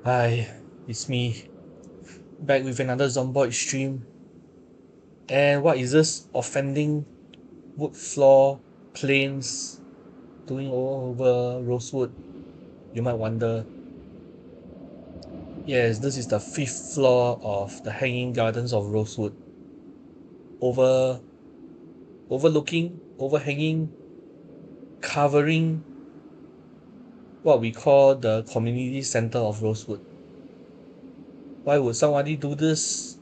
Hi, it's me, back with another Zomboid stream. And what is this offending wood floor planes doing all over Rosewood? You might wonder. Yes, this is the fifth floor of the Hanging Gardens of Rosewood. Over, overhanging, covering what we call the community center of Rosewood. Why would somebody do this?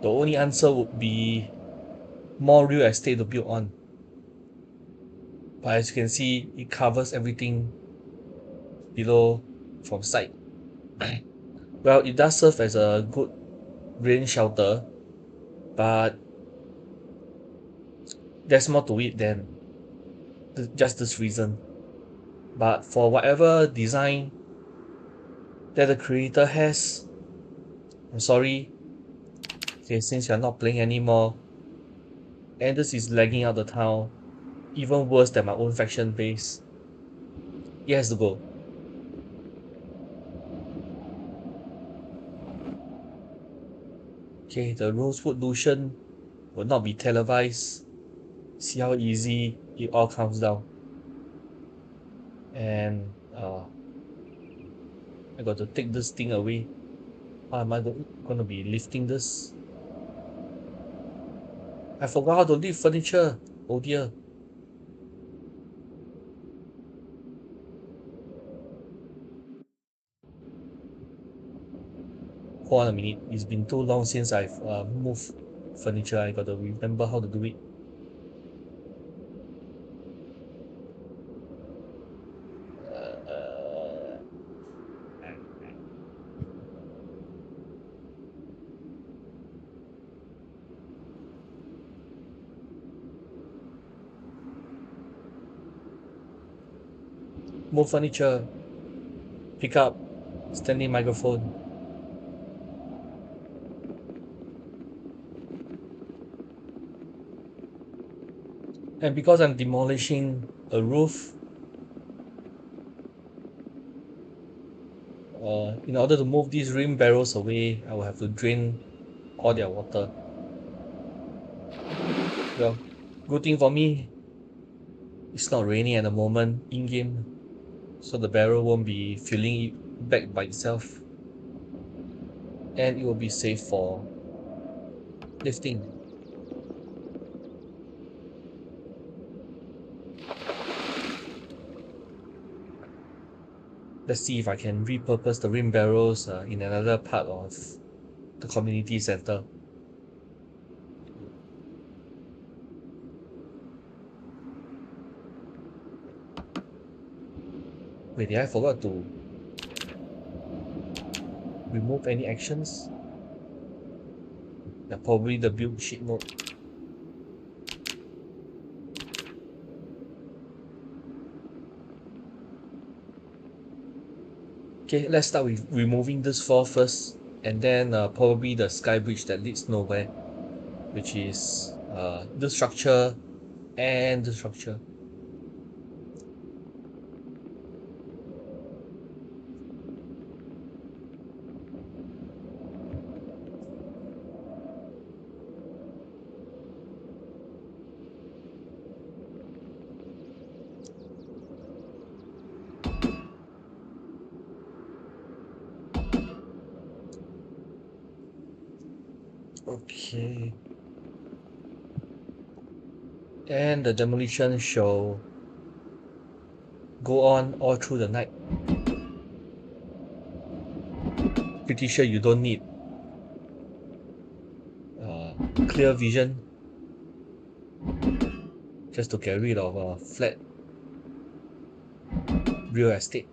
The only answer would be more real estate to build on. But as you can see, it covers everything below from sight. Well, it does serve as a good rain shelter, but there's more to it than just this reason. But for whatever design that the creator has, I'm sorry, okay, since you're not playing anymore, and this is lagging out the town, even worse than my own faction base, it has to go. Okay, the Rosewoodlution will not be televised. See how easy it all comes down. And I got to take this thing away. How am I going to be lifting this? I forgot how to lift furniture. Oh dear. Hold on a minute. It's been too long since I've moved furniture. I got to remember how to do it. Uh, move furniture. Pick up. Standing microphone. And because I'm demolishing a roof, in order to move these rim barrels away, I will have to drain all their water. Well, good thing for me, it's not raining at the moment in game, so the barrel won't be filling it back by itself, and it will be safe for lifting. Let's see if I can repurpose the rim barrels in another part of the community center. Wait, did I forgot to remove any actions? Yeah, probably the build sheet mode. Okay, let's start with removing this floor first, and then probably the sky bridge that leads nowhere, which is the structure and the structure. Okay. And the demolition shall go on all through the night. Pretty sure you don't need uh, clear vision just to get rid of a flat real estate.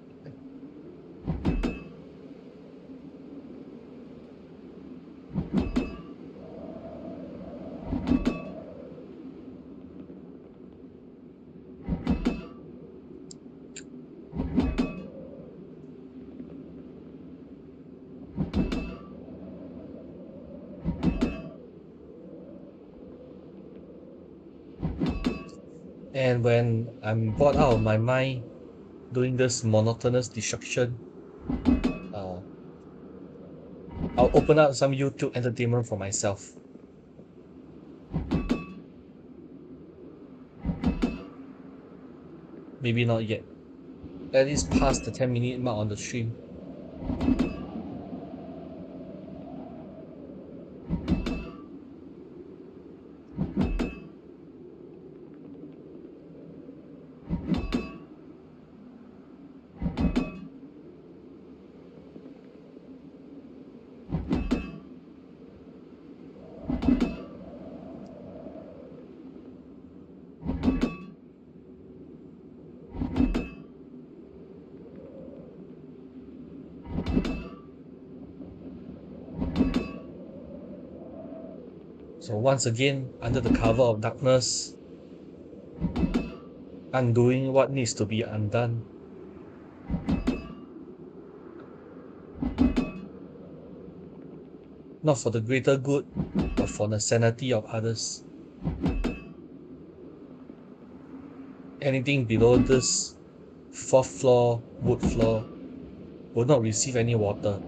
And when I'm bored out of my mind doing this monotonous destruction, Uh, I'll open up some YouTube entertainment for myself. Maybe not yet. At least past the 10-minute mark on the stream. So once again, under the cover of darkness, undoing what needs to be undone. Not for the greater good, but for the sanity of others. Anything below this fourth floor, wood floor, will not receive any water.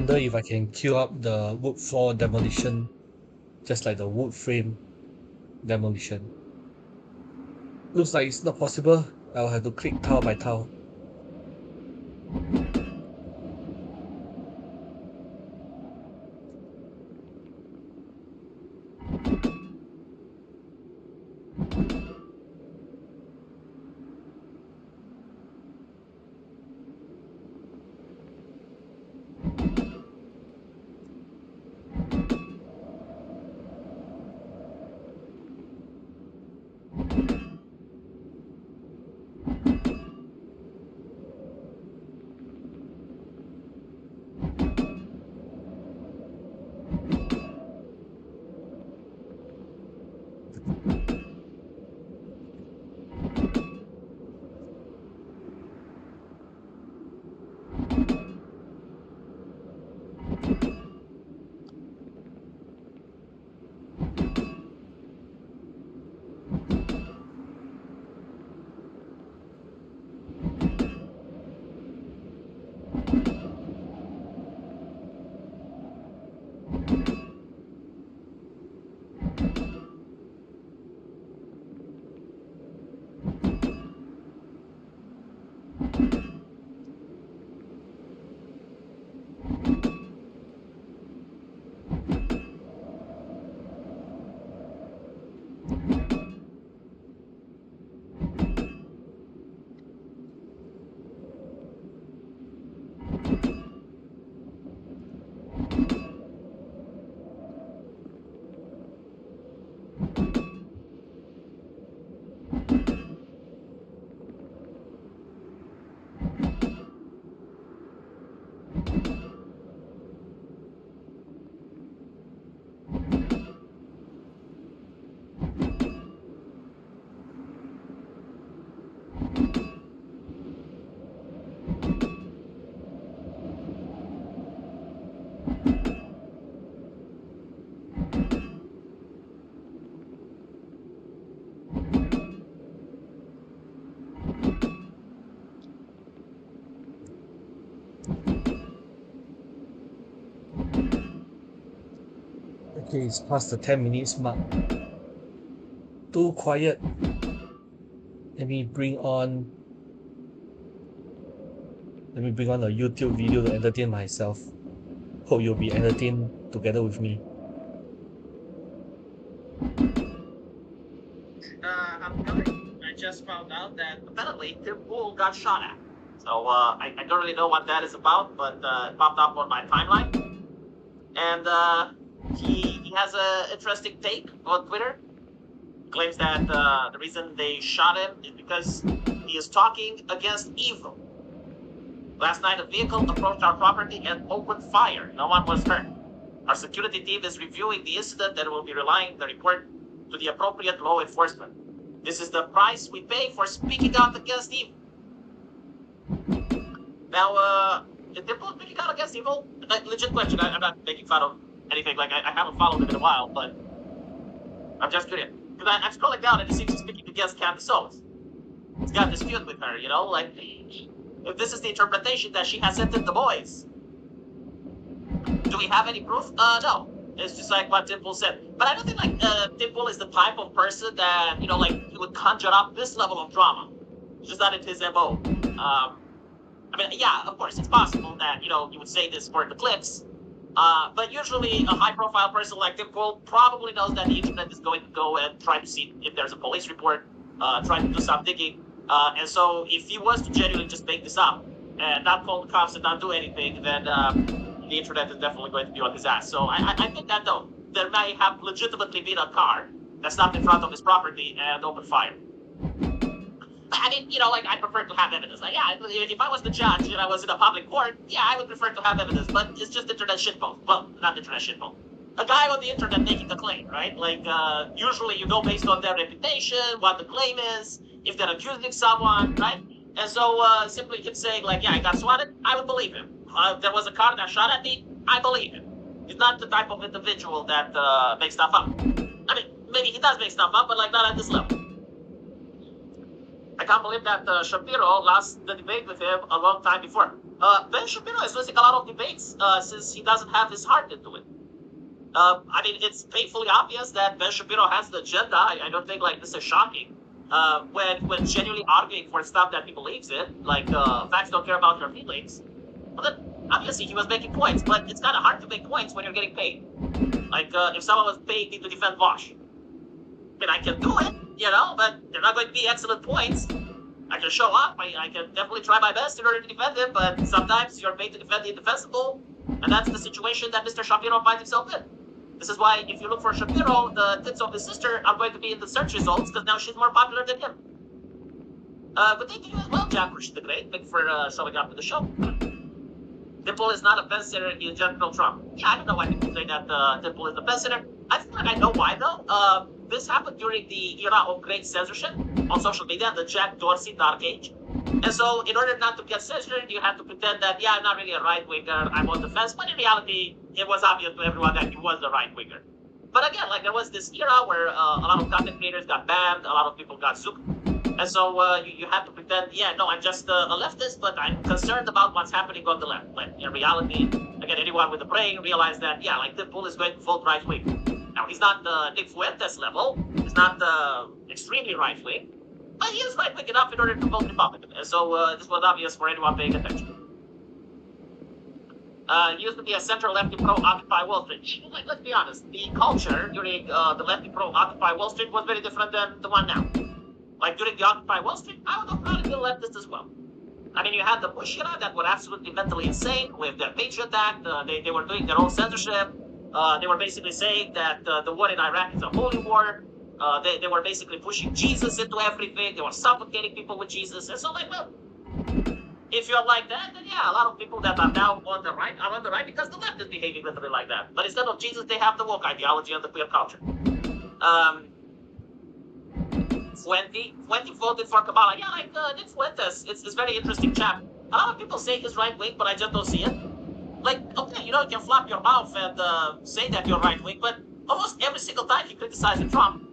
Wonder if I can queue up the wood floor demolition, just like the wood frame demolition. Looks like it's not possible. I'll have to click tile by tile. Okay, it's past the 10 minutes mark. Too quiet. Let me bring on a YouTube video to entertain myself. Hope you'll be entertained together with me. I'm coming. I just found out that apparently Tim Pool got shot at. So I don't really know what that is about, but it popped up on my timeline. And he has an interesting take on Twitter. Claims that the reason they shot him is because he is talking against evil. Last night, a vehicle approached our property and opened fire. No one was hurt. Our security team is reviewing the incident and will be relaying the report to the appropriate law enforcement. This is the price we pay for speaking out against evil. Now, is Dimple speaking out against evil? Legit question. I'm not making fun of anything. Like, I haven't followed him in a while, but I'm just curious. Because I'm scrolling down and it seems he's speaking against Candace Owens. He's got this feud with her, you know? Like, if this is the interpretation that she has sent in the boys, do we have any proof? No. It's just like what Dimple said. But I don't think, like, Dimple is the type of person that, you know, like, he would conjure up this level of drama. It's just not in his MO. I mean, yeah, of course, it's possible that, you know, you would say this for the clicks. But usually a high-profile person like Dimple probably knows that the internet is going to go and try to see if there's a police report, try to do some digging. And so if he was to genuinely just make this up and not call the cops and not do anything, then the internet is definitely going to be on his ass. So I think that, though, there may have legitimately been a car that stopped in front of his property and opened fire. I mean, you know, like, I prefer to have evidence. Like, yeah, if I was the judge and I was in a public court, yeah, I would prefer to have evidence. But it's just internet shitpost. Well, not internet shitpost. A guy on the internet making a claim, right? Like, usually you go based on their reputation, what the claim is, if they're accusing someone, right? And so, simply him saying, like, yeah, I got swatted, I would believe him. There was a car that shot at me, I believe him. He's not the type of individual that makes stuff up. I mean, maybe he does make stuff up, but, like, not at this level. I can't believe that Shapiro lost the debate with him a long time before. Ben Shapiro is losing a lot of debates since he doesn't have his heart into it. I mean, it's painfully obvious that Ben Shapiro has the agenda. I don't think, like, this is shocking. When genuinely arguing for stuff that he believes in, like, facts don't care about your feelings, well, then, obviously, he was making points, but it's kind of hard to make points when you're getting paid. Like, if someone was paying me to defend Bosch, I mean, I can do it, you know, but they're not going to be excellent points. I can show up, I can definitely try my best in order to defend him, but sometimes you're paid to defend the indefensible, and that's the situation that Mr. Shapiro finds himself in. This is why, if you look for Shapiro, the tits of his sister are going to be in the search results, because now she's more popular than him. But thank you as well, Jack Rush the Great. Thank you for showing up to the show. Dimple is not a fence sitter, he is General Trump. Yeah, I don't know why people say that Dimple is a fence sitter. I feel like I know why, though. This happened during the era of great censorship on social media, the Jack Dorsey dark age. And so, in order not to get censored, you had to pretend that, yeah, I'm not really a right-winger, I'm on the fence. But in reality, it was obvious to everyone that he was a right-winger. But again, like, there was this era where a lot of content creators got banned, a lot of people got sued. And so you had to pretend, yeah, no, I'm just a leftist, but I'm concerned about what's happening on the left. But in reality, again, anyone with a brain realized that, yeah, like, Dimple is going to vote right-wing. Now, he's not the Nick Fuentes level, he's not extremely right-wing, but he is right-wing enough in order to vote Republican. And so this was obvious for anyone paying attention. He used to be a center-lefty pro-Occupy Wall Street. Like, let's be honest, the culture during the lefty pro-Occupy Wall Street was very different than the one now. Like, during the Occupy Wall Street, I would have probably been leftist as well. I mean, you had the Bush era that were absolutely mentally insane with their Patriot Act. They were doing their own censorship. They were basically saying that the war in Iraq is a holy war. They were basically pushing Jesus into everything. They were suffocating people with Jesus. And so, like, well, if you're like that, then yeah, a lot of people that are now on the right are on the right because the left is behaving literally like that. But instead of Jesus, they have the woke ideology and the queer culture. Fuente voted for Kabbalah. Yeah, like, Nick Fuentes, it's very interesting chap. A lot of people say he's right-wing, but I just don't see it. Like, okay, you know, you can flap your mouth and say that you're right-wing, but almost every single time he criticizes Trump,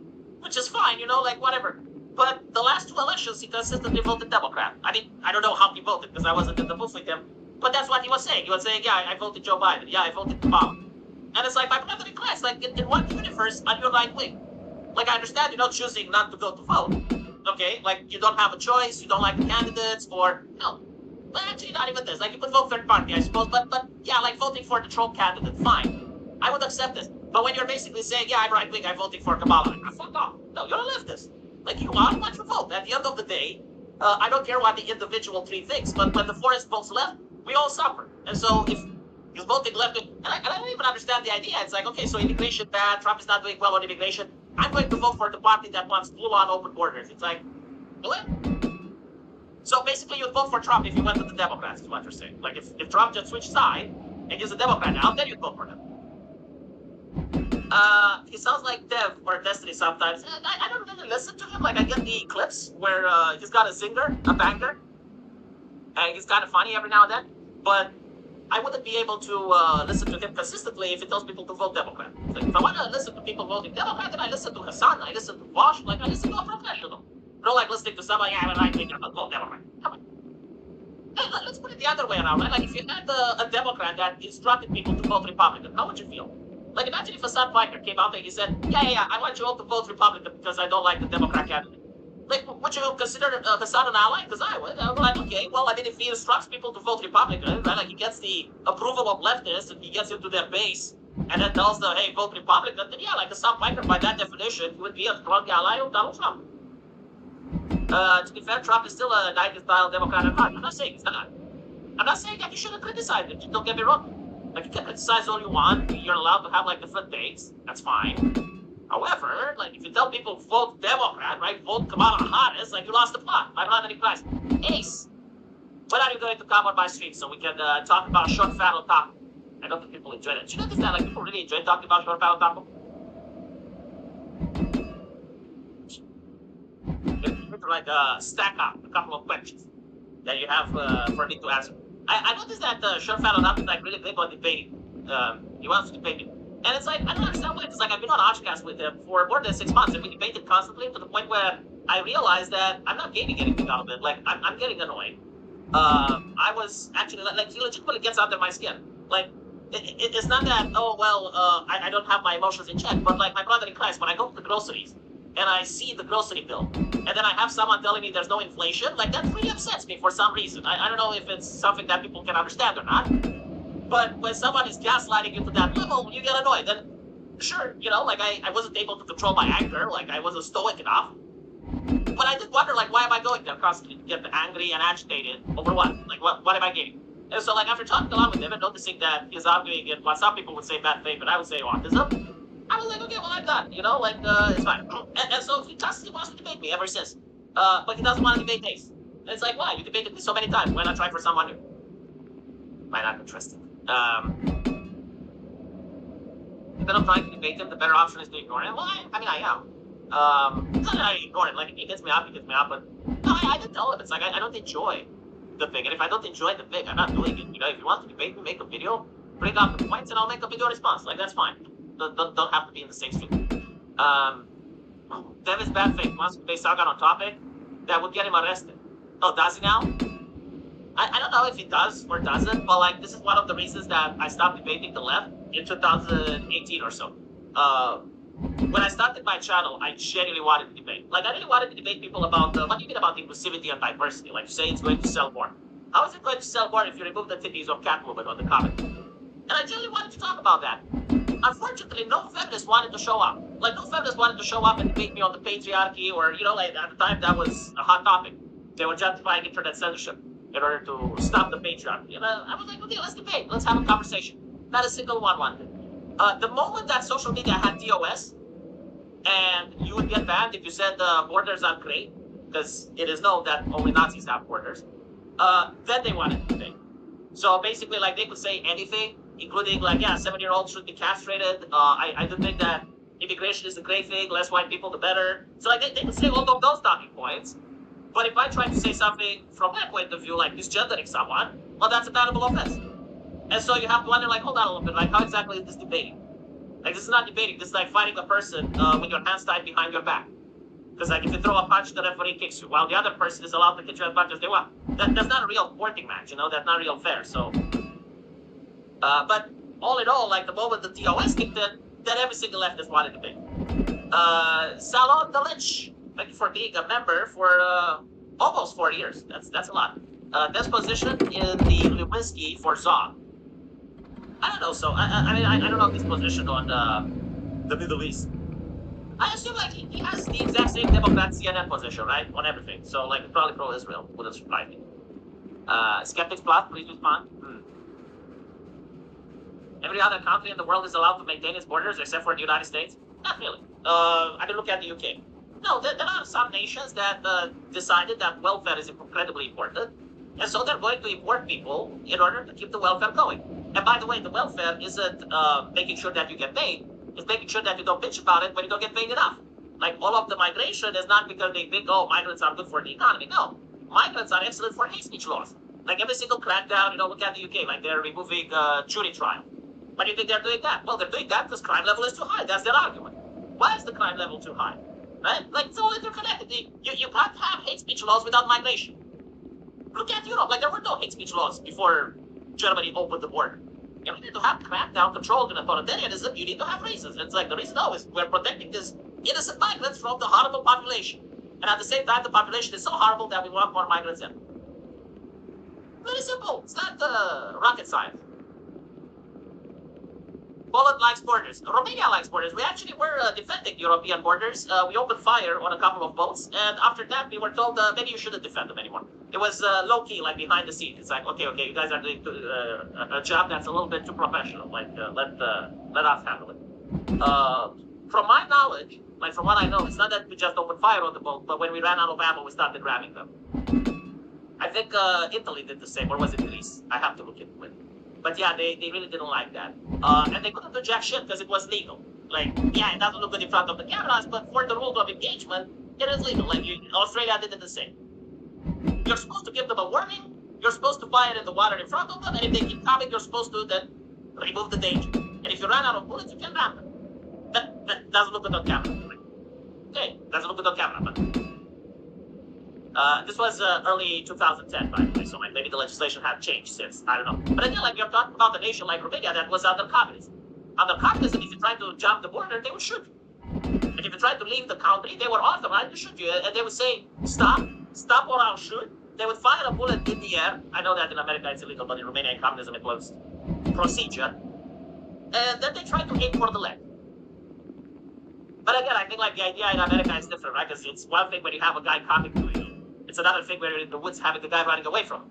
which is fine, you know, like, whatever. But the last two elections, he consistently voted Democrat. I mean, I don't know how he voted, because I wasn't in the booth with him, but that's what he was saying. He was saying, yeah, I voted Joe Biden. Yeah, I voted Obama. And it's like, my brother in Christ, like, in one universe, on your right wing. Like, I understand you're not choosing not to go to vote. Okay? Like, you don't have a choice, you don't like the candidates, or, no. But actually, not even this. Like, you could vote third party, I suppose, but yeah, like, voting for the troll candidate, fine. I would accept this. But when you're basically saying, yeah, I'm right wing, I'm voting for Kamala, like, fuck off. No, you're a leftist. Like, you are, why you vote? At the end of the day, I don't care what the individual tree thinks, but when the forest votes left, we all suffer. And so if you're voting left, and I don't even understand the idea. It's like, okay, so immigration bad, Trump is not doing well on immigration. I'm going to vote for the party that wants full-on open borders. It's like, what? So basically, you'd vote for Trump if you went to the Democrats, is what you're saying. Like, if Trump just switched side and gives a Democrat now, then you'd vote for him. He sounds like Dev or Destiny sometimes. I don't really listen to him. Like, I get the clips where he's got a zinger, a banger, and he's kind of funny every now and then. But I wouldn't be able to listen to him consistently if he tells people to vote Democrat. Like, if I want to listen to people voting Democrat, then I listen to Hassan, I listen to Bosch, like, I listen to a professional. I don't like listening to somebody, yeah, I think I'm going to vote Democrat. Come on. Hey, let's put it the other way around, right? Like, if you had a Democrat that instructed people to vote Republican, how would you feel? Like, imagine if Hassan Piker came out and he said, yeah, I want you all to vote Republican because I don't like the Democrat candidate. Like, would you consider Hassan an ally? Because I would. I'm like, okay, well, I mean, if he instructs people to vote Republican, right? Like, he gets the approval of leftists and he gets into their base and then tells them, hey, vote Republican, then yeah, like Hassan Piker, by that definition, would be a strong ally of Donald Trump. To be fair, Trump is still a 90s-style Democrat at heart. I'm not saying he's not. I'm not saying that you shouldn't criticize him. Don't get me wrong. Like, you can criticize all you want. You're allowed to have, like, different takes. That's fine. However, like, if you tell people vote Democrat, right, vote Kamala Harris, like, you lost the plot. My brother in Christ. Ace, when are you going to come on my stream so we can talk about short, fat, or taco? I don't think people enjoy that. Do you notice that, like, people really enjoy talking about short, fat, or taco? Like, stack up a couple of questions that you have for me to answer. I noticed that Short Fat on is like really big on debating. He wants to debate me. And it's like, I don't understand why. It's like, I've been on Oshcast with him for more than 6 months and we debated constantly to the point where I realized that I'm not gaining anything out of it. Like, I'm getting annoyed. I was actually, like, he legitimately gets under my skin. Like, it's not that, oh, well, I don't have my emotions in check, but like, my brother in Christ, when I go to the groceries, and I see the grocery bill, and then I have someone telling me there's no inflation, like, that really upsets me for some reason. I don't know if it's something that people can understand or not, but when someone is gaslighting you to that level, you get annoyed. And sure, you know, like, I wasn't able to control my anger, like, I wasn't stoic enough, but I did wonder, like, why am I going there constantly to get angry and agitated over what? Like, what am I getting? And so, like, after talking a lot with him and noticing that he's arguing in what some people would say bad faith, but I would say autism, I was like, okay, well, I'm done, you know, like, it's fine. And so he constantly wants to debate me ever since. But he doesn't want to debate Ace. And it's like, why? You debated me so many times. Why not try for someone new? Might not be interested. Instead of trying to debate him, the better option is to ignore him. Well, I mean, I am. It's not that I ignore it. Like, if he gets me up, he gets me up. But no, I didn't tell him. It's like, I don't enjoy the thing. And if I don't enjoy the thing, I'm not doing it. You know, if you want to debate me, make a video, bring up the points, and I'll make a video response. Like, that's fine. Don't have to be in the same stream. Dev is bad faith. Wants to debate Sagan on topic that would get him arrested. Oh, does he now? I don't know if he does or doesn't, but like, this is one of the reasons that I stopped debating the left in 2018 or so. When I started my channel, I genuinely wanted to debate. Like, I really wanted to debate people about what do you mean about inclusivity and diversity? Like, you say it's going to sell more. How is it going to sell more if you remove the titties of Catwoman on the comic? And I genuinely wanted to talk about that. Unfortunately, no feminist wanted to show up. Like, no feminist wanted to show up and debate me on the patriarchy, or, you know, like, at the time, that was a hot topic. They were justifying internet censorship in order to stop the patriarchy. And I was like, okay, let's debate. Let's have a conversation. Not a single one wanted. The moment that social media had DOS, and you would get banned if you said borders aren't great, because it is known that only Nazis have borders, then they wanted to debate. So basically, like, they could say anything, including, like, yeah, 7-year-olds should be castrated. I do think that immigration is a great thing. Less white people, the better. So, like, they could say all of those talking points. But if I try to say something from my point of view, like misgendering someone, well, that's a bannable offense. And so you have to wonder, like, hold on a little bit, like, how exactly is this debating? Like, this is not debating. This is like fighting a person with your hands tied behind your back. Because, like, if you throw a punch, the referee kicks you, while the other person is allowed to hit you as much as they want. That's not a real sporting match, you know? That's not real fair. So, but all in all, like the moment the TOS kicked in, then every single leftist wanted to be. Salon Delic, thank you for being a member for almost 4 years. That's a lot. Disposition in the Lewinsky for Zog. I don't know. So I don't know his position on the Middle East. I assume like he has the exact same Democrat CNN position, right, on everything. So like probably pro-Israel wouldn't surprise me. Skeptics Plus, please respond. Every other country in the world is allowed to maintain its borders except for the United States? Not really. I can look at the UK. No, there are some nations that decided that welfare is incredibly important, and so they're going to import people in order to keep the welfare going. And by the way, the welfare isn't making sure that you get paid, it's making sure that you don't bitch about it when you don't get paid enough. Like, all of the migration is not because they think, oh, migrants are good for the economy. No, migrants are excellent for hate speech laws. Like, every single crackdown, look at the UK, like they're removing jury trial. Why do you think they're doing that? Well, they're doing that because crime level is too high. That's their argument. Why is the crime level too high? Right? Like, it's all interconnected. You can't have hate speech laws without migration. Look at Europe. Like, there were no hate speech laws before Germany opened the border. You need to have crackdown controlled and authoritarianism. You need to have reasons. It's like the reason is we're protecting these innocent migrants from the horrible population. And at the same time, the population is so horrible that we want more migrants in. Very simple. It's not rocket science. Poland likes borders. Romania likes borders. We actually were defending European borders. We opened fire on a couple of boats, and after that, we were told maybe you shouldn't defend them anymore. It was low key, like behind the scenes. It's like, okay, you guys are doing a job that's a little bit too professional. Like, let us handle it. From my knowledge, like from what I know, it's not that we just opened fire on the boat, but when we ran out of ammo, we started ramming them. I think Italy did the same, or was it Greece? I have to look into it. But yeah, they really didn't like that. And they couldn't do jack shit because it was legal. Like, yeah, it doesn't look good in front of the cameras, but for the rules of engagement, it is legal. Like, Australia did it the same. You're supposed to give them a warning, you're supposed to fire in the water in front of them, and if they keep coming, you're supposed to then remove the danger. And if you run out of bullets, you can ram them. That doesn't look good on camera. Okay, doesn't look good on camera, but... this was early 2010, by the way, so maybe the legislation had changed since. I don't know. But again, like, you're talking about a nation like Romania that was under communism. Under communism, if you tried to jump the border, they would shoot you. And if you tried to leave the country, they were authorized to shoot you. And they would say, stop or I'll shoot. They would fire a bullet in the air. I know that in America it's illegal, but in Romania and communism it was procedure. And then they tried to aim for the leg. But again, I think like the idea in America is different, right? Because it's one thing when you have a guy coming to you. It's another thing when you're in the woods having the guy running away from you.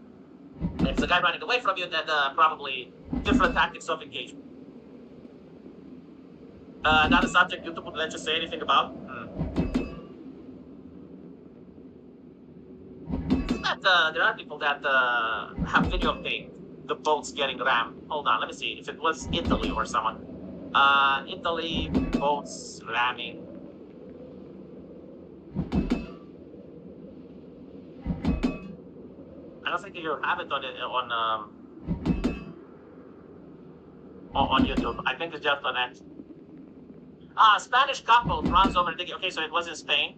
And if it's the guy running away from you, then probably different tactics of engagement. Not a subject YouTube would let you say anything about. There are people that have videotaped the boats getting rammed. Hold on, let me see if it was Italy or someone. Italy boats ramming. I don't think you have it on YouTube. I think it's just on X. Spanish couple runs over the... Okay, so it was in Spain.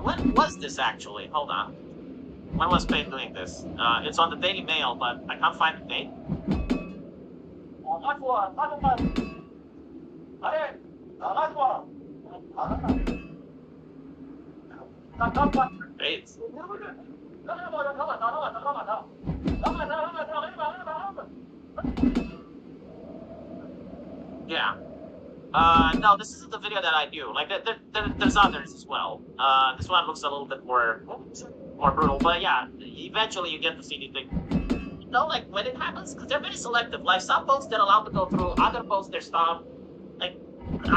When was this actually? Hold on. When was Spain doing this? It's on the Daily Mail, but I can't find the date. Dates. Yeah. No, this isn't the video that I do. Like, there's others as well. This one looks a little bit more brutal, but yeah, eventually you get to see the thing. You know, like, when it happens, because they're very selective. Like, some boats they're allowed to go through, other boats they're stopped. Like,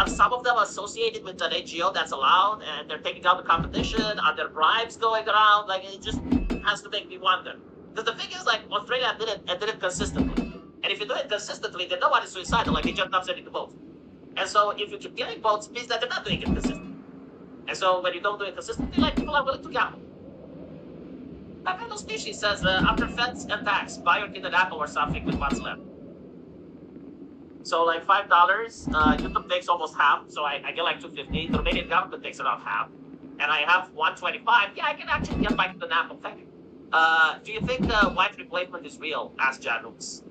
some of them are associated with an NGO that's allowed, and they're taking out the competition. Are there bribes going around? Like, it just has to make me wonder. Because the thing is, like, Australia did it consistently. And if you do it consistently, then no one is suicidal. Like, they just not sending the boats. And so if you keep getting votes, it means that they're not doing it consistently. And so when you don't do it consistently, like, people are willing to gamble. My fellow species says, after feds and tax, buy or eat an apple or something with what's left. So like $5, YouTube takes almost half, so I get like $2.50. The Romanian government takes around half. And I have $1.25. Yeah, I can actually get back an apple, thank you. Do you think wife replacement is real? Asked Janus.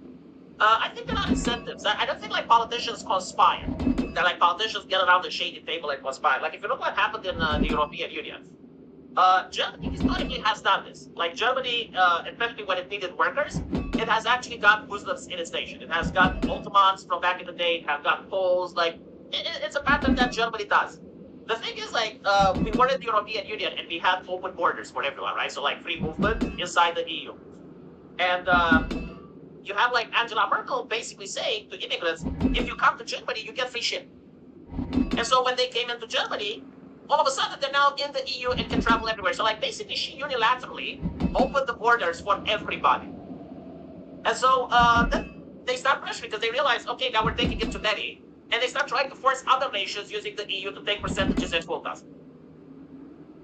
I think they're not incentives. I don't think like politicians conspire. That like politicians get around the shady table and conspire. Like if you look what happened in the European Union, Germany historically has done this. Like Germany, especially when it needed workers, it has actually got Muslims in its nation. It has got Ottomans from back in the day. It has got Poles. Like it's a pattern that Germany does. The thing is, like, we were in the European Union and we had open borders for everyone, right? So like free movement inside the EU, and you have like Angela Merkel basically saying to immigrants, if you come to Germany, you get free shit. And so when they came into Germany, all of a sudden they're now in the EU and can travel everywhere. So like basically she unilaterally opened the borders for everybody. And so then they start pressuring because they realize, okay, now we're taking it too many. And they start trying to force other nations using the EU to take percentages and quotas.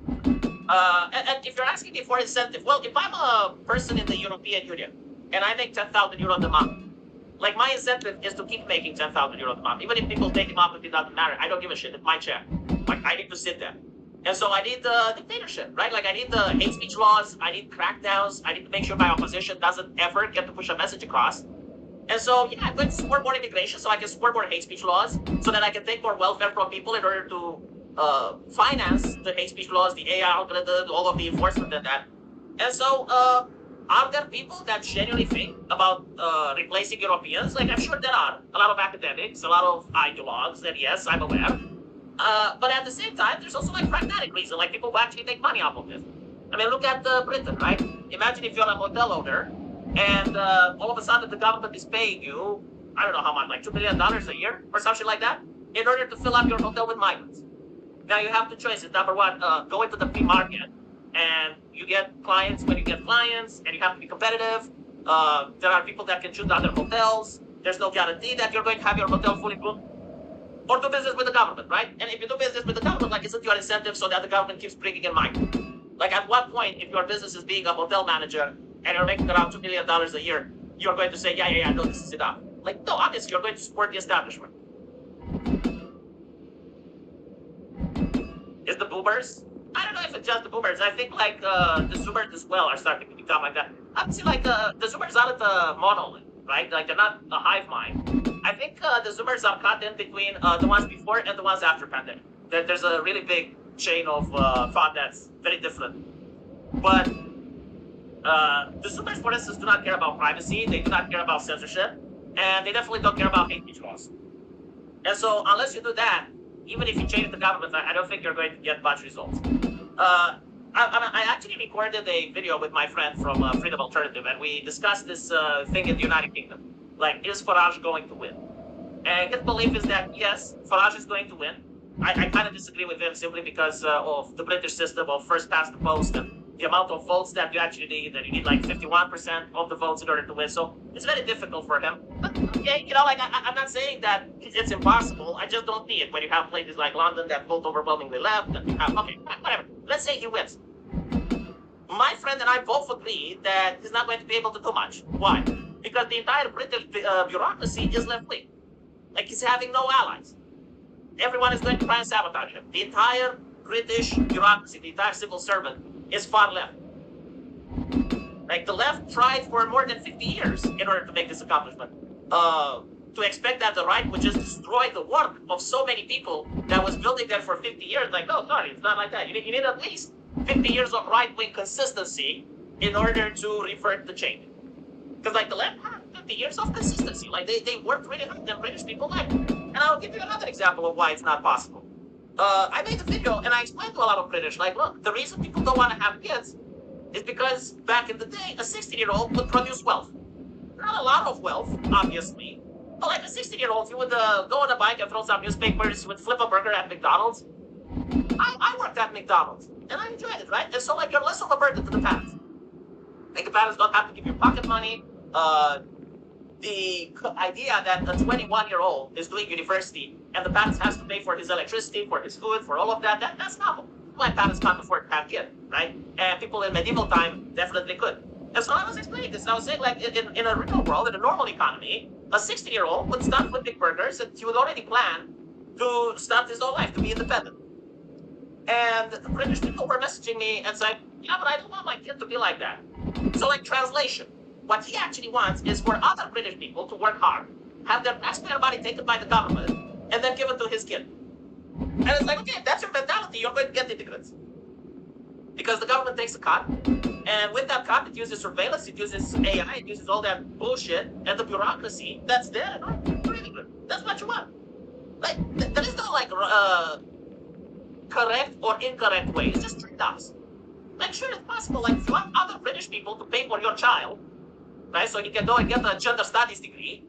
And if you're asking me for incentive, well, if I'm a person in the European Union and I make 10,000 euros a month, like my incentive is to keep making 10,000 euros a month. Even if people take him off, it doesn't matter. I don't give a shit. It's my check. Like I need to sit there. And so I need the dictatorship, right? Like I need the hate speech laws. I need crackdowns. I need to make sure my opposition doesn't ever get to push a message across. And so, yeah, I'm going to support more immigration so I can support more hate speech laws so that I can take more welfare from people in order to finance the hate speech laws, the AI algorithm, all of the enforcement and that. And so, are there people that genuinely think about replacing Europeans? Like, I'm sure there are a lot of academics, a lot of ideologues, and yes, I'm aware. But at the same time, there's also like pragmatic reason, like people who actually make money off of this. I mean, look at Britain, right? Imagine if you're a hotel owner and all of a sudden the government is paying you, I don't know how much, like $2 million a year or something like that, in order to fill up your hotel with migrants. Now you have two choices. Number one, go into the free market and you get clients when you get clients and you have to be competitive. There are people that can choose other hotels. There's no guarantee that you're going to have your hotel fully booked. Or do business with the government, right? And if you do business with the government, like, isn't your incentive so that the government keeps bringing in migrants? Like, at what point, if your business is being a hotel manager and you're making around $2 million a year, you're going to say, yeah, no, this is enough. Like, no, obviously, you're going to support the establishment. Is the boomers? I don't know if it's just the boomers. I think, like, the zoomers as well are starting to become like that. Obviously, like, the zoomers aren't a monolith, right? Like, they're not a hive mind. I think the zoomers are caught in between the ones before and the ones after pandemic. There's a really big chain of thought that's very different. But the zoomers, for instance, do not care about privacy. They do not care about censorship. And they definitely don't care about hate speech laws. And so unless you do that, even if you change the government, I don't think you're going to get much results. I actually recorded a video with my friend from Freedom Alternative, and we discussed this thing in the United Kingdom. Like, is Farage going to win? And his belief is that, yes, Farage is going to win. I kind of disagree with him simply because of the British system of first past the post and the amount of votes that you actually need, and you need like 51% of the votes in order to win. So it's very difficult for him. But, okay, you know, like, I'm not saying that it's impossible. I just don't see it when you have places like London that vote overwhelmingly left. And you have, okay, whatever. Let's say he wins. My friend and I both agree that he's not going to be able to do much. Why? Because the entire British bureaucracy is left-wing. Like, he's having no allies. Everyone is going to try and sabotage him. The entire British bureaucracy, the entire civil servant, is far left. Like, the left tried for more than 50 years in order to make this accomplishment. To expect that the right would just destroy the work of so many people that was building there for 50 years, like, no, sorry, it's not like that. You need at least 50 years of right-wing consistency in order to revert the change. Because, like, the left had 50 years of consistency. Like, they worked really hard, and British people like it. And I'll give you another example of why it's not possible. I made a video, and I explained to a lot of British, like, look, the reason people don't want to have kids is because back in the day, a 16-year-old would produce wealth. Not a lot of wealth, obviously. But like a 16-year-old, you would go on a bike and throw some newspapers, you would flip a burger at McDonald's. I worked at McDonald's, and I enjoyed it, right? And so, like, you're less of a burden to the parents. Like, the parents don't have to give you pocket money. The idea that a 21-year-old is doing university and the parents has to pay for his electricity, for his food, for all of that, that's novel. My parents can't afford to have kids, right? And people in medieval time definitely could. And so I was explaining this, and I was saying, like, in a real world, in a normal economy, a 60-year-old would start flipping burgers, and he would already plan to start his whole life, to be independent. And the British people were messaging me and saying, yeah, but I don't want my kid to be like that. So, like, translation. What he actually wants is for other British people to work hard, have their taxpayer money taken by the government, and then give it to his kid. And it's like, okay, if that's your mentality, you're going to get immigrants. Because the government takes a cut, and with that cut, it uses surveillance, it uses AI, it uses all that bullshit, and the bureaucracy that's there. That's what you want. Like, there is no, like, correct or incorrect way. It's just trade-offs. Like, sure, it's possible. Like, if you want other British people to pay for your child, right, so he can go and get a gender studies degree,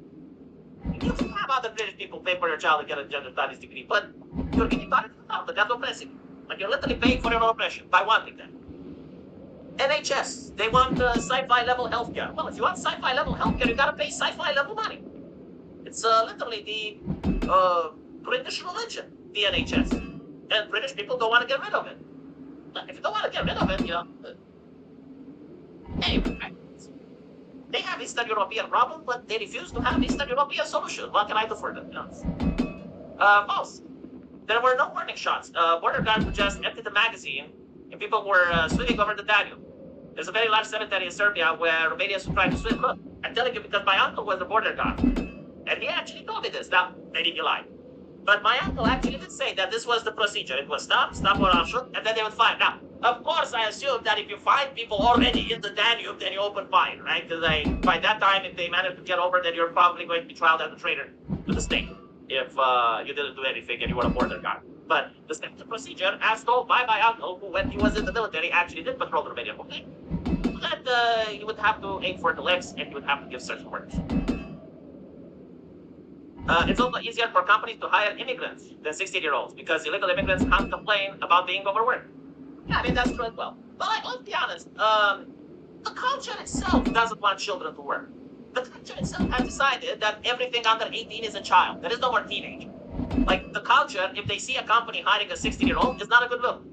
you can have other British people pay for your child and get a gender studies degree, but you're getting taught it without, but that's oppressive. Like, you're literally paying for your own oppression by wanting that. NHS, they want sci-fi level healthcare. Well, if you want sci-fi level healthcare, you gotta pay sci-fi level money. It's literally the British religion, the NHS. And British people don't want to get rid of it. But if you don't want to get rid of it, you know, anyway, they have Eastern European problem, but they refuse to have Eastern European solution. What can I do for them? You know? False. There were no warning shots. Border guards would just empty the magazine, and people were swimming over the Danube. There's a very large cemetery in Serbia where Romanians would try to swim. Look, I'm telling you because my uncle was a border guard. And he actually told me this. Now, maybe he lied. But my uncle actually did say that this was the procedure. It was stop or I'll shoot, and then they would fire. Now, of course, I assume that if you find people already in the Danube, then you open fire, right? Because by that time, if they manage to get over, then you're probably going to be tried as a traitor to the state if you didn't do anything and you were a border guard. But the standard procedure, as told by my uncle, who when he was in the military actually did patrol the Romanian border, that you would have to aim for the legs and you would have to give search warrants. It's also easier for companies to hire immigrants than 16-year-olds because illegal immigrants can't complain about being overworked. Yeah, I mean, that's true as well. But like, let's be honest, the culture itself doesn't want children to work. The culture itself has decided that everything under 18 is a child. There is no more teenage. Like, the culture, if they see a company hiring a 16-year-old, is not a good look.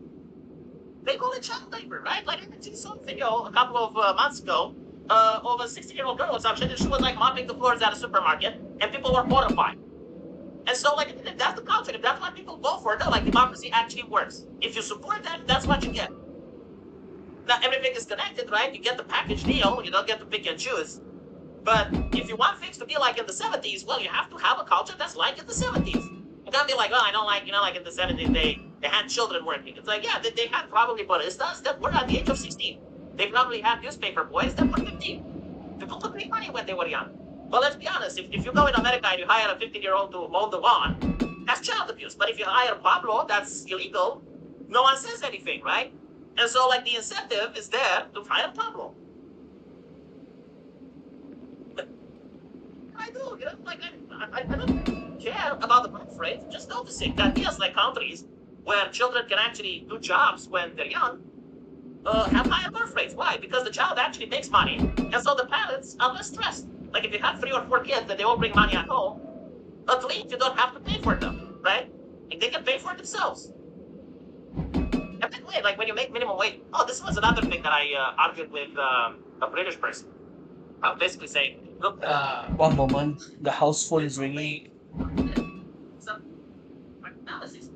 They call it child labor, right? Like, I actually saw a video a couple of months ago of a 16-year-old girl or something, and she was like mopping the floors at a supermarket, and people were horrified. And so, like, if that's the culture, if that's what people go for, no, like, democracy actually works. If you support that, that's what you get. Now, everything is connected, right? You get the package deal, you don't get to pick and choose. But if you want things to be like in the 70s, well, you have to have a culture that's like in the 70s. You can't be like, oh, I don't like, you know, like in the 70s, they had children working. It's like, yeah, they had probably baristas that were at the age of 16. They probably had newspaper boys that were 15. People could make money when they were young. Well, let's be honest, if you go in America and you hire a 15-year-old to mow the lawn, that's child abuse. But if you hire Pablo, that's illegal. No one says anything, right? And so, like, the incentive is there to hire Pablo. I do, you know, like, I don't care about the birth rate, just noticing that, yes, like, countries where children can actually do jobs when they're young, have higher birth rates. Why? Because the child actually makes money, and so the parents are less stressed. Like, if you have 3 or 4 kids and they all bring money at home, at least you don't have to pay for them, right? Like, they can pay for it themselves. And by the way, like, when you make minimum wage, oh, this was another thing that I argued with a British person. I was basically saying, look, One moment, the house phone is ringing. some analysis.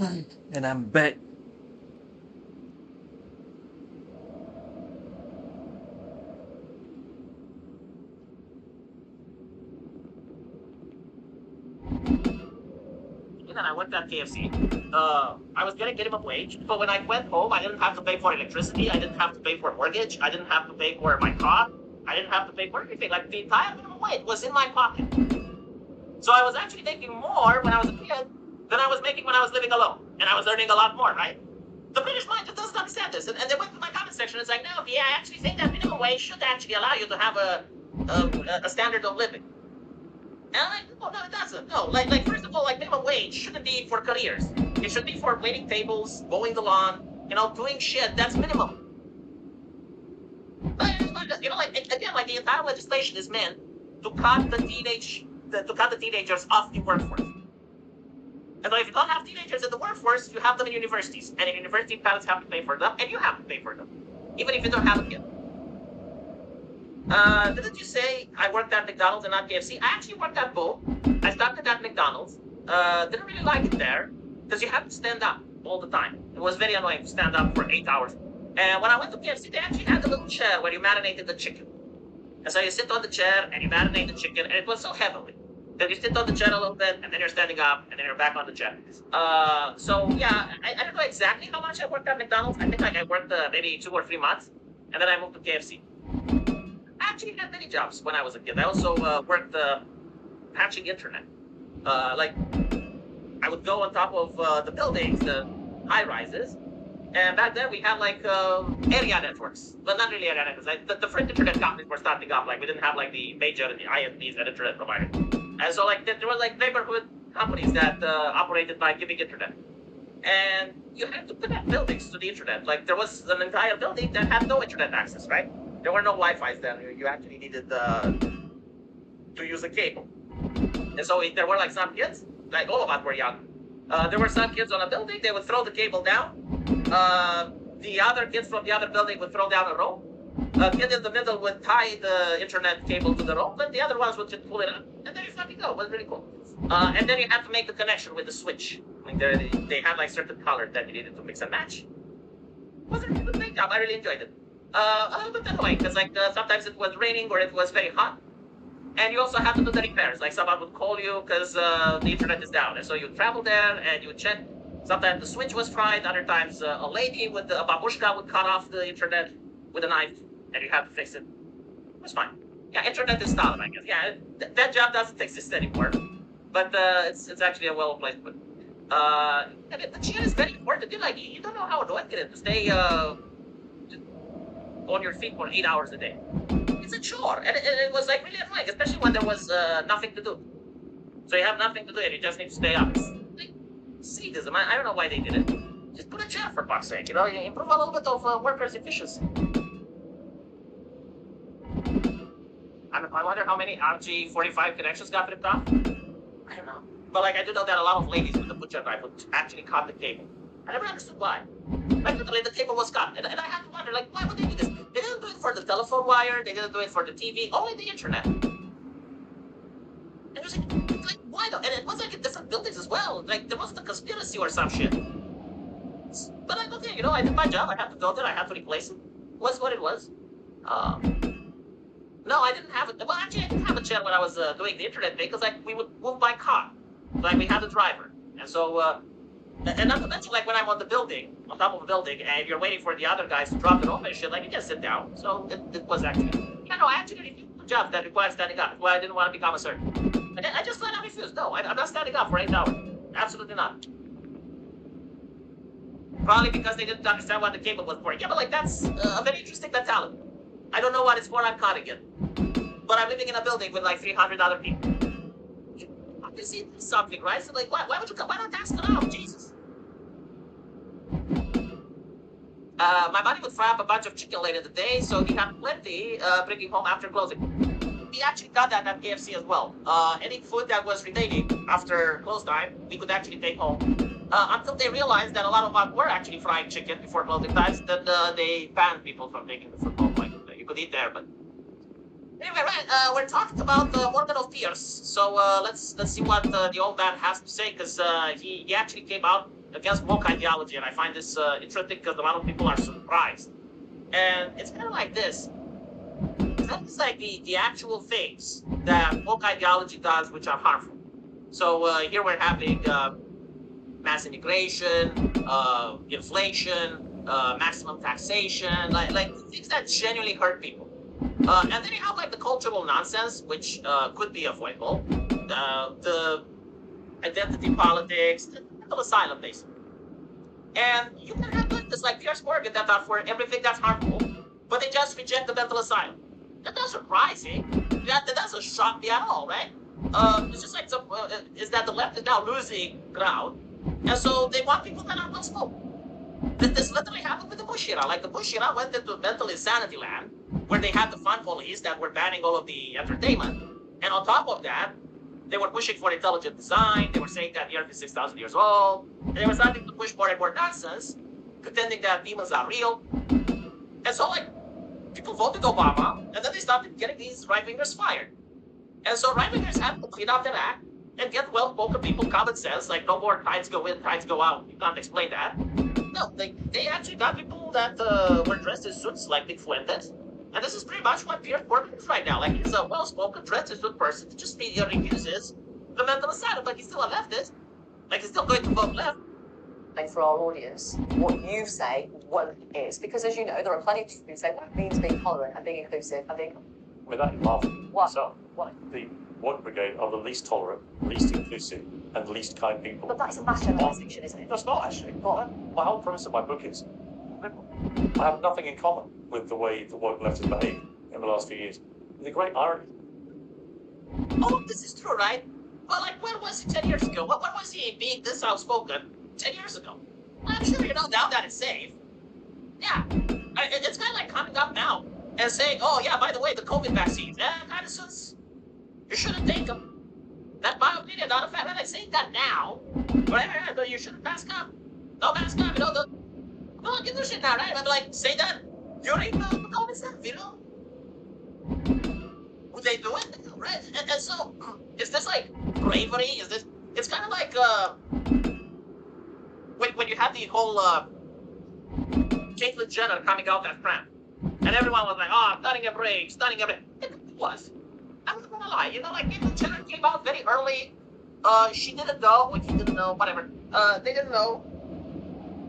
And I'm back. And then I worked at KFC. I was getting minimum wage, but when I went home, I didn't have to pay for electricity. I didn't have to pay for mortgage. I didn't have to pay for my car. I didn't have to pay for anything. Like the entire minimum wage was in my pocket. So I was actually making more when I was a kid than I was making when I was living alone, and I was earning a lot more, right? The British mind just doesn't understand this, and they went to my comment section. And it's like, no, yeah, I actually think that minimum wage should actually allow you to have a standard of living. And I'm like, oh, no, it doesn't. No, like first of all, like minimum wage shouldn't be for careers. It should be for waiting tables, mowing the lawn, doing shit. That's minimum. Like again, like the entire legislation is meant to cut the teenagers off the workforce. And so if you don't have teenagers in the workforce, you have them in universities, and in university parents have to pay for them, and you have to pay for them, even if you don't have a kid. Didn't you say I worked at McDonald's and not KFC? I actually worked at both. I started at McDonald's. Didn't really like it there because you have to stand up all the time. It was very annoying to stand up for 8 hours. And when I went to KFC, they actually had a little chair where you marinated the chicken. And so you sit on the chair and you marinate the chicken, and it was so heavily that you sit on the chair a little bit, and then you're standing up, and then you're back on the chair. So yeah, I don't know exactly how much I worked at McDonald's. I think like I worked maybe 2 or 3 months, and then I moved to KFC. I actually had many jobs when I was a kid. I also worked patching internet. Like I would go on top of the buildings, the high rises, and back then we had like area networks, but not really area networks. Like the first internet companies were starting up. Like we didn't have like the major ISPs and internet providers, and so like there were like neighborhood companies that operated by giving internet, and you had to connect buildings to the internet. Like there was an entire building that had no internet access, right? There were no Wi-Fi's then. You actually needed to use a cable. And so there were like some kids, like all of us were young. There were some kids on a building, they would throw the cable down. The other kids from the other building would throw down a rope. A kid in the middle would tie the internet cable to the rope, and the other ones would just pull it up. And there you fucking go. It was really cool. And then you had to make the connection with the switch. Like they had like certain colors that you needed to mix and match. It was a really great job. I really enjoyed it. A little bit annoying because like sometimes it was raining or it was very hot, and you also have to do the repairs. Like someone would call you because the internet is down, and so you travel there and you check. Sometimes the switch was fried. Other times a lady with a babushka would cut off the internet with a knife, and you have to fix it. It was fine. Yeah, internet is stolen, I guess. Yeah, that job doesn't exist anymore, but it's actually a well placed one. The chair is very important. You don't know how annoying it is to stay on your feet for 8 hours a day. It's a chore, and it was like really annoying, especially when there was nothing to do. So you have nothing to do, and you just need to stay up. It's like sadism. I don't know why they did it. Just put a chair for fuck's sake. You improve a little bit of workers' efficiency. I wonder how many RG45 connections got ripped off. I don't know, but like I do know that a lot of ladies with the butcher knife would actually cut the cable. I never understood why. Like literally, the cable was cut, and I had to wonder, like, why would they do this? They didn't do it for the telephone wire. They didn't do it for the TV. Only the internet. And it was like why though? And it was like in different buildings as well. Like there wasn't a conspiracy or some shit. But I don't think, I did my job. I had to go there. I had to replace it. Was what it was. No, I didn't have it. Well, actually, I didn't have a chair when I was doing the internet thing because like we would move by car. Like we had a driver, and so. And not to mention, like, when I'm on top of a building, and you're waiting for the other guys to drop it off and shit, like, you just sit down. So it was actually, I actually refused a job that required standing up. Well, I didn't want to become a servant. I just flat out refused. No, I'm not standing up for 8 hours. Absolutely not. Probably because they didn't understand what the cable was for. Yeah, but, like, that's a very interesting mentality. I don't know what it's for, I'm cutting it. But I'm living in a building with, like, 300 other people. You see something, right? So like, why would you come? Why not ask it out? Jesus. My buddy would fry up a bunch of chicken late in the day, so he had plenty bringing home after closing. We actually got that at KFC as well. Any food that was remaining after close time, we could actually take home. Until they realized that a lot of us were actually frying chicken before closing times, then they banned people from taking the food home. Like, you could eat there, but anyway, right, we're talking about Morgan of Tears. So let's see what the old man has to say, because he actually came out against woke ideology, and I find this interesting because a lot of people are surprised. And it's kind of like this. That's like the actual things that woke ideology does, which are harmful. So here we're having mass immigration, inflation, maximum taxation, like things that genuinely hurt people. And then you have like the cultural nonsense, which could be avoidable. The identity politics, the mental asylum, basically. And you can have this like Pierce Morgan that are for everything that's harmful, but they just reject the mental asylum. That doesn't surprise me. That doesn't shock me at all, right? It's just like is that the left is now losing ground, and so they want people that are well spoken. This literally happened with the Bush era. Like the Bush era went into mental insanity land, where they had the fun police that were banning all of the entertainment, and on top of that, they were pushing for intelligent design. They were saying that the Earth is 6,000 years old. And they were starting to push more and more nonsense, pretending that demons are real. And so, like, people voted Obama, and then they started getting these right-wingers fired. And so right-wingers have to clean up their act and get well-spoken people common sense, like no more tides go in, tides go out. You can't explain that. No, they actually got people that were dressed in suits like Nick Fuentes. And this is pretty much what Pierce Morgan is right now. Like, he's a well-spoken, dressed in suit person who just refuses the mental asylum, but he's still a leftist. Like, he's still going to vote left. For our audience, what you say woke is, because as you know, there are plenty of people who say woke means being tolerant and being inclusive and being. Without laughing. What? So, What? the woke brigade are the least tolerant, least inclusive, and least kind people. But that is a mass generalisation, isn't it? No, it's not actually. What? My whole premise of my book is I have nothing in common with the way the woke left has behaved in the last few years. The great irony. Oh, this is true, right? But, like, where was he 10 years ago? What was he being this outspoken 10 years ago? I'm sure you know now that it's safe. Yeah. It's kind of like coming up now and saying, oh, yeah, by the way, the COVID vaccines, kind of suits. You shouldn't take them. That's my opinion, not a fact. And I'm saying that now. But you shouldn't mask up. No mask up, you know, no, give this shit now, right? I'm like, say that during the COVID stuff, you know? Would they do it? Right? And so, is this like bravery? Is this, it's kind of like, when you had the whole, Caitlyn Jenner coming out as Trump. And everyone was like, oh, stunning a break, stunning a break. It was. I'm not gonna lie, you know, like Caitlyn Jenner came out very early. She didn't know, like he didn't know, whatever. They didn't know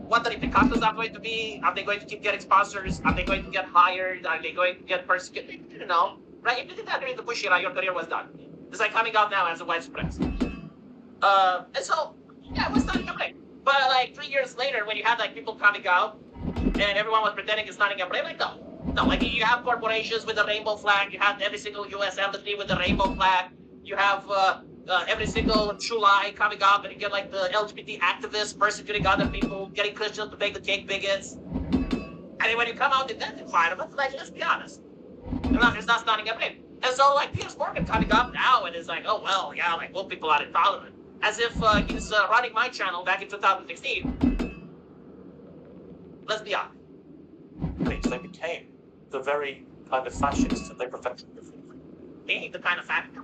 what the repercussions are going to be. Are they going to keep getting sponsors? Are they going to get hired? Are they going to get persecuted? They didn't know, right? If you did that during the Bush era, your career was done. It's like coming out now as a white supremacist. And so, yeah, it was stunning a break. But like 3 years later, when you had like people coming out and everyone was pretending it's stunning a break, like no, like you have corporations with the rainbow flag. You have every single U.S. embassy with the rainbow flag. You have every single July coming up and you get like the LGBT activists persecuting other people, getting Christians to make the cake bigots. And then when you come out in that environment, like, let's be honest, it's not stunning a break. And so like Pierce Morgan coming up now and is like, oh well, yeah, like woke people are intolerant. As if he's running my channel back in 2016. Let's be honest. They became the very kind of fascists that they professed to be. Being the kind of fact.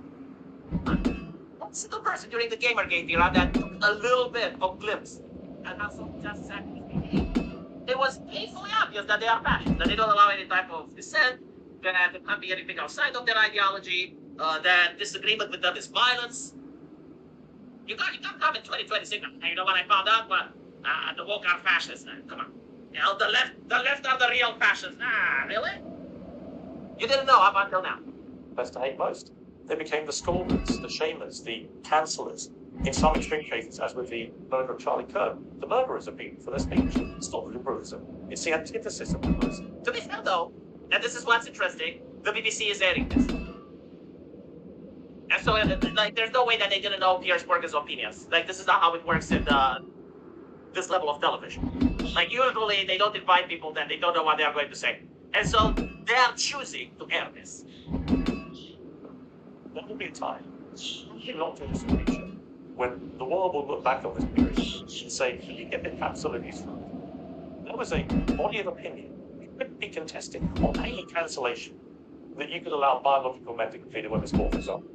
One single person during the Gamergate era that took a little bit of glimpse at how some just exactly behave. It was painfully obvious that they are fascists, that they don't allow any type of dissent, that there can't be anything outside of their ideology, that disagreement with them is violence. You can't come in 2026. You know what I found out? Well, the woke are fascists. Come on. You know, the left are the real fascists. Really? You didn't know up until now. Best to hate most. They became the scolders, the shamers, the cancellers. In some extreme cases, as with the murder of Charlie Kirk, the murderers are beaten for their speech. It's not liberalism. It's the antithesis of liberalism. To be fair, though, and this is what's interesting, the BBC is airing this. And so, like, there's no way that they didn't know Pierce Morgan's opinions. Like, this is not how it works in this level of television. Like, usually they don't invite people that they don't know what they are going to say. And so, they are choosing to air this. There will be a time, not in this future, when the world will look back on this period and say, can you get it absolutely right? There was a body of opinion you couldn't be contested on any cancellation that you could allow biological men to compete in women's sport, for example.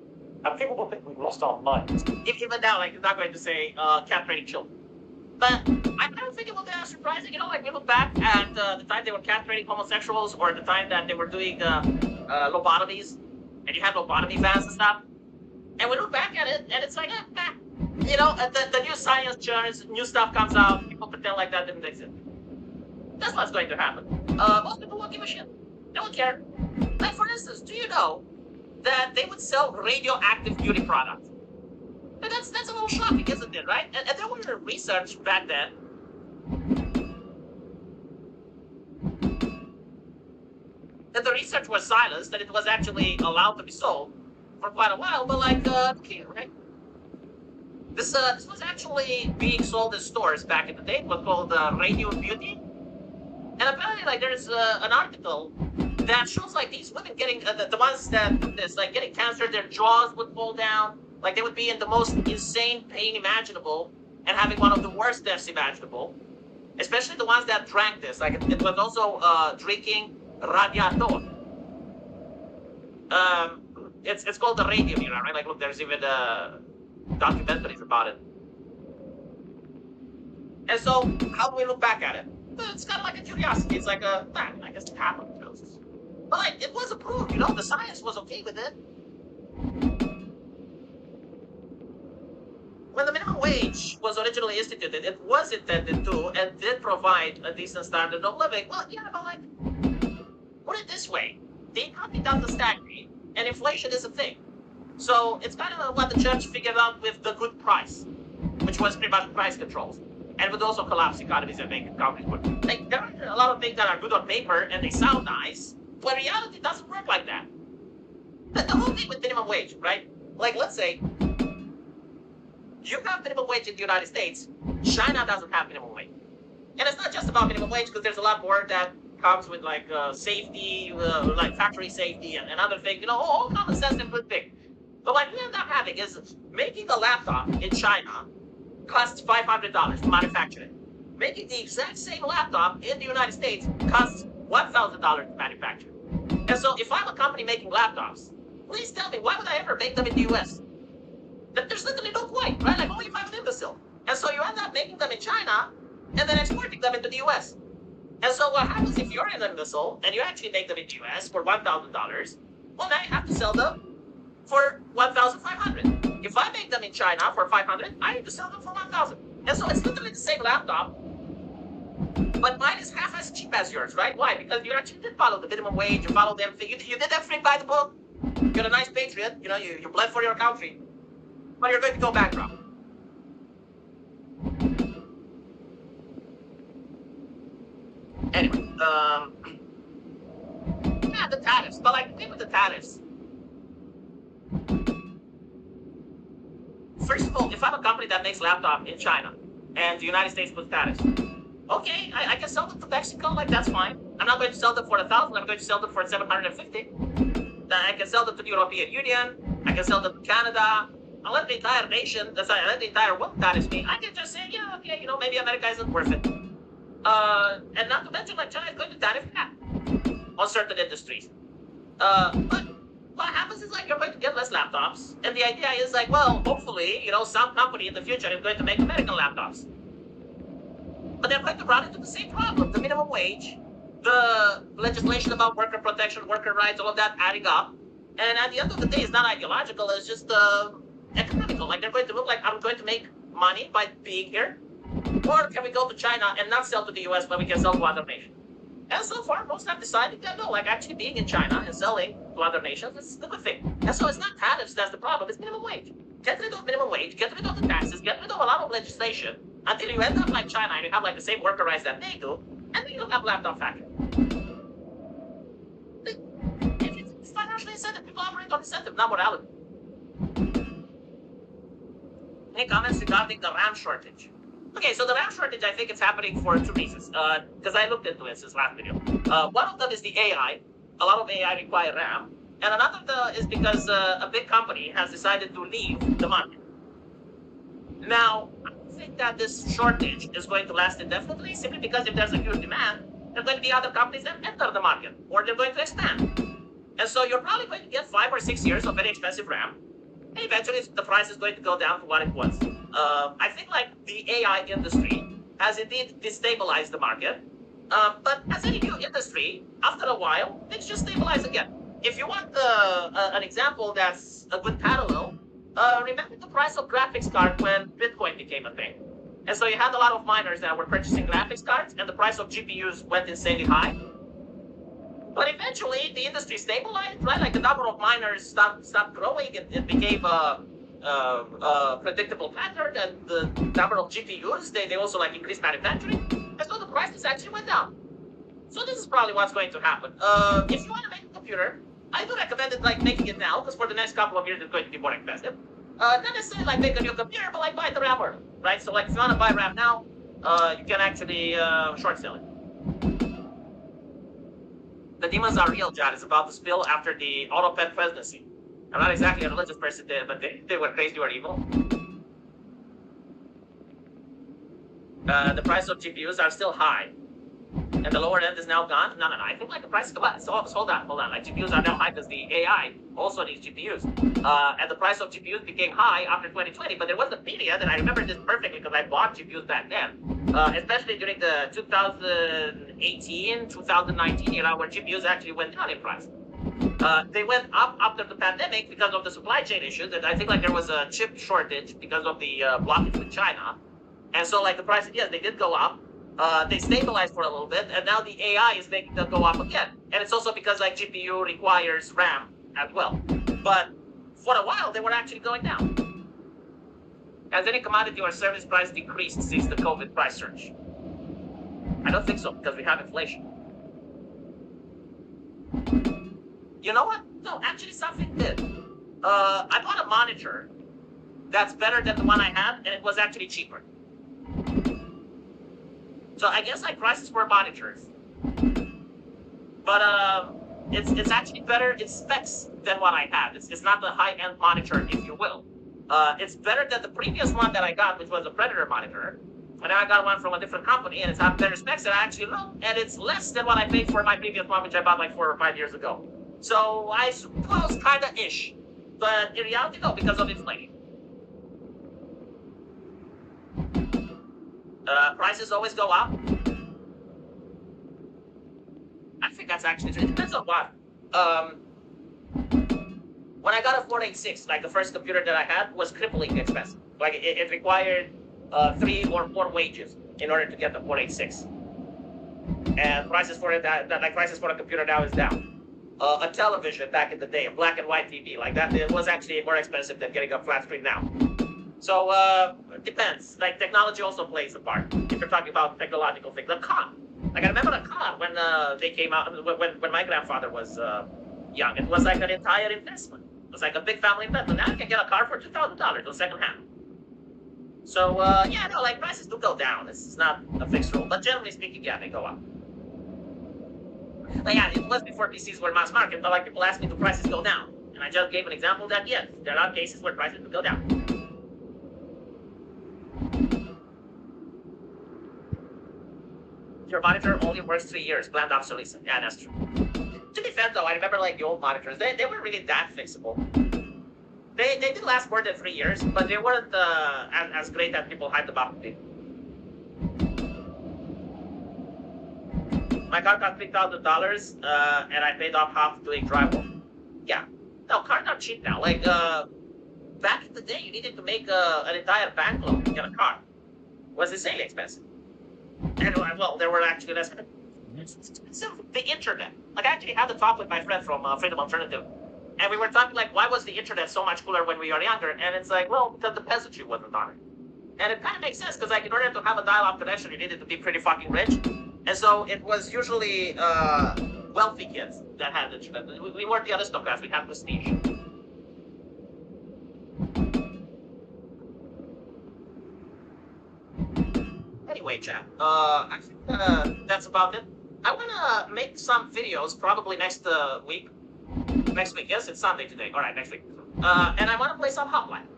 And people will think we've lost our minds. Even now, like, it's not going to say cat training children. But I don't think it will be that surprising. You know, like we look back at the time they were castrating homosexuals, or the time that they were doing lobotomies, and you had lobotomy fans and stuff. And we look back at it, and it's like, you know, the new science churns, new stuff comes out, people pretend like that didn't exist. That's what's going to happen. Most people won't give a shit. They won't care. Like, for instance, do you know that they would sell radioactive beauty products? And that's a little shocking, isn't it, right? And there were research back then. And the research was silenced, and it was actually allowed to be sold for quite a while, but like, okay, right? This was actually being sold in stores back in the day. It was called Radio Beauty. And apparently, like, there's an article that shows, like, these women getting, the ones that do this, like, getting cancer, their jaws would fall down. Like, they would be in the most insane pain imaginable and having one of the worst deaths imaginable. Especially the ones that drank this. Like, it was also drinking radiator. It's called the radium, you know, right? Like, look, there's even documentaries about it. And so, how do we look back at it? It's kind of like a curiosity. It's like I guess it happened. But like, it was approved, you know, the science was okay with it. When the minimum wage was originally instituted, it was intended to and did provide a decent standard of living. Well, yeah, but like, put it this way, the economy doesn't stagnate, and inflation is a thing. So it's kind of what the church figured out with the good price, which was pretty much price controls. And would also collapse economies and make countries work. Like, there are a lot of things that are good on paper and they sound nice, but reality doesn't work like that. The whole thing with minimum wage, right? Like, let's say you have minimum wage in the United States, China doesn't have minimum wage. And it's not just about minimum wage, because there's a lot more that comes with like safety, like factory safety and other things, you know, all common sense and good things. But what we end up having is making a laptop in China costs $500 to manufacture it. Making the exact same laptop in the United States costs $1,000 to manufacture. And so if I'm a company making laptops, please tell me, why would I ever make them in the US? There's literally no point, right? Like, only if I'm an imbecile. And so you end up making them in China and then exporting them into the US. And so what happens if you're an imbecile and you actually make them in the US for $1,000, well, now you have to sell them for $1,500. If I make them in China for $500, I need to sell them for $1,000. And so it's literally the same laptop, but mine is half as cheap as yours, right? Why? Because you actually did follow the minimum wage, you followed everything. You did everything by the book. You're a nice patriot, you know, you bled for your country, but you're going to go bankrupt. Anyway, yeah, the tariffs. But like, the thing with the tariffs, first of all, if I'm a company that makes laptop in China and the United States puts tariffs, okay, I can sell them to Mexico, like, that's fine. I'm not going to sell them for 1,000, I'm going to sell them for 750. I can sell them to the European Union, I can sell them to Canada. I'll let the entire nation, let the entire world tariff me. I can just say, yeah, okay, you know, maybe America isn't worth it. And not to mention, like, China is going to tariff that on certain industries. But what happens is, like, you're going to get less laptops, and the idea is, like, well, hopefully, you know, some company in the future is going to make American laptops. But they're going to run into the same problem, the minimum wage, the legislation about worker protection, worker rights, all of that adding up. And at the end of the day, it's not ideological, it's just economical. Like, they're going to look like, I'm going to make money by being here, or can we go to China and not sell to the US, but we can sell to other nations? And so far, most have decided that no, like, actually being in China and selling to other nations is the good thing. And so it's not tariffs that's the problem, it's minimum wage. Get rid of minimum wage, get rid of the taxes, get rid of a lot of legislation, until you end up like China and you have like the same worker rights that they do, and then you don't have laptop factory. It's financial incentive, people operate on incentive, not morality. Any comments regarding the RAM shortage? Okay, so the RAM shortage, I think it's happening for two reasons. Because I looked into it since last video. One of them is the AI. A lot of AI require RAM. And another is because a big company has decided to leave the market. Now, I don't think that this shortage is going to last indefinitely, simply because if there's a huge demand, there are going to be other companies that enter the market, or they're going to expand. And so you're probably going to get 5 or 6 years of very expensive RAM. eventually the price is going to go down to what it was. I think like the AI industry has indeed destabilized the market. But as any new industry, after a while, things just stabilize again. If you want an example that's a good parallel, remember the price of graphics card when Bitcoin became a thing. And so you had a lot of miners that were purchasing graphics cards, and the price of GPUs went insanely high. But eventually, the industry stabilized, right? Like the number of miners stopped growing, and it became a predictable pattern, and the number of GPUs they also like increased manufacturing, and so the prices actually went down. So this is probably what's going to happen. If you want to make a computer, I do recommend it like making it now, because for the next couple of years it's going to be more expensive. Not necessarily like make a new computer, but like buy the RAM early, right? So like if you want to buy RAM now, you can actually short sell it. The demons are real, John. It's about the spill after the AutoPet presidency. I'm not exactly a religious person, but they were crazy or evil. The price of GPUs are still high. And the lower end is now gone? No. I think like the price, hold on. Like GPUs are now high because the AI also needs GPUs. And the price of GPUs became high after 2020, but there was a period, and I remember this perfectly because I bought GPUs back then, especially during the 2018, 2019 era where GPUs actually went down in price. They went up after the pandemic because of the supply chain issues, and I think like there was a chip shortage because of the blockage with China. And so like the prices, yes, they did go up. They stabilized for a little bit, and now the AI is making them go up again. And it's also because like GPU requires RAM as well. But for a while, they were actually going down. Has any commodity or service price decreased since the COVID price surge? I don't think so, because we have inflation. You know what? No, actually something did. I bought a monitor that's better than the one I had, and it was actually cheaper. So I guess like prices for monitors, but it's actually better in specs than what I had. It's not the high-end monitor, if you will. It's better than the previous one that I got, which was a Predator monitor, and now I got one from a different company, and it's have better specs that I actually love, and it's less than what I paid for my previous one, which I bought like 4 or 5 years ago. So I suppose kinda ish, but in reality no, because of inflation. Prices always go up. I think that's actually true. It depends on what. When I got a 486, like the first computer that I had was crippling expensive. Like it required 3 or 4 wages in order to get the 486. And prices for it, like prices for a computer now is down. A television back in the day, a black and white TV, like that, it was actually more expensive than getting a flat screen now. So, it depends. Like, technology also plays a part. If you're talking about technological things. The car. Like, I remember the car when they came out, when my grandfather was young. It was like an entire investment. It was like a big family investment. Now you can get a car for $2,000 on second hand. So, yeah, no, like, prices do go down. This is not a fixed rule. But generally speaking, yeah, they go up. But yeah, it was before PCs were mass market, but like, people ask me, do prices go down? And I just gave an example that, yes, there are cases where prices do go down. Your monitor only works 3 years, planned obsolescence. Yeah, that's true. To be fair though, I remember like the old monitors, they weren't really that fixable. They did last more than 3 years, but they weren't as great as people hyped them up to be. My car cost $3,000, and I paid off half doing drywall. Yeah. No, cars are cheap now. Like, back in the day, you needed to make an entire bank loan to get a car. It was insanely expensive. And, well, there were actually less. The internet. Like, I actually had a talk with my friend from Freedom Alternative. And we were talking, like, why was the internet so much cooler when we were younger? And it's like, well, because the peasantry wasn't on it. And it kind of makes sense, because, like, in order to have a dial-up connection, you needed to be pretty fucking rich. And so it was usually wealthy kids that had internet. We weren't the aristocrats, we had prestige. Anyway, chat, I think that's about it. I want to make some videos probably next week. Next week, yes, it's Sunday today. All right, next week. And I want to play some Half-Life.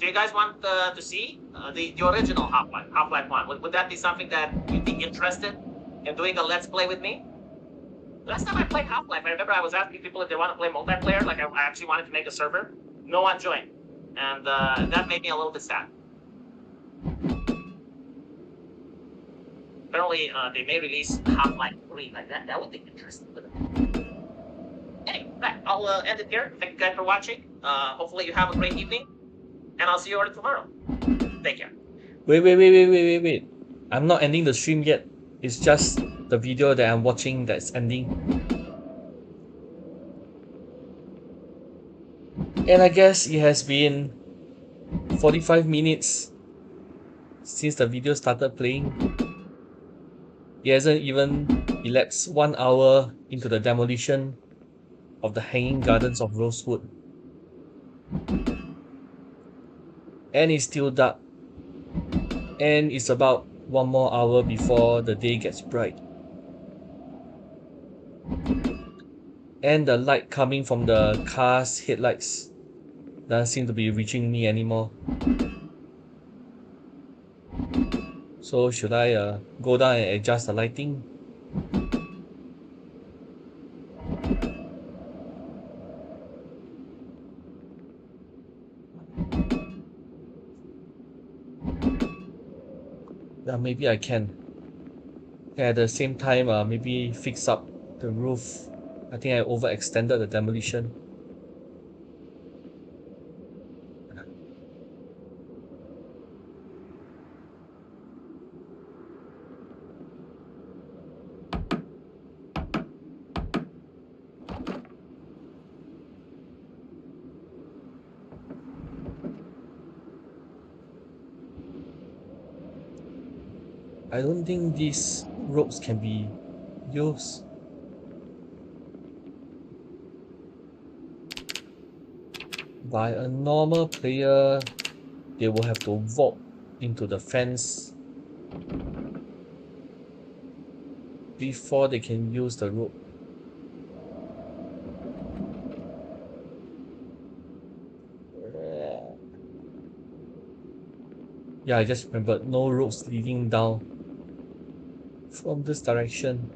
Do you guys want to see the original Half-Life, Half-Life 1? Would that be something that you'd be interested in doing a Let's Play with me? Last time I played Half-Life, I remember I was asking people if they want to play multiplayer, like I actually wanted to make a server. No one joined. and that made me a little bit sad. Apparently, they may release Half-Life 3 like that. That would be interesting. Anyway, right, I'll end it here. Thank you guys for watching. Hopefully you have a great evening, and I'll see you all tomorrow. Take care. Wait. I'm not ending the stream yet. It's just the video that I'm watching that's ending. And I guess it has been 45 minutes since the video started playing. It hasn't even elapsed 1 hour into the demolition of the Hanging Gardens of Rosewood. And it's still dark. And it's about 1 more hour before the day gets bright. And the light coming from the car's headlights doesn't seem to be reaching me anymore. So should I go down and adjust the lighting? Yeah, maybe I can. At the same time, maybe fix up the roof. I think I overextended the demolition. I don't think these ropes can be used. By a normal player, they will have to vault into the fence before they can use the rope. Yeah, I just remembered no ropes leading down from this direction.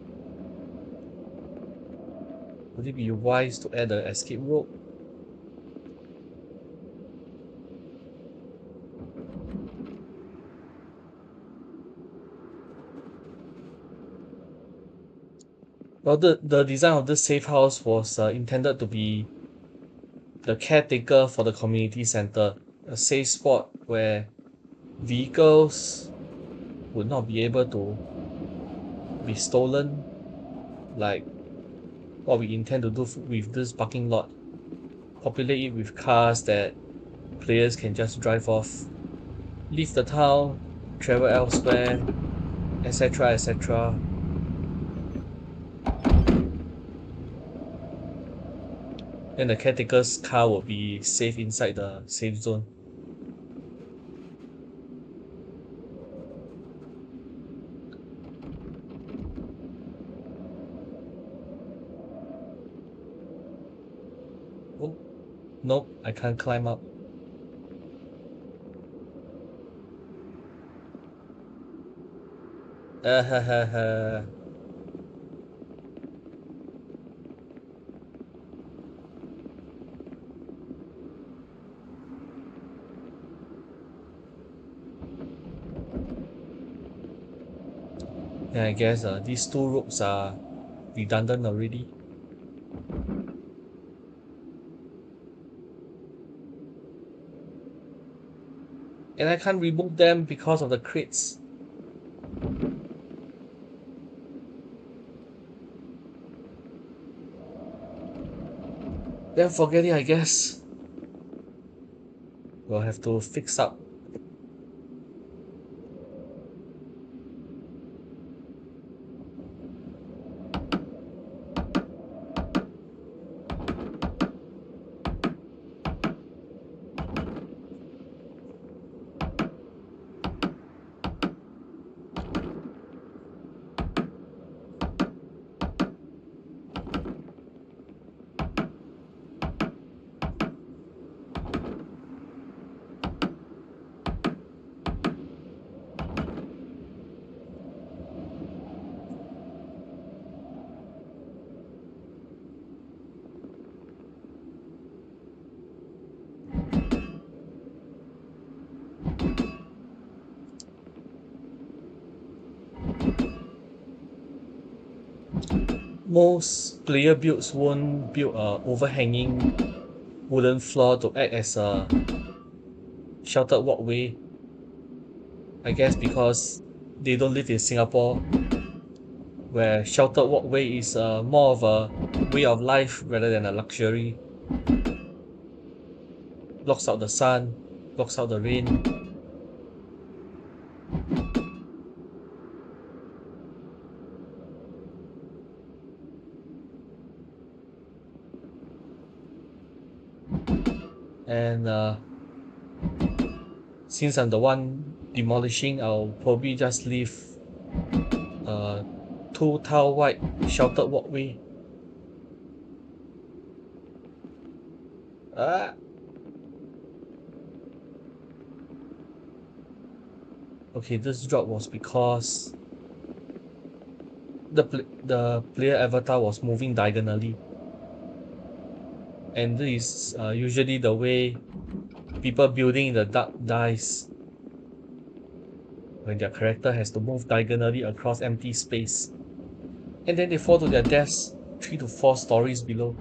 Would it be wise to add an escape rope? Well, the design of this safe house was intended to be the caretaker for the community center, a safe spot where vehicles would not be able to be stolen, like what we intend to do with this parking lot. Populate it with cars that players can just drive off, leave the town, travel elsewhere, etc. etc. Then the caretaker's car will be safe inside the safe zone. Oh, nope, I can't climb up. Ha. Yeah, I guess these two ropes are redundant already. And I can't remove them because of the crates. Then forget it, I guess. We'll have to fix up. most player builds won't build a overhanging wooden floor to act as a sheltered walkway. I guess because they don't live in Singapore, where sheltered walkway is more of a way of life rather than a luxury. Blocks out the sun, blocks out the rain. And since I'm the one demolishing, I'll probably just leave a 2 tile wide sheltered walkway. Ah. Okay, this drop was because the player avatar was moving diagonally, and this is usually the way people building in the dark dies, when their character has to move diagonally across empty space, and then they fall to their deaths 3 to 4 stories below.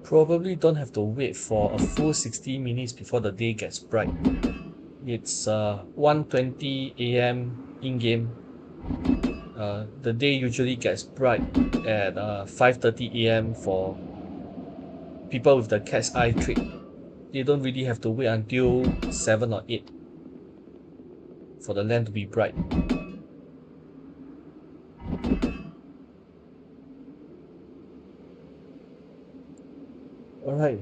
Probably don't have to wait for a full 60 minutes before the day gets bright. It's 1:20 a.m. in-game. The day usually gets bright at 5:30 a.m. for people with the cat's eye trick. They don't really have to wait until 7 or 8 for the land to be bright. Alright.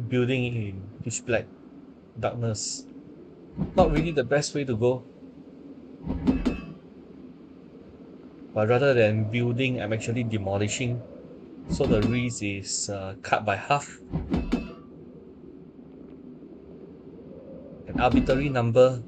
Building in pitch black darkness, not really the best way to go. But rather than building, I'm actually demolishing, so the risk is cut by half. An arbitrary number.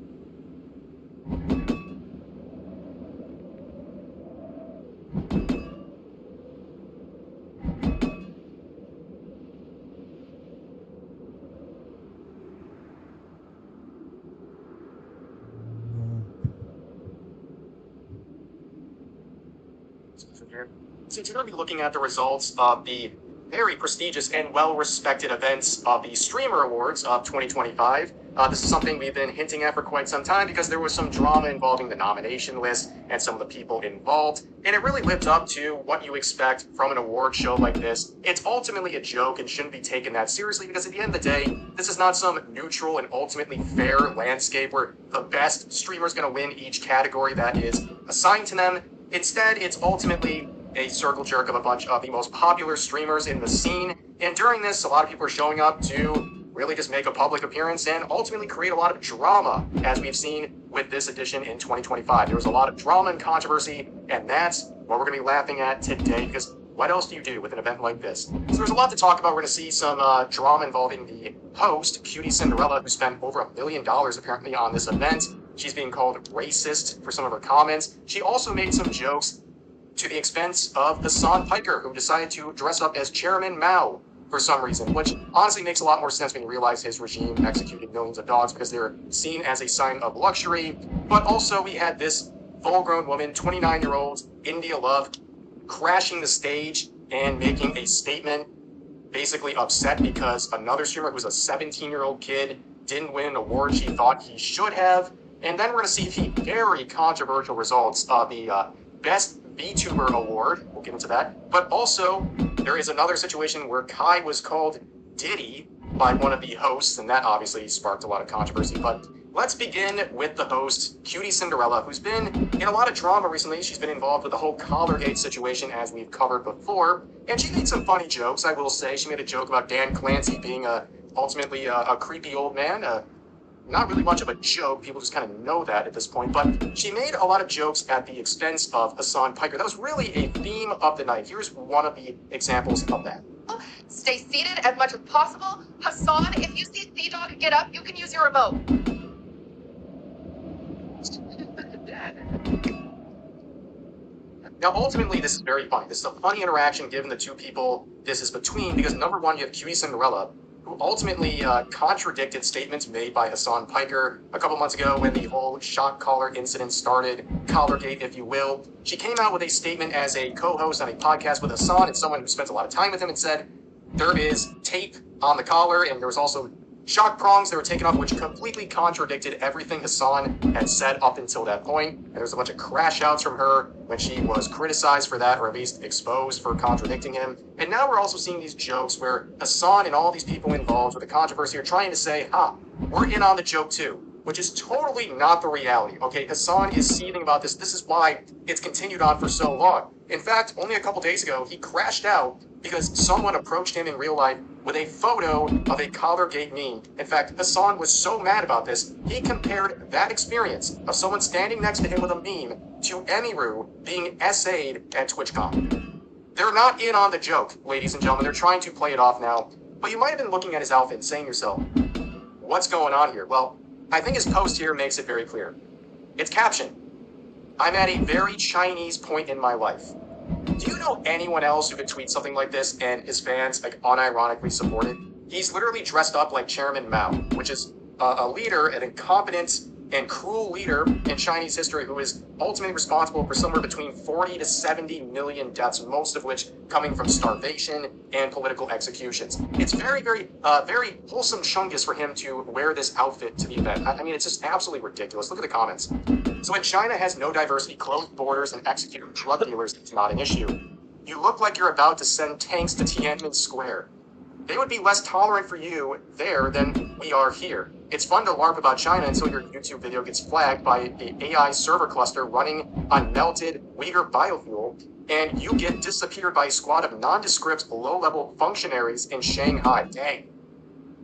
Since you're going to be looking at the results of the very prestigious and well-respected events of the Streamer Awards of 2025, this is something we've been hinting at for quite some time because there was some drama involving the nomination list and some of the people involved, and it really lived up to what you expect from an award show like this. It's ultimately a joke and shouldn't be taken that seriously because at the end of the day, this is not some neutral and ultimately fair landscape where the best streamer is going to win each category that is assigned to them. Instead, it's ultimately a circle jerk of a bunch of the most popular streamers in the scene, and during this, a lot of people are showing up to really just make a public appearance and ultimately create a lot of drama, as we've seen with this edition in 2025. There was a lot of drama and controversy, and that's what we're going to be laughing at today, because what else do you do with an event like this? So there's a lot to talk about. We're going to see some drama involving the host, Cutie Cinderella, who spent over $1 million apparently on this event. She's being called racist for some of her comments. She also made some jokes to the expense of Hassan Piker, who decided to dress up as Chairman Mao for some reason, which honestly makes a lot more sense when you realize his regime executed millions of dogs because they're seen as a sign of luxury. But also we had this full-grown woman, 29-year-old India Love, crashing the stage and making a statement, basically upset because another streamer who was a 17-year-old kid didn't win an award she thought he should have. And then we're going to see the very controversial results of the Best VTuber Award. We'll get into that. But also, there is another situation where Kai was called Diddy by one of the hosts, and that obviously sparked a lot of controversy. But let's begin with the host, Cutie Cinderella, who's been in a lot of drama recently. She's been involved with the whole Collargate situation, as we've covered before. And she made some funny jokes, I will say. She made a joke about Dan Clancy being ultimately a creepy old man. Not really much of a joke, people just kind of know that at this point, but she made a lot of jokes at the expense of Hassan Piker. That was really a theme of the night. Here's one of the examples of that. Stay seated as much as possible. Hassan, if you see Sea-Dog get up, you can use your remote. Now, ultimately, this is very funny. This is a funny interaction given the two people this is between, because number one, you have Cutie Cinderella, who ultimately contradicted statements made by Hassan Piker a couple months ago when the whole shock collar incident started, Collargate, if you will. She came out with a statement as a co-host on a podcast with Hassan and someone who spends a lot of time with him and said, there is tape on the collar and there was also shock prongs that were taken off, which completely contradicted everything Hassan had said up until that point. And there was a bunch of crash outs from her when she was criticized for that, or at least exposed for contradicting him. And now we're also seeing these jokes where Hassan and all these people involved with the controversy are trying to say, we're in on the joke too, which is totally not the reality. Okay, Hassan is seething about this. This is why it's continued on for so long. In fact, only a couple days ago, he crashed out because someone approached him in real life with a photo of a Collargate meme. In fact, Hassan was so mad about this, he compared that experience of someone standing next to him with a meme to Emiru being essayed at TwitchCon. They're not in on the joke, ladies and gentlemen. They're trying to play it off now. But you might have been looking at his outfit and saying to yourself, what's going on here? Well, I think his post here makes it very clear. It's captioned, I'm at a very Chinese point in my life. Do you know anyone else who could tweet something like this and his fans like unironically support it? He's literally dressed up like Chairman Mao, which is a leader, an incompetent and cruel leader in Chinese history who is ultimately responsible for somewhere between 40 to 70 million deaths, most of which coming from starvation and political executions. It's very wholesome chungus for him to wear this outfit to the event. I mean, it's just absolutely ridiculous. Look at the comments. So when China has no diversity, closed borders, and execute drug dealers, it's not an issue. You look like you're about to send tanks to Tiananmen Square. They would be less tolerant for you there than we are here. It's fun to LARP about China until your YouTube video gets flagged by an AI server cluster running on melted Uyghur biofuel, and you get disappeared by a squad of nondescript, low-level functionaries in Shanghai. Dang.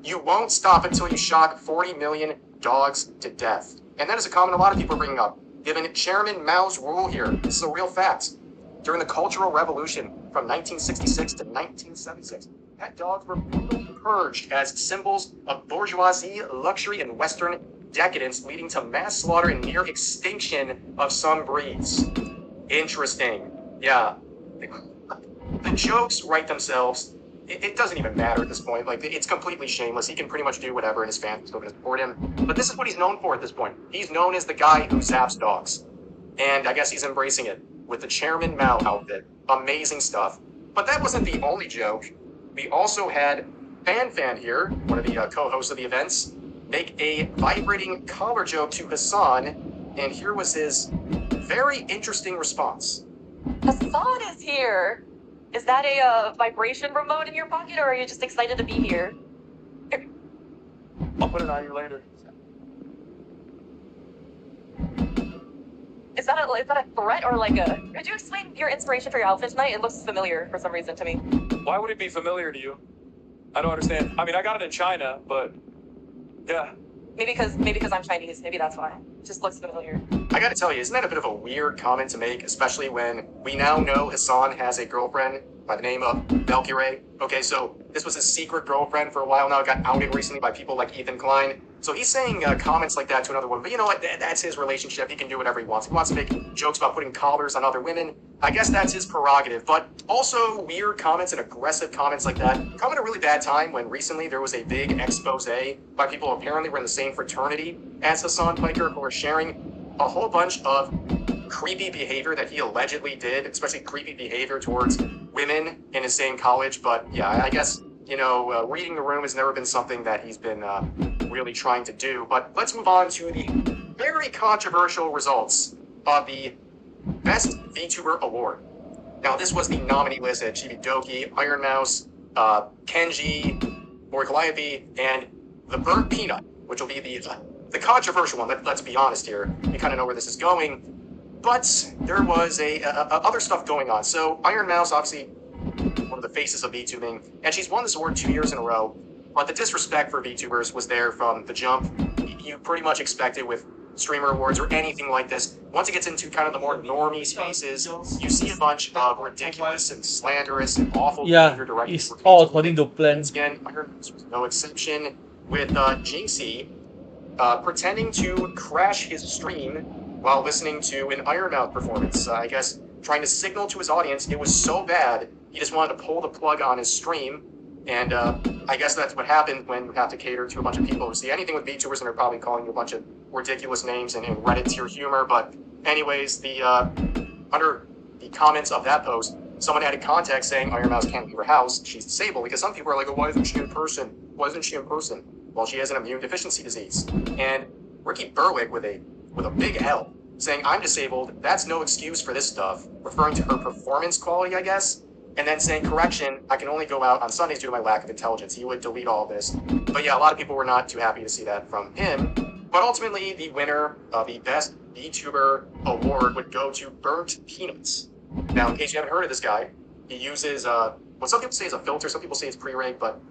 You won't stop until you shock 40 million dogs to death. And that is a comment a lot of people are bringing up. Given Chairman Mao's rule here, this is a real fact. During the Cultural Revolution from 1966 to 1976, pet dogs were brutally purged as symbols of bourgeoisie, luxury, and Western decadence, leading to mass slaughter and near extinction of some breeds. Interesting. Yeah. The jokes write themselves. It doesn't even matter at this point. Like, it's completely shameless. He can pretty much do whatever, and his fans are going to support him. But this is what he's known for at this point. He's known as the guy who zaps dogs. And I guess he's embracing it with the Chairman Mao outfit. Amazing stuff. But that wasn't the only joke. We also had Fan here, one of the co-hosts of the events, make a vibrating collar joke to Hassan, and here was his very interesting response. Hassan is here. Is that a vibration remote in your pocket, or are you just excited to be here? I'll put it on you later. Is that a threat or like a... Could you explain your inspiration for your outfit tonight? It looks familiar for some reason to me. Why would it be familiar to you? I don't understand. I mean, I got it in China, but yeah. Maybe because I'm Chinese. Maybe that's why. It just looks familiar. I gotta tell you, isn't that a bit of a weird comment to make, especially when we now know Hassan has a girlfriend by the name of Valkyrie? Okay, so this was his secret girlfriend for a while now. It got outed recently by people like Ethan Klein. So he's saying comments like that to another woman. But you know what? That's his relationship. He can do whatever he wants. He wants to make jokes about putting collars on other women. I guess that's his prerogative. But also weird comments and aggressive comments like that come at a really bad time when recently there was a big expose by people who apparently were in the same fraternity as Hassan Piker, who were sharing a whole bunch of creepy behavior that he allegedly did, especially creepy behavior towards women in his same college. But yeah, I guess, you know, reading the room has never been something that he's been really trying to do. But let's move on to the very controversial results of the Best VTuber Award. Now, this was the nominee list at Chibidoki, Iron Mouse, Kenji, Boy Calliope, and the Burnt Peanut, which will be the controversial one. Let's be honest here. You kind of know where this is going. But there was other stuff going on. So Iron Mouse, obviously, one of the faces of VTubing, and she's won this award 2 years in a row. But the disrespect for VTubers was there from the jump. You pretty much expect it with streamer awards or anything like this. Once it gets into kind of the more normie spaces, you see a bunch of ridiculous and slanderous and awful behavior directed it's toward all VTubers. according to plan. Once again, Iron Mouse was no exception, with Jinxie pretending to crash his stream while listening to an Iron Mouth performance. I guess trying to signal to his audience it was so bad, he just wanted to pull the plug on his stream. And I guess that's what happened when you have to cater to a bunch of people who see anything with VTubers and are probably calling you a bunch of ridiculous names and Reddit tier humor. But anyways, under the comments of that post, someone added context saying Iron Mouse can't leave her house, she's disabled, because some people are like, oh, why isn't she in person? Why isn't she in person? Well, she has an immune deficiency disease. And Ricky Berwick with a big L saying, I'm disabled, that's no excuse for this stuff, referring to her performance quality, I guess. And then saying, correction, I can only go out on Sundays due to my lack of intelligence. He would delete all of this. But yeah, a lot of people were not too happy to see that from him. But ultimately, the winner of the Best VTuber Award would go to Burnt Peanuts. Now, in case you haven't heard of this guy, he uses, what some people say is a filter, some people say it's pre-rigged, but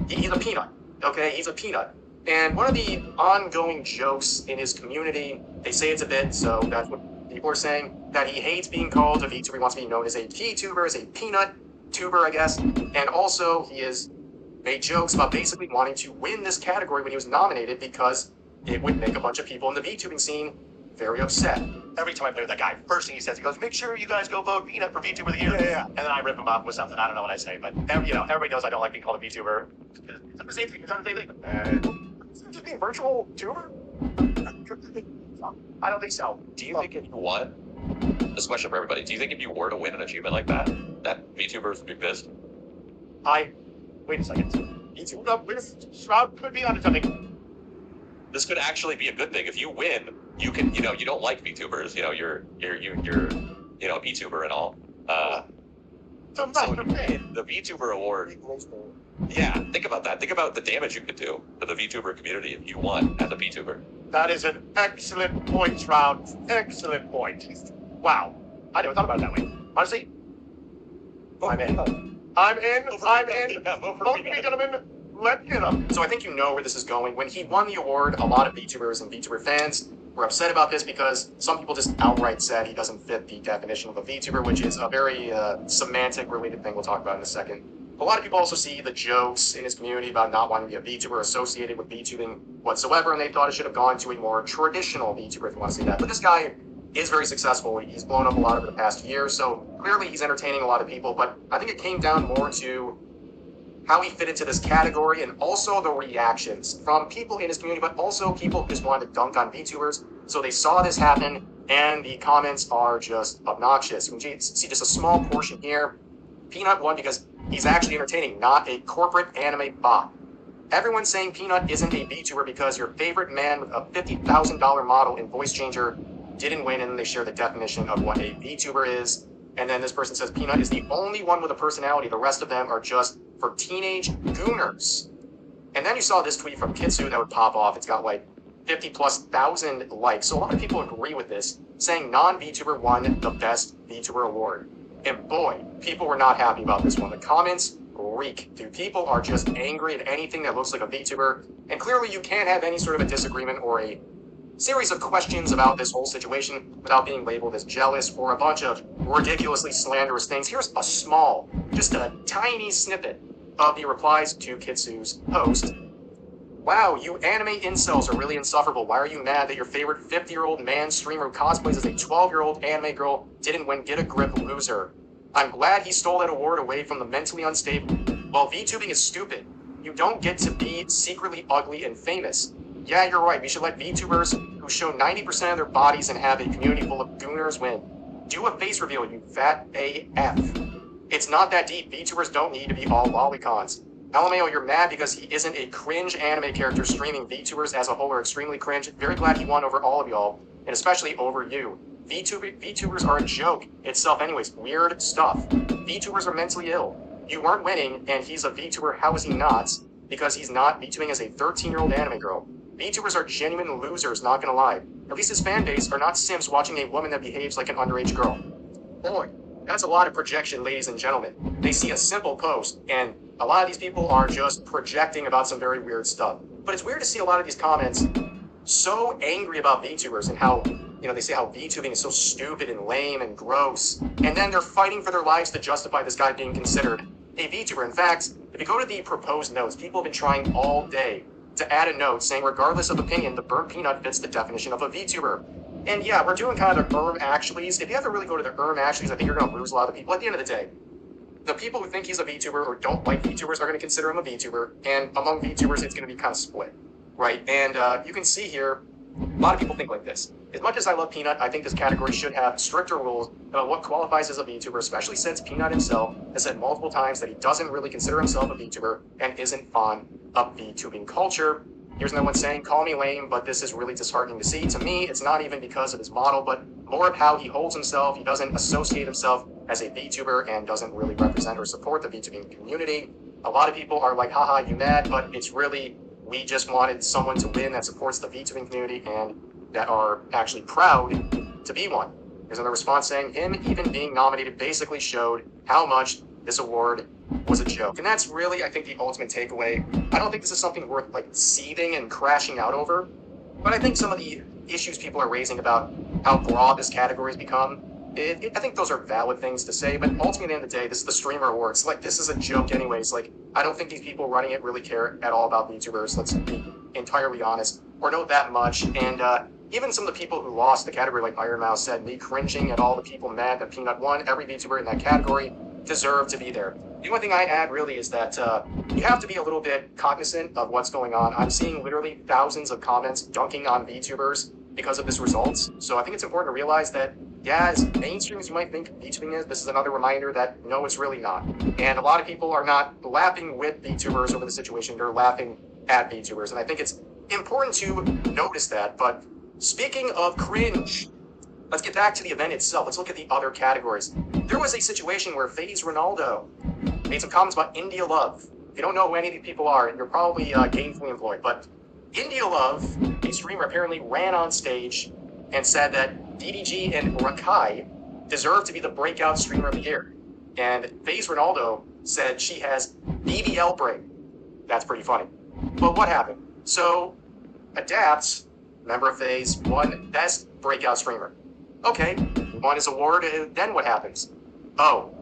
he's a peanut, okay? He's a peanut. And one of the ongoing jokes in his community, they say it's a bit, so that's what people are saying, that he hates being called a VTuber. He wants to be known as a VTuber, as a peanut tuber, I guess. And also, he has made jokes about basically wanting to win this category when he was nominated because it would make a bunch of people in the VTubing scene very upset. Every time I play with that guy, first thing he says, he goes, make sure you guys go vote Peanut for VTuber of the Year. Yeah. And then I rip him up with something. I don't know what I say, but everybody knows I don't like being called a VTuber. It's the same thing. It's not the same thing. Just being virtual tuber? I don't think so. Do you think if you won, this is a question for everybody, do you think if you were to win an achievement like that VTubers would be pissed? Wait a second. VTuber could be onto something. This could actually be a good thing. If you win, you can, you don't like VTubers, you're a VTuber and all. So the VTuber award, yeah, think about that. Think about the damage you could do to the VTuber community if you won as a VTuber. That is an excellent point, Shroud. Excellent point. Wow. I never thought about it that way. Honestly, I'm in. Vote for me, gentlemen. Let's get them. So I think you know where this is going. When he won the award, a lot of VTubers and VTuber fans were upset about this because some people just outright said he doesn't fit the definition of a VTuber, which is a very semantic-related thing we'll talk about in a second. A lot of people also see the jokes in his community about not wanting to be a VTuber associated with VTubing whatsoever, and they thought it should have gone to a more traditional VTuber, if you want to say that. But this guy is very successful. He's blown up a lot over the past year, so clearly he's entertaining a lot of people, but I think it came down more to how he fit into this category and also the reactions from people in his community, but also people who just wanted to dunk on VTubers. So they saw this happen, and the comments are just obnoxious. You can see just a small portion here. Peanut won because he's actually entertaining, not a corporate anime bot. Everyone's saying Peanut isn't a VTuber because your favorite man with a $50,000 model and voice changer didn't win, and then they share the definition of what a VTuber is. And then this person says Peanut is the only one with a personality. The rest of them are just for teenage gooners. And then you saw this tweet from Kitsu that would pop off. It's got like 50,000+ likes. So a lot of people agree with this, saying non-VTuber won the Best VTuber Award. And boy, people were not happy about this one. The comments reek. Dude, people are just angry at anything that looks like a VTuber. And clearly you can't have any sort of a disagreement or a series of questions about this whole situation without being labeled as jealous or a bunch of ridiculously slanderous things. Here's a small, just a tiny snippet of the replies to Kitsu's post. Wow, you anime incels are really insufferable. Why are you mad that your favorite 50-year-old man streamer who cosplays as a 12-year-old anime girl didn't win? Get a grip, loser. I'm glad he stole that award away from the mentally unstable. Well, VTubing is stupid. You don't get to be secretly ugly and famous. Yeah, you're right. We should let VTubers who show 90% of their bodies and have a community full of gooners win. Do a face reveal, you fat AF. It's not that deep. VTubers don't need to be all lolicons. LMAO, you're mad because he isn't a cringe anime character streaming. VTubers as a whole are extremely cringe. Very glad he won over all of y'all, and especially over you. VTubers are a joke itself anyways. Weird stuff. VTubers are mentally ill. You weren't winning, and he's a VTuber. How is he not? Because he's not VTubing as a 13-year-old anime girl. VTubers are genuine losers, not gonna lie. At least his fan base are not simps watching a woman that behaves like an underage girl. Boy, that's a lot of projection, ladies and gentlemen. They see a simple post, and a lot of these people are just projecting about some very weird stuff. But it's weird to see a lot of these comments so angry about VTubers and how, they say how VTubing is so stupid and lame and gross. And then they're fighting for their lives to justify this guy being considered a VTuber. In fact, if you go to the proposed notes, people have been trying all day to add a note saying, regardless of opinion, the burnt peanut fits the definition of a VTuber. And yeah, we're doing kind of the actuallys. If you have to really go to the actuallys, I think you're going to lose a lot of the people. At the end of the day, the people who think he's a VTuber or don't like VTubers are going to consider him a VTuber. And among VTubers, it's going to be kind of split, right? And you can see here, a lot of people think like this. As much as I love Peanut, I think this category should have stricter rules about what qualifies as a VTuber, especially since Peanut himself has said multiple times that he doesn't really consider himself a VTuber and isn't fond of VTubing culture. Here's another one saying, call me lame, but this is really disheartening to see. To me, it's not even because of his model, but more of how he holds himself. He doesn't associate himself as a VTuber and doesn't really represent or support the VTubing community. A lot of people are like, haha, you mad, but it's really, we just wanted someone to win that supports the VTubing community and that are actually proud to be one. There's another response saying, him even being nominated basically showed how much this award was a joke. And that's really, I think, the ultimate takeaway. I don't think this is something worth, seething and crashing out over. But I think some of the issues people are raising about how broad this category has become, I think those are valid things to say. But ultimately, at the end of the day, this is the Streamer Awards. This is a joke anyways. I don't think these people running it really care at all about VTubers. Let's be entirely honest. Or know that much. And even some of the people who lost the category, like Iron Mouse said, me cringing at all the people mad that Peanut won, every VTuber in that category deserved to be there. The only thing I add really is that you have to be a little bit cognizant of what's going on. I'm seeing literally thousands of comments dunking on VTubers because of this result. So I think it's important to realize that, yeah, as mainstream as you might think VTubing is, this is another reminder that no, it's really not. And a lot of people are not laughing with VTubers over the situation, they're laughing at VTubers. And I think it's important to notice that. But speaking of cringe, let's get back to the event itself. Let's look at the other categories. There was a situation where FaZe Ronaldo made some comments about India Love. If you don't know who any of these people are, you're probably gainfully employed. But India Love, a streamer, apparently ran on stage and said that DDG and Rakai deserve to be the breakout streamer of the year. And FaZe Ronaldo said she has BBL brain. That's pretty funny. But what happened? So, Adapt, member of FaZe, won Best Breakout Streamer. Okay, won his award, then what happens? Oh,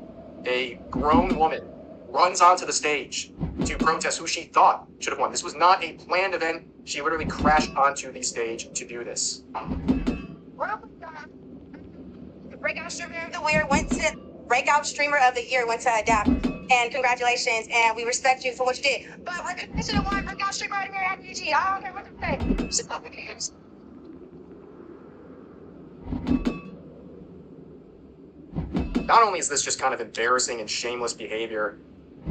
a grown woman runs onto the stage to protest who she thought should have won. This was not a planned event. She literally crashed onto the stage to do this. The breakout streamer of the year went to Adapt. And congratulations, and we respect you for what you did. But recognition of one breakout streamer of the year at DG. I don't care what to say. Stop the games. Not only is this just kind of embarrassing and shameless behavior,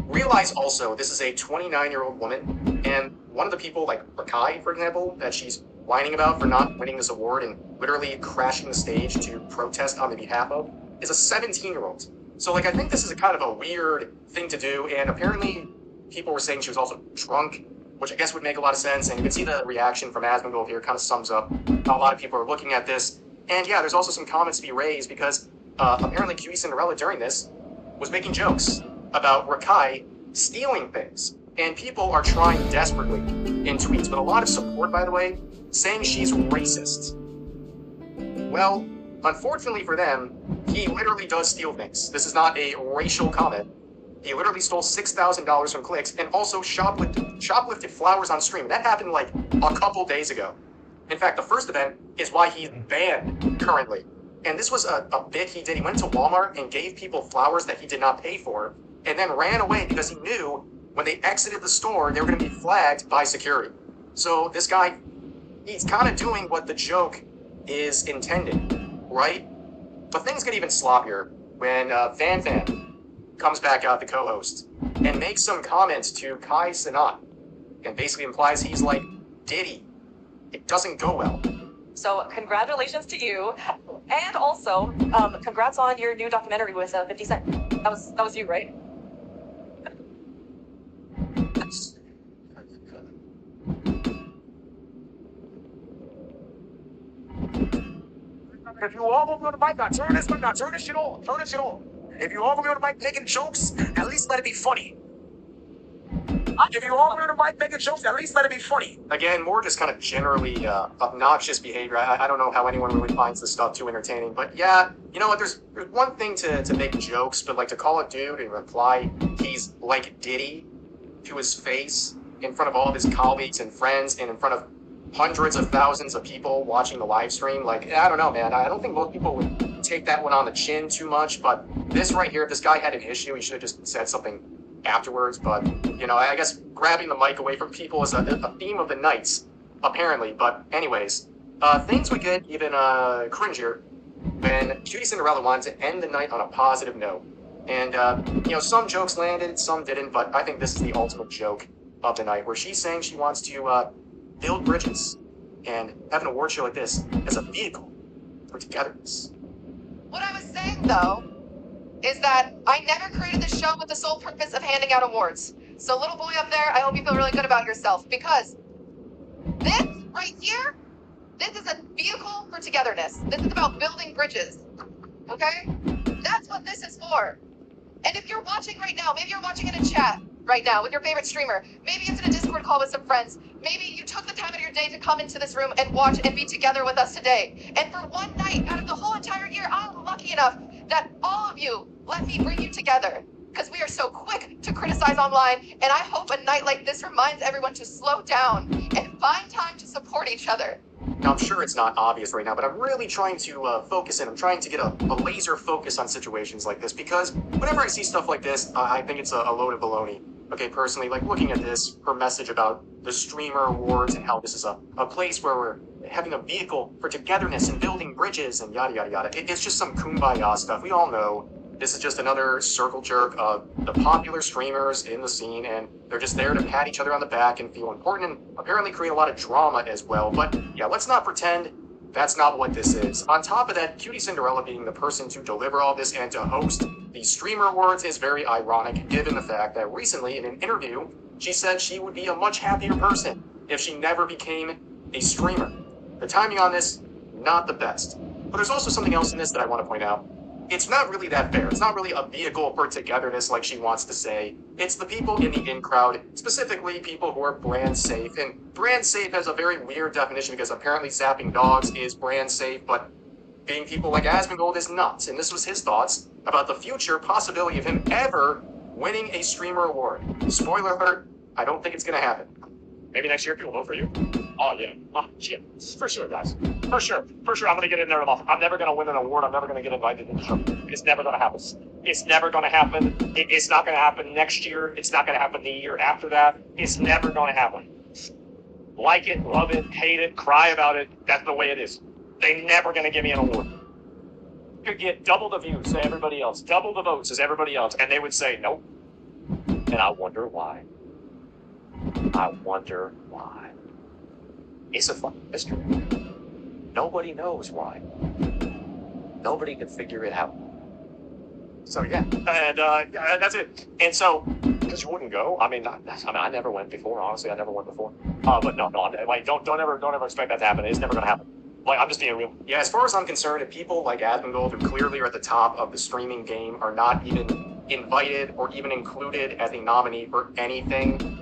realize also this is a 29-year-old woman, and one of the people, like Rakai, for example, that she's whining about for not winning this award and literally crashing the stage to protest on the behalf of, is a 17-year-old. So, I think this is a kind of a weird thing to do, and apparently people were saying she was also drunk, which I guess would make a lot of sense, and you can see the reaction from Asmongold here kind of sums up how a lot of people are looking at this. And yeah, there's also some comments to be raised because apparently QE Cinderella during this was making jokes about Rakai stealing things. And people are trying desperately in tweets, but a lot of support, by the way, saying she's racist. Well, unfortunately for them, he literally does steal things. This is not a racial comment. He literally stole $6,000 from clicks and also shoplifted flowers on stream. That happened a couple days ago. In fact, the first event is why he's banned currently. And this was a bit he did. He went to Walmart and gave people flowers that he did not pay for, and then ran away because he knew when they exited the store, they were going to be flagged by security. So this guy, he's kind of doing what the joke is intended, right? But things get even sloppier when Fan comes back out, the co-host, and makes some comments to Kai Cenat, and basically implies he's like Diddy. It doesn't go well. So congratulations to you, and also congrats on your new documentary with 50 Cent. That was you, right? If you all gonna be on the mic, now turn this shit on. Turn this shit on. If you all gonna be on the mic making jokes, at least let it be funny. If you all gonna be on the mic making jokes, at least let it be funny. Again, more just kind of generally obnoxious behavior. I don't know how anyone really finds this stuff too entertaining, but yeah, you know what, there's one thing to make jokes, but like to call a dude and reply he's like Diddy to his face in front of all of his colleagues and friends and in front of hundreds of thousands of people watching the live stream, like, I don't know, man. I don't think most people would take that one on the chin too much, but this right here, if this guy had an issue, he should have just said something afterwards. But, you know, I guess grabbing the mic away from people is a theme of the nights, apparently. But anyways, things would get even cringier when Cutie Cinderella wanted to end the night on a positive note. And, you know, some jokes landed, some didn't, but I think this is the ultimate joke of the night, where she's saying she wants to build bridges and have an award show like this as a vehicle for togetherness. What I was saying, though, is that I never created this show with the sole purpose of handing out awards. So little boy up there, I hope you feel really good about yourself, because this right here, this is a vehicle for togetherness. This is about building bridges, okay? That's what this is for. And if you're watching right now, maybe you're watching in a chat right now with your favorite streamer, maybe it's in a Discord call with some friends, maybe you took the time out of your day to come into this room and watch and be together with us today. And for one night out of the whole entire year, I'm lucky enough that all of you let me bring you together, because we are so quick to criticize online, and I hope a night like this reminds everyone to slow down and find time to support each other. Now, I'm sure it's not obvious right now, but I'm really trying to focus in. I'm trying to get a laser focus on situations like this, because whenever I see stuff like this, I think it's a load of baloney. Okay, personally, like looking at this, her message about the streamer awards and how this is a place where we're having a vehicle for togetherness and building bridges and yada yada yada. It's just some kumbaya stuff. We all know this is just another circle jerk of the popular streamers in the scene, and they're just there to pat each other on the back and feel important and apparently create a lot of drama as well. But yeah, let's not pretend that's not what this is. On top of that, Cutie Cinderella being the person to deliver all this and to host the Streamer Awards is very ironic, given the fact that recently in an interview, she said she would be a much happier person if she never became a streamer. The timing on this, not the best. But there's also something else in this that I want to point out. It's not really that fair. It's not really a vehicle for togetherness like she wants to say. It's the people in the in crowd, specifically people who are brand safe. And brand safe has a very weird definition, because apparently zapping dogs is brand safe, but being people like Asmongold is not. And this was his thoughts about the future possibility of him ever winning a streamer award. Spoiler alert, I don't think it's going to happen. Maybe next year people vote for you. Oh yeah, yeah, for sure, guys. For sure, I'm gonna get in there. I'm never gonna win an award. I'm never gonna get invited to the show. It's never gonna happen. It's never gonna happen. It's not gonna happen next year. It's not gonna happen the year after that. It's never gonna happen. Like it, love it, hate it, cry about it. That's the way it is. They're never gonna give me an award. You could get double the views as everybody else, double the votes as everybody else, and they would say nope. And I wonder why. I wonder why. It's a fucking mystery. Nobody knows why. Nobody can figure it out. So yeah, and that's it. And so, because you wouldn't go. I mean, I never went before. Honestly, I never went before. But no, like don't ever expect that to happen. It's never gonna happen. Like, I'm just being real. Yeah, as far as I'm concerned, if people like Asmongold, who clearly are at the top of the streaming game, are not even invited or even included as a nominee for anything,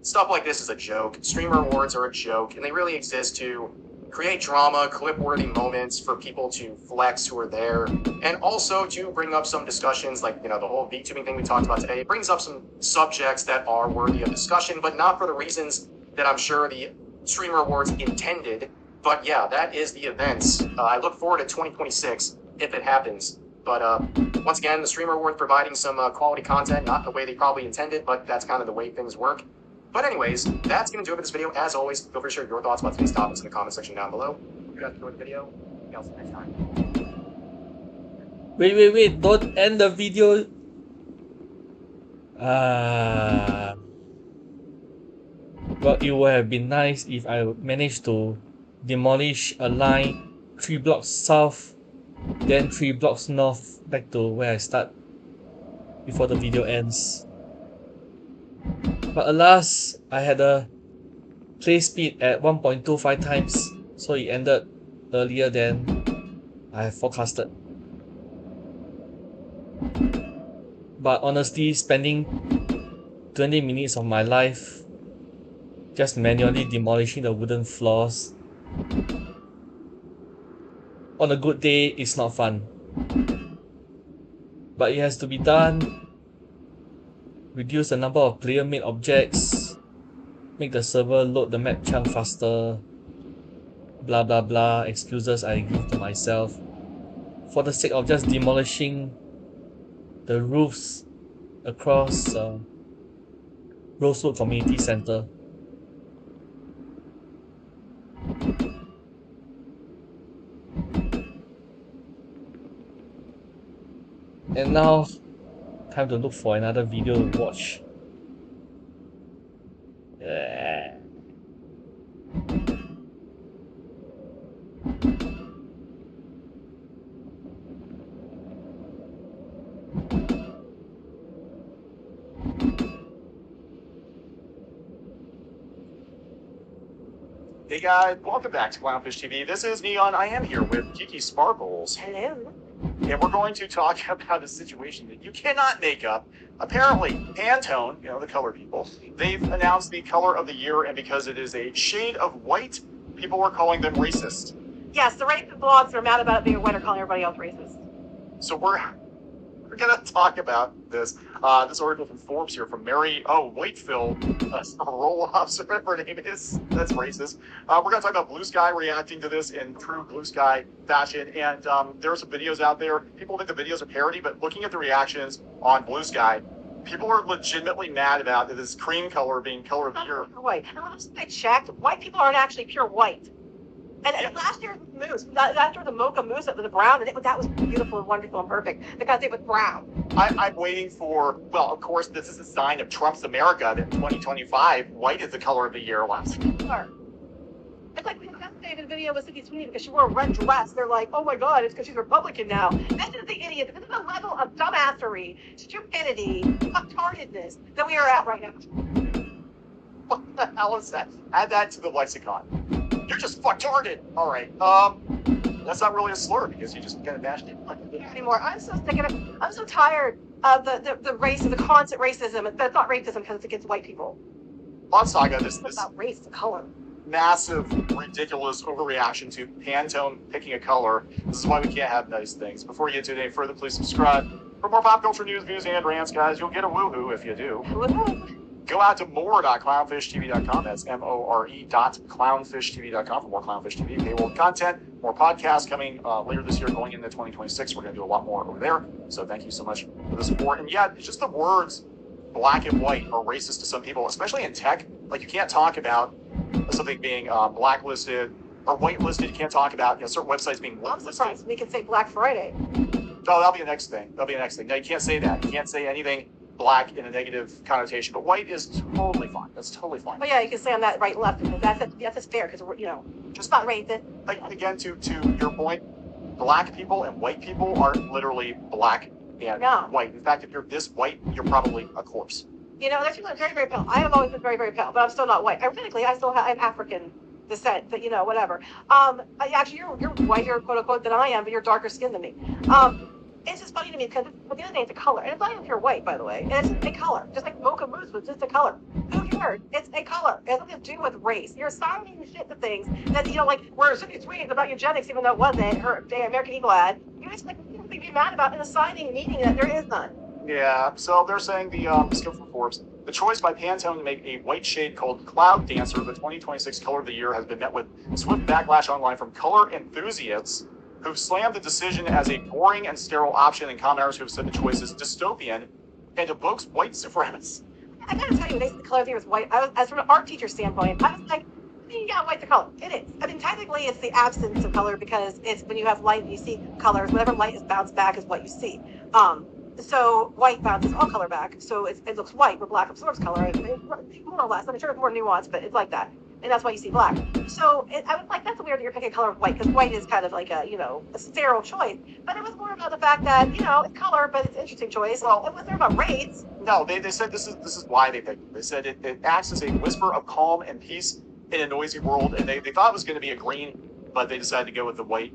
stuff like this is a joke. Streamer awards are a joke, and they really exist to create drama, clip-worthy moments for people to flex who are there, and also to bring up some discussions like, you know, the whole VTubing thing we talked about today. It brings up some subjects that are worthy of discussion, but not for the reasons that I'm sure the Streamer Awards intended. But yeah, that is the events. I look forward to 2026 if it happens. But once again, the Streamer Awards providing some quality content, not the way they probably intended, but that's kind of the way things work. But anyways, that's going to do it for this video. As always, feel free to share your thoughts about today's topics in the comment section down below. If you guys enjoyed the video, see you next time. Wait, don't end the video Well, it would have been nice if I managed to demolish a line 3 blocks south, then 3 blocks north, back to where I start before the video ends. But alas, I had a play speed at 1.25 times, so it ended earlier than I have forecasted. But honestly, spending 20 minutes of my life just manually demolishing the wooden floors on a good day is not fun. But it has to be done. Reduce the number of player-made objects, make the server load the map chunk faster, blah blah blah, excuses I give to myself for the sake of just demolishing the roofs across Rosewood Community Center. And now, time to look for another video to watch. Hey guys, welcome back to Clownfish TV. This is Neon. I am here with Kiki Sparkles. Hello. And we're going to talk about a situation that you cannot make up. Apparently, Pantone, the color people, they've announced the color of the year, and because it is a shade of white, people are calling them racist. Yes, the racist blogs are mad about it being white or calling everybody else racist. So we're going to talk about this. This article from Forbes here from Mary Whitefield, roll-offs, whatever her name is. That's racist. We're going to talk about Blue Sky reacting to this in true Blue Sky fashion. And there are some videos out there. People think the videos are parody, but looking at the reactions on Blue Sky, people are legitimately mad about this cream color being color of the year. White. And last I checked, white people aren't actually pure white. And last year's moose, after the mocha mousse, it was brown, and that was beautiful and wonderful and perfect because it was brown. I'm waiting for, well, of course, this is a sign of Trump's America that in 2025, white is the color of the year last year. It's like yesterday the video was Cindy Sweeney because she wore a red dress. They're like, oh my God, it's because she's Republican now. This is the idiot. This is the level of dumbassery, stupidity, fucktardedness that we are at right now. What the hell is that? Add that to the lexicon. You're just fucktarded. All right. That's not really a slur because you just kind of bashed it. Anymore. I'm so sick of it. I'm so tired of the race, the constant racism. That's not racism because it's against white people. On Saga, this about race, the color. Massive, ridiculous overreaction to Pantone picking a color. This is why we can't have nice things. Before you get to any further, please subscribe for more pop culture news, views, and rants, guys. You'll get a woohoo if you do. Woohoo. Go out to more.clownfishtv.com. That's more.clownfishtv.com for more Clownfish TV paywall content, more podcasts coming later this year, going into 2026. We're going to do a lot more over there. So thank you so much for the support. And yeah, it's just the words black and white are racist to some people, especially in tech. Like, you can't talk about something being blacklisted or whitelisted. You can't talk about certain websites being whitelisted. We can say Black Friday. Oh, that'll be the next thing. No, you can't say that. You can't say anything black in a negative connotation, but white is totally fine. That's totally fine. But yeah, you can say on that right and left because that's fair because we're just not racist. Like, again, to your point, black people and white people are literally black and white. In fact, if you're this white, you're probably a corpse. There's people that are very, very pale. I have always been very, very pale, but I'm still not white. Ironically, I have African descent, but whatever. Actually, you're whiter, quote unquote, than I am, but you're darker skinned than me. It's just funny to me because at the end of the day, it's a color. And it's not even pure white, by the way. And it's a color. Just like mocha mousse was just a color. Who cares? It's a color. It has nothing to do with race. You're assigning shit to things that, like, where Cindy Sweeney about eugenics, even though it wasn't, her American Eagle ad. You just, be mad about and assigning meaning that there is none. Yeah, so they're saying the scope from Forbes. The choice by Pantone to make a white shade called Cloud Dancer the 2026 color of the year has been met with swift backlash online from color enthusiasts who've slammed the decision as a boring and sterile option, and commenters who've said the choice is dystopian and evokes white supremacists. I gotta tell you, when they said the color of the year was white, as from an art teacher standpoint, I was like, yeah, white's a color. It is. I mean, technically, it's the absence of color because it's when you have light and you see colors. Whatever light is bounced back is what you see. So white bounces all color back. So it looks white where black absorbs color. More or less. I'm sure it's more nuanced, but it's like that. And that's why you see black. So I was like, that's weird that you're picking color of white, because white is kind of like a, a sterile choice. But it was more about the fact that, it's color, but it's an interesting choice. Well, it was there about race. No, they said this is why they picked it. They said it acts as a whisper of calm and peace in a noisy world, and they thought it was going to be a green, but they decided to go with the white,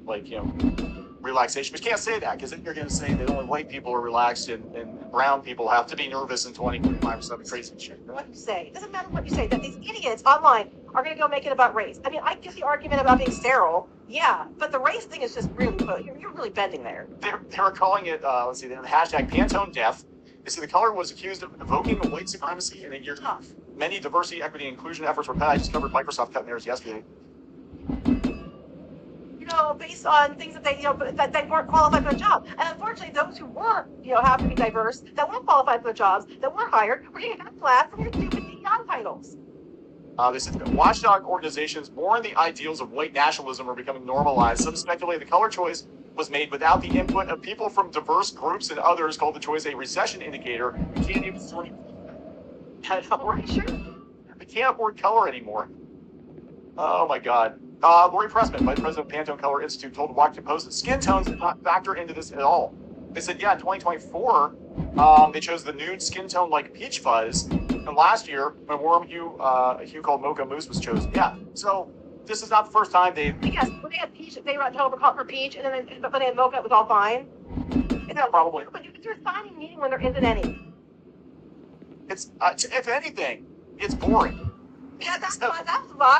relaxation. But you can't say that, because then you're going to say that only white people are relaxed and brown people have to be nervous in 2025 or something crazy shit. What you say, it doesn't matter what you say, that these idiots online are going to go make it about race. I mean, I get the argument about being sterile, yeah, but the race thing is just really, you're really bending there. They were calling it, let's see, the hashtag Pantone Death. They say the color was accused of evoking white supremacy in a year. Many diversity, equity, and inclusion efforts were passed. I just covered Microsoft cutting theirs yesterday. Based on things that they, that they weren't qualified for the job. And unfortunately, those who were, have to be diverse, that weren't qualified for the jobs, that were hired, were getting flat from your stupid DEI titles. This is watchdog organizations born the ideals of white nationalism are becoming normalized. Some speculate the color choice was made without the input of people from diverse groups, and others call the choice a recession indicator. You can't even sort I can't afford color anymore. Oh my God. Lori Pressman, Vice President of Pantone Color Institute, told the Washington Post that skin tones did not factor into this at all. They said, yeah, in 2024, they chose the nude skin tone like peach fuzz. And last year, when warm hue called Mocha Mousse was chosen. Yeah, so this is not the first time they... Yes, when they had peach, they were told to call for peach, and then but when they had mocha, it was all fine. Yeah, probably. But you're signing meaning when there isn't any. It's, if anything, it's boring. Yeah, that's what I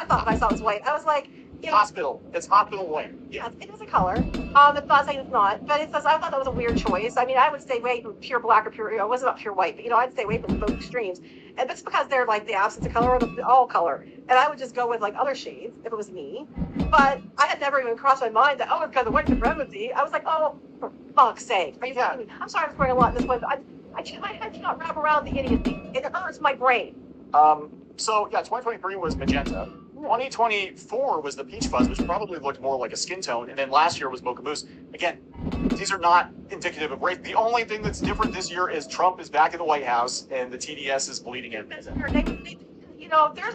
thought when I saw this white. I was like, hospital. It's hospital white. Yeah, it is a color. It's not saying it's not, but it says, I thought that was a weird choice. I mean, I would stay away from pure black or pure, it wasn't pure white, but I'd stay away from both extremes. And it's because they're like the absence of color or the all color. And I would just go with like other shades if it was me. But I had never even crossed my mind that, it's because of white supremacy. I was like, oh, for fuck's sake. Are you kidding me? I'm sorry I'm swearing a lot in this way, but my head cannot wrap around the idiocy. It hurts my brain. So yeah, 2023 was magenta. 2024 was the peach fuzz, which probably looked more like a skin tone, and then last year was Mocha Mousse. Again, these are not indicative of race. The only thing that's different this year is Trump is back in the White House, and the TDS is bleeding in. There's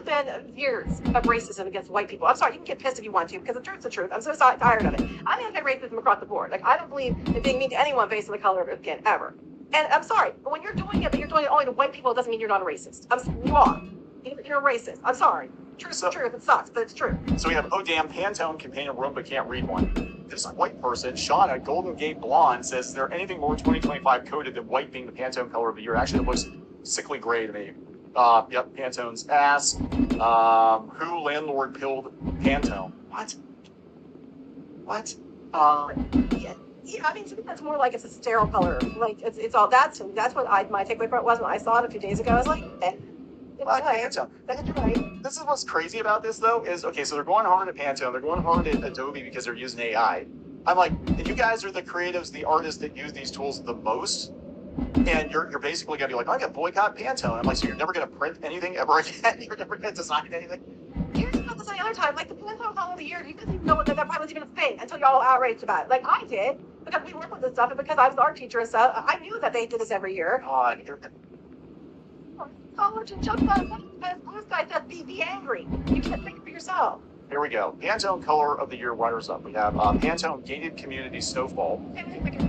been years of racism against white people. I'm sorry, you can get pissed if you want to, because the truth's the truth. I'm so tired of it. I'm anti-racism across the board. Like, I don't believe in being mean to anyone based on the color of their skin, ever. And I'm sorry, but when you're doing it, but you're doing it only to white people, it doesn't mean you're not a racist. You are. You're a racist. I'm sorry. Truth is truth. It sucks, but it's true. So we have, oh damn, Pantone can paint a room but can't read one. This white person, Shauna, Golden Gate Blonde, says, is there anything more 2025 coded than white being the Pantone color of the year? Actually, it looks sickly gray to me. Yep, Pantone's ass. Who landlord pilled Pantone? What? Yeah, I mean, to me, that's more like it's a sterile color. Like, it's all, that's what my takeaway from it was when I saw it a few days ago. I was like, Pantone. This is what's crazy about this, though, is, okay, so they're going hard at Pantone, they're going hard at Adobe because they're using AI. I'm like, if you guys are the creatives, the artists that use these tools the most, and you're basically going to be like, I'm going to boycott Pantone. I'm like, so you're never going to print anything ever again? You're never going to design anything? Here's about this any other time, like the Pantone color of the year, you didn't even know that probably was even a thing until you're all outraged about it. Like I did, because we work with this stuff, and because I was the art teacher and stuff, I knew that they did this every year. God, college and jump on because blue sky says be angry. You can't think for yourself. Here we go. Pantone color of the year runners up. We have Pantone gated community snowfall.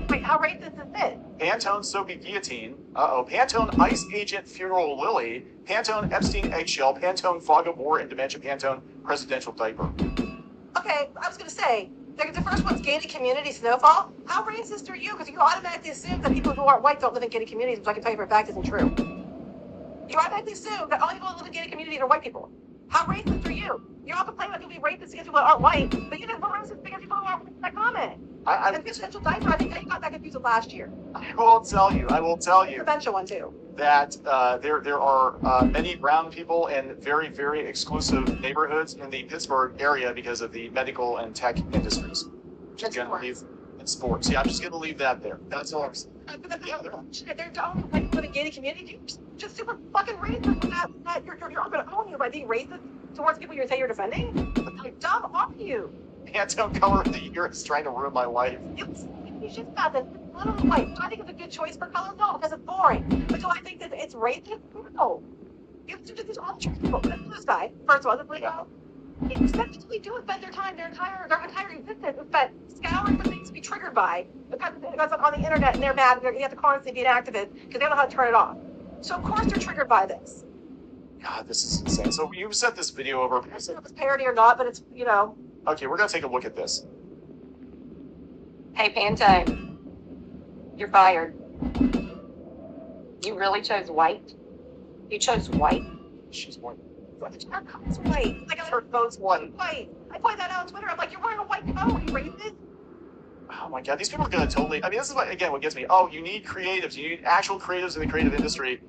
Wait, how racist is this? Pantone soapy guillotine. Pantone ice agent funeral lily. Pantone Epstein eggshell. Pantone fog of war and dementia. Pantone presidential diaper. Okay, I was gonna say the first one's gated community snowfall. How racist are you? Because you automatically assume that people who aren't white don't live in gated communities, which I can tell you for a fact isn't true. You automatically assume that only people who live in gated communities are white people. How racist are you? You all complain about people being racist against people that aren't white, but you didn't vote racist against people who aren't white in that comment. And presidential diaper, I think you got that confused with last year. I will tell you. The presidential one too. That there are many brown people in very, very exclusive neighborhoods in the Pittsburgh area because of the medical and tech industries. Generally in sports. Yeah, I'm just going to leave that there. That's all I'm saying. Yeah, they're only white people in a gated community. Just super fucking racist with that. You're going to own you by being racist towards people you say you're defending? How dumb are you? Pantone color of the year is trying to ruin my life. You should stop this. little white. Do I think it's a good choice for color? No, because it's boring. But do I think that it's racist? No. You have to do this all the people. The blue sky, first of all, the blue guy. That's what we do is spend their time, their entire existence is spent scouring for things to be triggered by because on the internet and they're mad and you have to constantly be an activist because they don't know how to turn it off. So of course they're triggered by this. God, this is insane. So you sent this video over. I don't know if it's parody or not, but it's, you know. Okay, we're gonna take a look at this. Hey, Pantone, you're fired. You really chose white? You chose white? She's white. Our coat's white. Like her coat's white. I point that out on Twitter. I'm like, you're wearing a white coat. You racist? Oh my God, these people are gonna totally. I mean, this is what gets me. Oh, you need creatives. You need actual creatives in the creative industry.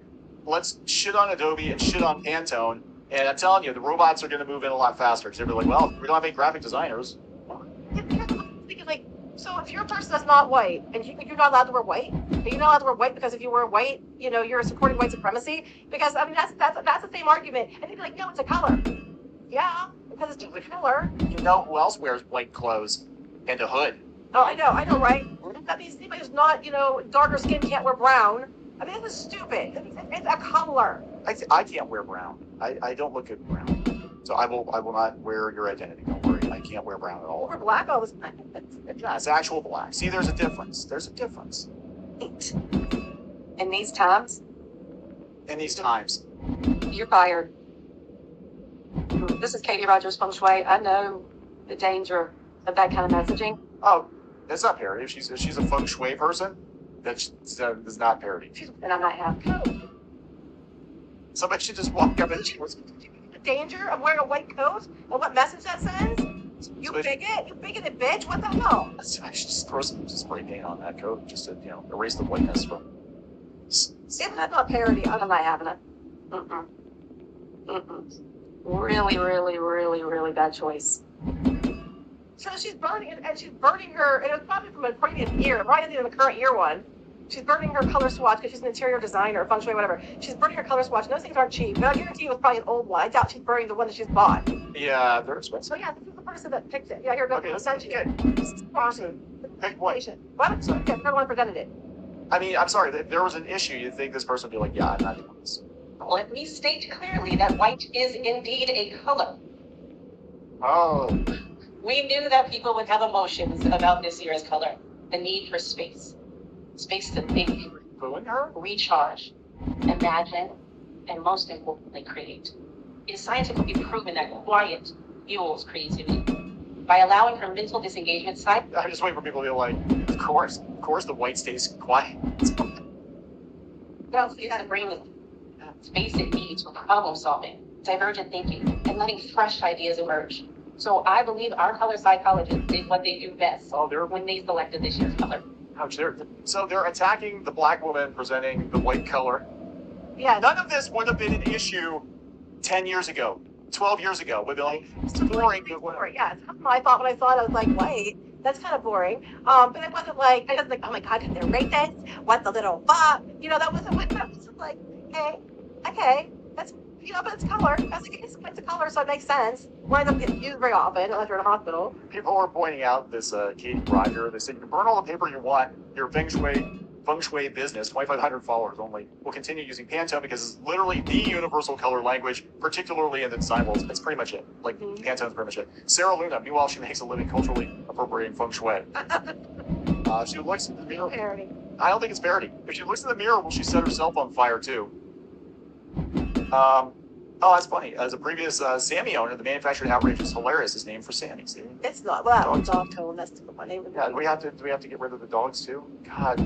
Let's shit on Adobe and shit on Pantone. And I'm telling you, the robots are gonna move in a lot faster because they're like, well, we don't have any graphic designers. Thinking like, so if you're a person that's not white and you're not allowed to wear white, and you're not allowed to wear white because if you wear white, you know, you're supporting white supremacy. Because I mean, that's the same argument. And they'd be like, no, it's a color. Yeah, because it's just a color. You know who else wears white clothes and a hood? Oh, I know, right? That means anybody who's not, you know, darker skin can't wear brown. I mean, this is stupid. It's a color. I can't wear brown. I don't look good brown. So I will not wear your identity. Don't worry. I can't wear brown at all. Or black all the time. Yeah, it's actual black. See, there's a difference. There's a difference. In these times, In these times. you're fired. This is Katie Rogers Feng Shui. I know the danger of that kind of messaging. Oh, it's not parody. If she's a feng shui person, that's not parody. And I might have code. Somebody should just walk up and she was. The danger of wearing a white coat and what message that sends? You bigot? You bigoted bitch? What the hell? I should just throw some spray paint on that coat just to, erase the whiteness from. If that's not parody, I'm not having it. Really, really, really, really bad choice. So she's burning it, and she's burning her, and it was probably from a previous year, probably not even the current year one. She's burning her color swatch because she's an interior designer, feng shui, whatever. She's burning her color swatch. Those things aren't cheap, but I guarantee it was probably an old one. I doubt she's burning the one that she's bought. Yeah, they're expensive. So yeah, this is the person that picked it. Yeah, here goes. Okay, let's Send you. get this person. Pick white. Why don't you get the one presented it? I mean, I'm sorry. If there was an issue, you'd think this person would be like, yeah, I'm not doing this. Let me state clearly that white is indeed a color. Oh. We knew that people would have emotions about this year's color. The need for space. Space to think, Booing her? recharge, imagine, and most importantly, create. It is scientifically proven that quiet fuels creativity. By allowing her mental disengagement side, I'm just waiting for people to be like, of course, the white stays quiet. well, you gotta bring the space it needs for problem solving, divergent thinking, and letting fresh ideas emerge. So I believe our color psychologists did what they do best when they selected this year's color. Ouch, they're attacking the black woman presenting the white color. Yeah. None of this would have been an issue 10 years ago, 12 years ago. Would be like, it's boring. Yeah, it's something I thought when I saw it. I was like, wait, that's kind of boring. But it wasn't like, I was like, oh my God, they're racist. What the little fuck? You know, that wasn't what I was like, okay, that's, but it's color. I was like, it's a color, so it makes sense. Winds up getting used very often, unless you're in a hospital. People were pointing out this Katie Roger. They said, you can burn all the paper you want. Your feng shui business, 2,500 followers only, will continue using Pantone because it's literally the universal color language, particularly in the design world. It's pretty much it. Like, Pantone's pretty much it. Sarah Luna, meanwhile, she makes a living culturally appropriating feng shui. She looks in the mirror. Parody. I don't think it's parody. If she looks in the mirror, will she set herself on fire too? Oh, that's funny. As a previous Sammy owner, the manufactured outrage is hilarious. His name for Sammy. See? It's not. Well, dog tone. That's my name. Yeah, do we have to get rid of the dogs too? God.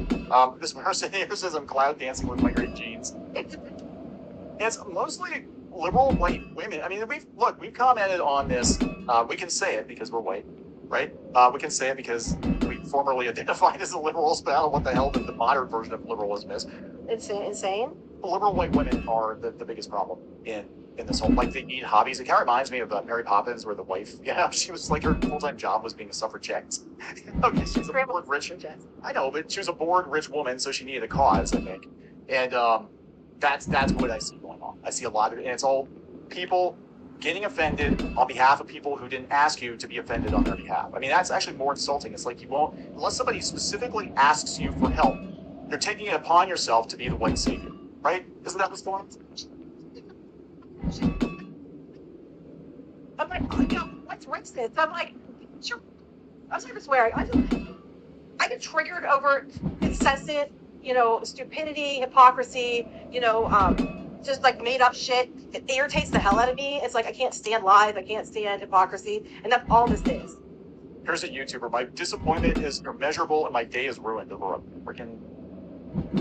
This person here says I'm cloud dancing with my great jeans. It's mostly liberal white women. I mean, we've commented on this. We can say it because we're white, right? We can say it because we formerly identified as a liberals, but I don't know what the hell the modern version of liberalism is. It's insane. Liberal white women are the biggest problem in this whole, like, they need hobbies. It kind of reminds me of Mary Poppins, where the wife, she was like, her full-time job was being a suffragette. Okay, she's a bored rich. I know, but she was a bored rich woman, so she needed a cause, I think. And that's what I see going on. I see a lot of it, and it's all people getting offended on behalf of people who didn't ask you to be offended on their behalf. I mean, that's actually more insulting. It's like you won't, unless somebody specifically asks you for help, you're taking it upon yourself to be the white savior, right? Isn't that what's going on? I'm like, oh, you know, what's racist? I'm like, sure. I'm sorry for swearing. I get triggered over incessant, you know, stupidity, hypocrisy, you know, just like made up shit. It irritates the hell out of me. It's like I can't stand lies, I can't stand hypocrisy, and that's all this is. Here's a YouTuber. My disappointment is immeasurable and my day is ruined over a freaking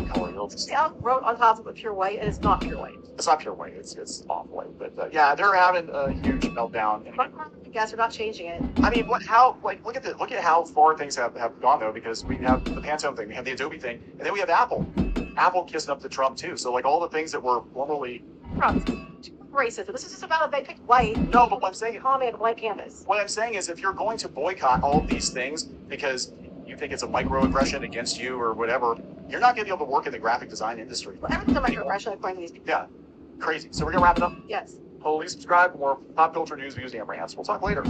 color. Yeah, wrote on top of it pure white, and it's not pure white. It's not pure white. It's off white. But yeah, they're having a huge meltdown. And I guess we're not changing it. I mean, look at how far things have gone though, because we have the Pantone thing, we have the Adobe thing, and then we have Apple. Apple kissing up to Trump too. So like all the things that were formerly racist. This is just about they picked white. No, but what I'm saying, comment a blank canvas. What I'm saying is, if you're going to boycott all of these things because you think it's a microaggression against you or whatever, you're not going to be able to work in the graphic design industry. Well, everything's a microaggression according to these people. Yeah, crazy. So we're gonna wrap it up. Yes. Please subscribe for more pop culture news, views, and rants. We'll talk later.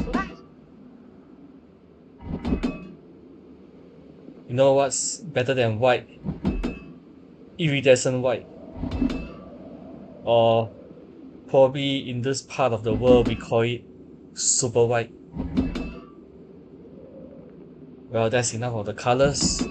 You know what's better than white? Iridescent white. Or probably in this part of the world we call it super white. Well, that's enough of the colors.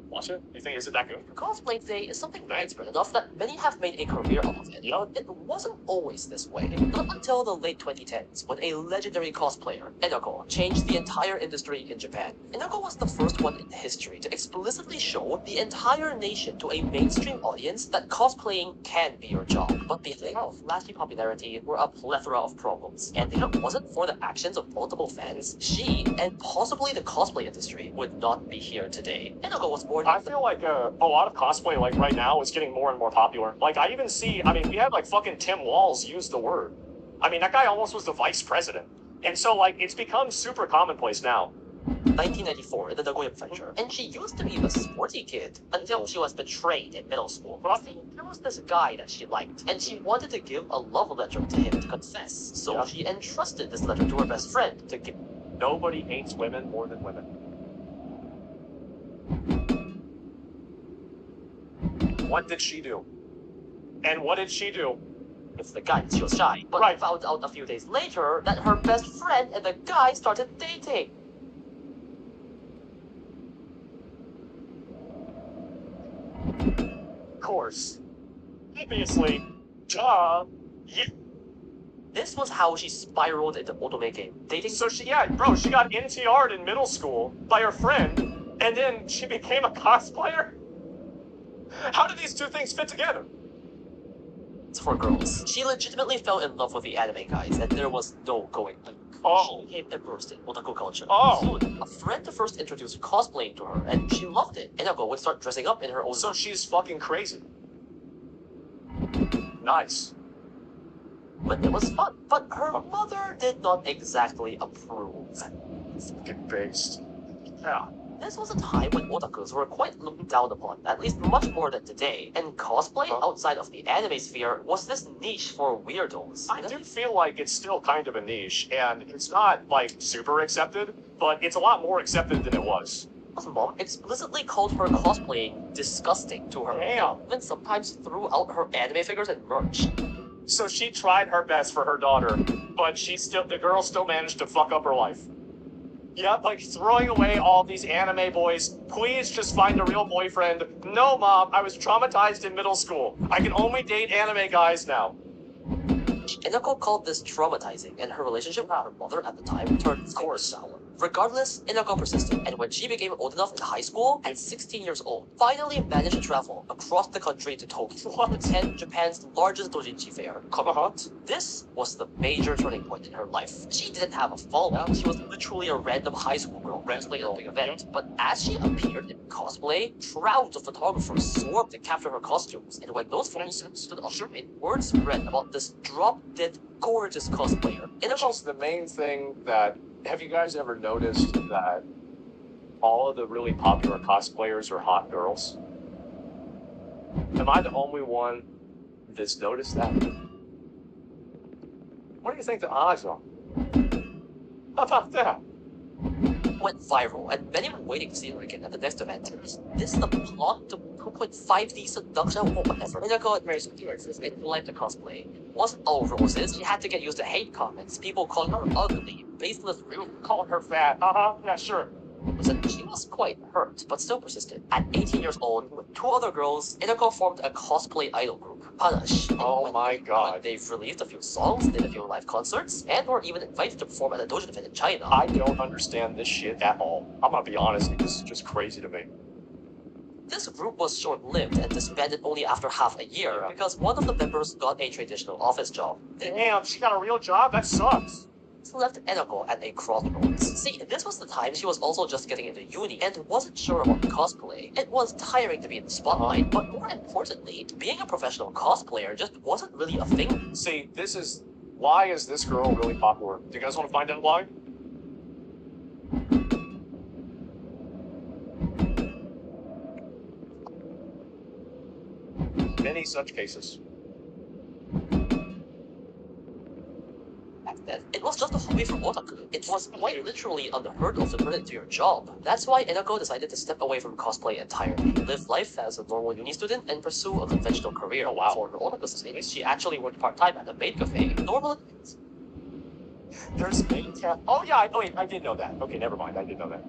Watch it? You think is it that good? Cosplay today is something widespread enough that many have made a career out of it. Yeah. It wasn't always this way. Not until the late 2010s, when a legendary cosplayer, Enako, changed the entire industry in Japan. Enako was the first one in history to explicitly show the entire nation to a mainstream audience that cosplaying can be your job. But behind her flashy popularity were a plethora of problems. And if it wasn't for the actions of multiple fans, she, and possibly the cosplay industry, would not be here today. Enako was born I feel like a lot of cosplay like right now is getting more and more popular. Like I even see, I mean, we had like fucking Tim Walz use the word. I mean, that guy almost was the vice president. And so like it's become super commonplace now. 1994 in the Nagoya Prefecture, and she used to be the sporty kid until she was betrayed in middle school. See, there was this guy that she liked, and she wanted to give a love letter to him to confess. So she entrusted this letter to her best friend to give. Nobody hates women more than women. What did she do? And what did she do? With the guy, she was shy, but found out a few days later that her best friend and the guy started dating. Of course. Obviously. Duh. Yeah. This was how she spiraled into otome game dating. So she got NTR'd in middle school by her friend, and then she became a cosplayer? How did these two things fit together? For girls, she legitimately fell in love with the anime guys, and there was no going back. Oh. She became immersed in otaku culture. Oh. Soon, a friend first introduced cosplaying to her, and she loved it. Enako would start dressing up in her own. So she's fucking crazy. Nice. But it was fun. But her mother did not exactly approve. Fucking based. Yeah. This was a time when otakus were quite looked down upon, at least much more than today, and cosplay outside of the anime sphere was this niche for weirdos. I do feel like it's still kind of a niche, and it's not, like, super accepted, but it's a lot more accepted than it was. Mom explicitly called her cosplaying disgusting to her. Damn. Even sometimes threw out her anime figures and merch. So she tried her best for her daughter, but the girl still managed to fuck up her life. Yep, like throwing away all these anime boys. Please just find a real boyfriend. No, Mom, I was traumatized in middle school. I can only date anime guys now. Enako called this traumatizing, and her relationship with her mother at the time turned sour. Regardless, Inako persisted, and when she became old enough in high school, at 16 years old, finally managed to travel across the country to Tokyo to attend Japan's largest doujinshi fair, Konoha. This was the major turning point in her life. She didn't have a following, she was literally a random high school girl cosplaying at a big event, but as she appeared in cosplay, crowds of photographers swarmed to capture her costumes, and when those photos stood up, word spread about this drop-dead gorgeous cosplayer. Which is the main thing that, have you guys ever noticed that all of the really popular cosplayers are hot girls? Am I the only one that's noticed that? What do you think the odds are? How about that? Went viral, and many were waiting to see her again at the next event. Is this the plot to 2.5D seduction or whatever? Inako had various appearances in life to cosplay. Wasn't all roses, she had to get used to hate comments, people calling her ugly, baseless, rude, calling her fat. Yeah, sure. She was quite hurt, but still persisted. At 18 years old, with two other girls, Inako formed a cosplay idol group, Panache. Oh my god. They've released a few songs, did a few live concerts, and were even invited to perform at a doujin event in China. I don't understand this shit at all. I'm gonna be honest, this is just crazy to me. This group was short-lived and disbanded only after half a year because one of the members got a traditional office job. Damn, she got a real job? That sucks. Left Inako at a crossroads. See, this was the time she was also just getting into uni and wasn't sure about cosplay. It was tiring to be in the spotlight, but more importantly, being a professional cosplayer just wasn't really a thing. See, why is this girl really popular? Do you guys want to find out why? Many such cases. Then it was just a hobby for otaku. It was quite literally unheard of to turn it into your job. That's why Inako decided to step away from cosplay entirely, live life as a normal uni student, and pursue a conventional career. Oh, wow. For her otaku sake, she actually worked part-time at a maid cafe. Normal. There's maid cafe. Oh yeah, I did know that. Okay, never mind, I did know that.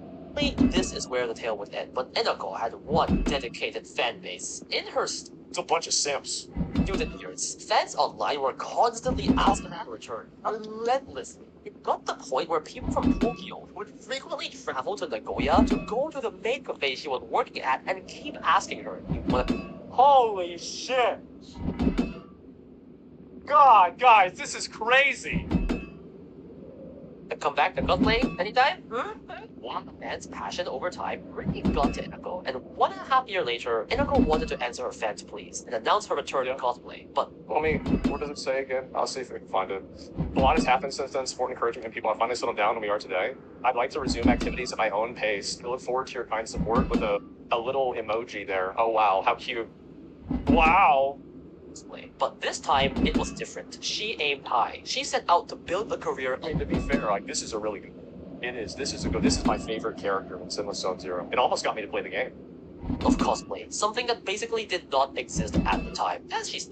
This is where the tale would end, but Inako had one dedicated fan base. In her It's a bunch of simps. student years, fans online were constantly asking her to return, relentlessly. It got to the point where people from Tokyo would frequently travel to Nagoya to go to the maid cafe she was working at and keep asking her, Holy shit! God, guys, this is crazy! to come back to cosplay anytime? One man's passion over time really got to Inako, and 1.5 years later, Inako wanted to answer her fans' pleas and announce her return to cosplay, but What does it say again? I'll see if I can find it. A lot has happened since then, support and encouragement, and people have finally settled down where we are today. I'd like to resume activities at my own pace. I look forward to your kind support with a little emoji there. Oh wow, how cute. Wow! But this time, it was different. She aimed high. She set out to build a career. And to be fair, this is a really good one. It is. This is my favorite character in Sinless Zone Zero. It almost got me to play the game. Of cosplay, something that basically did not exist at the time, as she's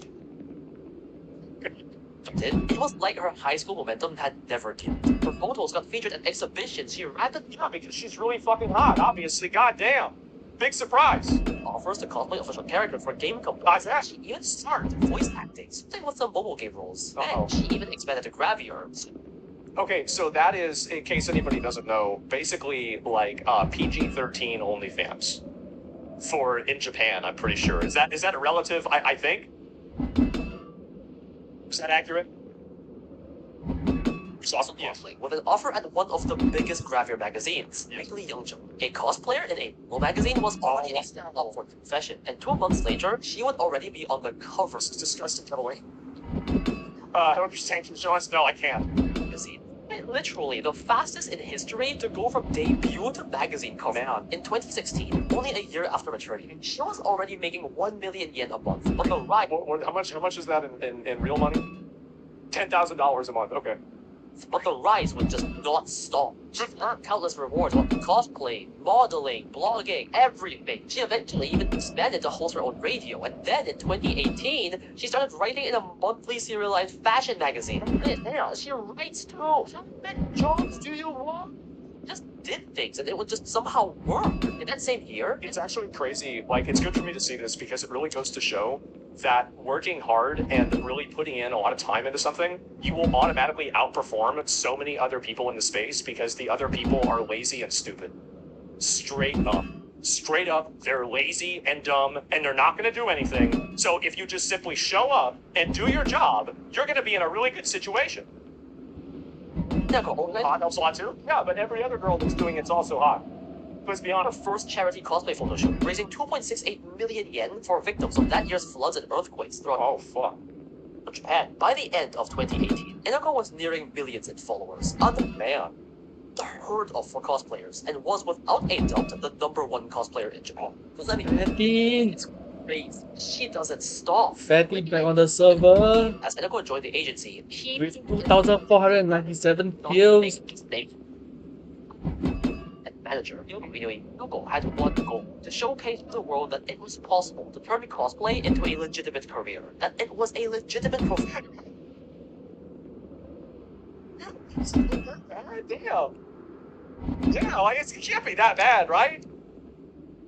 it was like her high school momentum had never dimmed. Her photos got featured at exhibitions. She rapidly because she's really fucking hot, obviously. Goddamn. Big surprise. Offers to cosplay official character for game companies. She even started voice acting, something with some mobile game roles. And she even expanded to Gravier. Okay, so that is, in case anybody doesn't know, basically like PG-13 OnlyFans. In Japan, I'm pretty sure. Is that a relative? I think? Is that accurate? Awesome cosplay, with an offer at one of the biggest Gravier magazines, Weekly Young Jump. A cosplayer in a little magazine was already a step up for the profession, and 2 months later, she would already be on the cover. This is disgusting, get away. I don't understand. Can you show us? No, I can't. Magazine. Literally the fastest in history to go from debut to magazine cover. Man. In 2016, only a year after returning, she was already making 1 million yen a month. But the rise. How much is that in real money? $10,000 a month. Okay. But the rise would just not stop. She earned countless rewards on cosplay, modeling, blogging, everything. She eventually even expanded to host her own radio, and then in 2018, she started writing in a monthly serialized fashion magazine. Yeah, she writes too. How many jobs do you want? just did things and it would just somehow work. In that same year, It's actually crazy. Like, it's good for me to see this because it really goes to show that working hard and really putting in a lot of time into something, you will automatically outperform so many other people in the space because the other people are lazy and stupid. Straight up. Straight up, they're lazy and dumb and they're not going to do anything. So if you just simply show up and do your job, you're going to be in a really good situation. Hot helps a lot too? Yeah, but every other girl that's doing it's also hot. Let's be her honest. first charity cosplay photo shoot, raising 2.68 million yen for victims of that year's floods and earthquakes throughout Oh, fuck. Japan. By the end of 2018, Inako was nearing millions in followers, Man. unheard of for cosplayers, and was without a doubt the #1 cosplayer in Japan. Because I mean, Fatty, it's crazy. She doesn't stop. Fatty back on the server As Inako joined the agency, he with 2,497 kills. and manager Yoko had one goal: to showcase to the world that it was possible to turn cosplay into a legitimate career, that it was a legitimate profession. Damn. Yeah, like, it can't be that bad, right?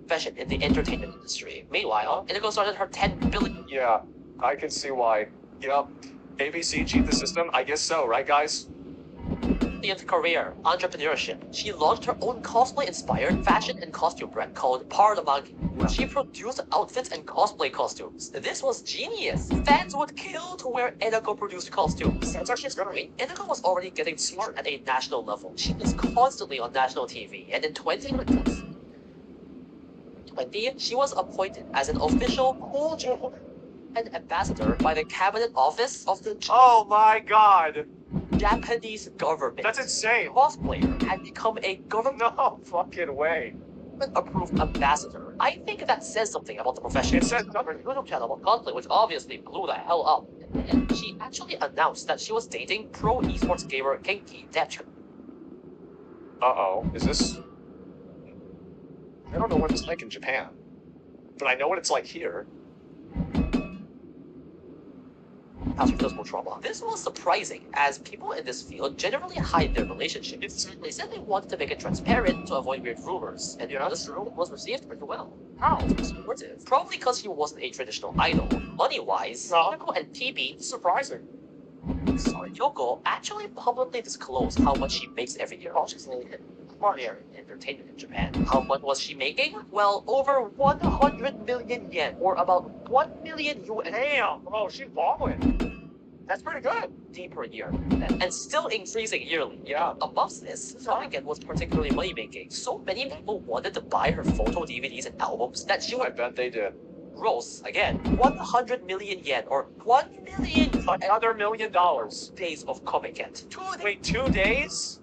Fashion in the entertainment industry. Meanwhile, Inako started her 10 billion Yeah, I can see why. Yep. ABC cheat the system? I guess so, right, guys? career, entrepreneurship. She launched her own cosplay-inspired fashion and costume brand called Part.3. She produced outfits and cosplay costumes. This was genius. Fans would kill to wear Inako-produced costumes. That's actually good. Inako was already getting smart at a national level. She was constantly on national TV, and in 2020, she was appointed as an official and ambassador by the Cabinet Office of the Oh my god! Japanese government. That's insane! Cosplayer had become a government No fucking way. approved ambassador. I think that says something about the profession. It says Her YouTube channel about cosplay, which obviously blew the hell up. And she actually announced that she was dating pro esports gamer Genki Depchuk. Uh-oh. Is this... I don't know what it's like in Japan. But I know what it's like here. Physical trauma. This was surprising, as people in this field generally hide their relationships. They said they wanted to make it transparent to avoid weird rumors, and this rumor was received pretty well. How? Supportive. Probably because she wasn't a traditional idol. Money-wise, Yoko and TB, Surprising. Yoko actually publicly disclosed how much she makes every year. She's in entertainment in Japan. How much was she making? Well, over 100 million yen, or about 1 million US. Damn! Oh, she's balling. That's pretty good. Per year, and still increasing yearly. Yeah. Amongst this, Sonic was particularly money-making. So many people wanted to buy her photo DVDs and albums that she I would bet they did. gross, again, 100 million yen, or 1 million Another $1 million. days of Comic Con. Wait, 2 days?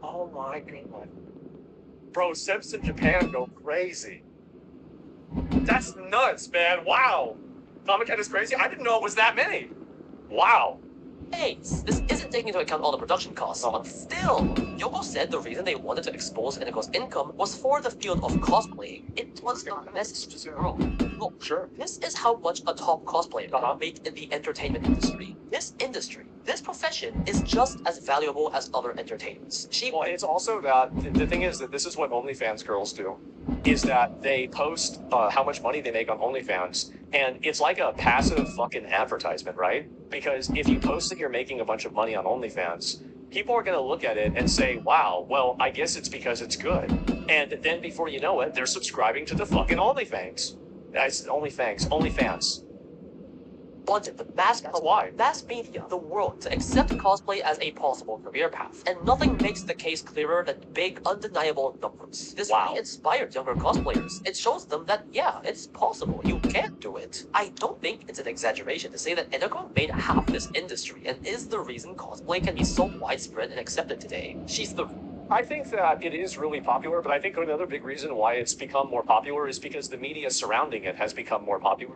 Oh my god. Bro, Sims in Japan go crazy. That's nuts, man. Wow. Comic Con is crazy. I didn't know it was that many. Wow. This isn't taking into account all the production costs, but still, Yoko said the reason they wanted to expose Inako's income was for the field of cosplaying. It was not a message to zero. Look, Sure. this is how much a top cosplayer make in the entertainment industry. This industry, this profession, is just as valuable as other entertainers. Well, it's also that the thing is that this is what OnlyFans girls do, is that they post how much money they make on OnlyFans, and it's like a passive fucking advertisement, right? Because if you post that you're making a bunch of money on OnlyFans, people are going to look at it and say, wow, well, I guess it's because it's good. And then before you know it, they're subscribing to the fucking OnlyFans. OnlyFans. Wanted the mass media, the world, to accept cosplay as a possible career path. And nothing makes the case clearer than big, undeniable numbers. This really inspired younger cosplayers. It shows them that, yeah, it's possible. You can do it. I don't think it's an exaggeration to say that Inako made half this industry and is the reason cosplay can be so widespread and accepted today. She's the... I think that it is really popular, but I think another big reason why it's become more popular is because the media surrounding it has become more popular.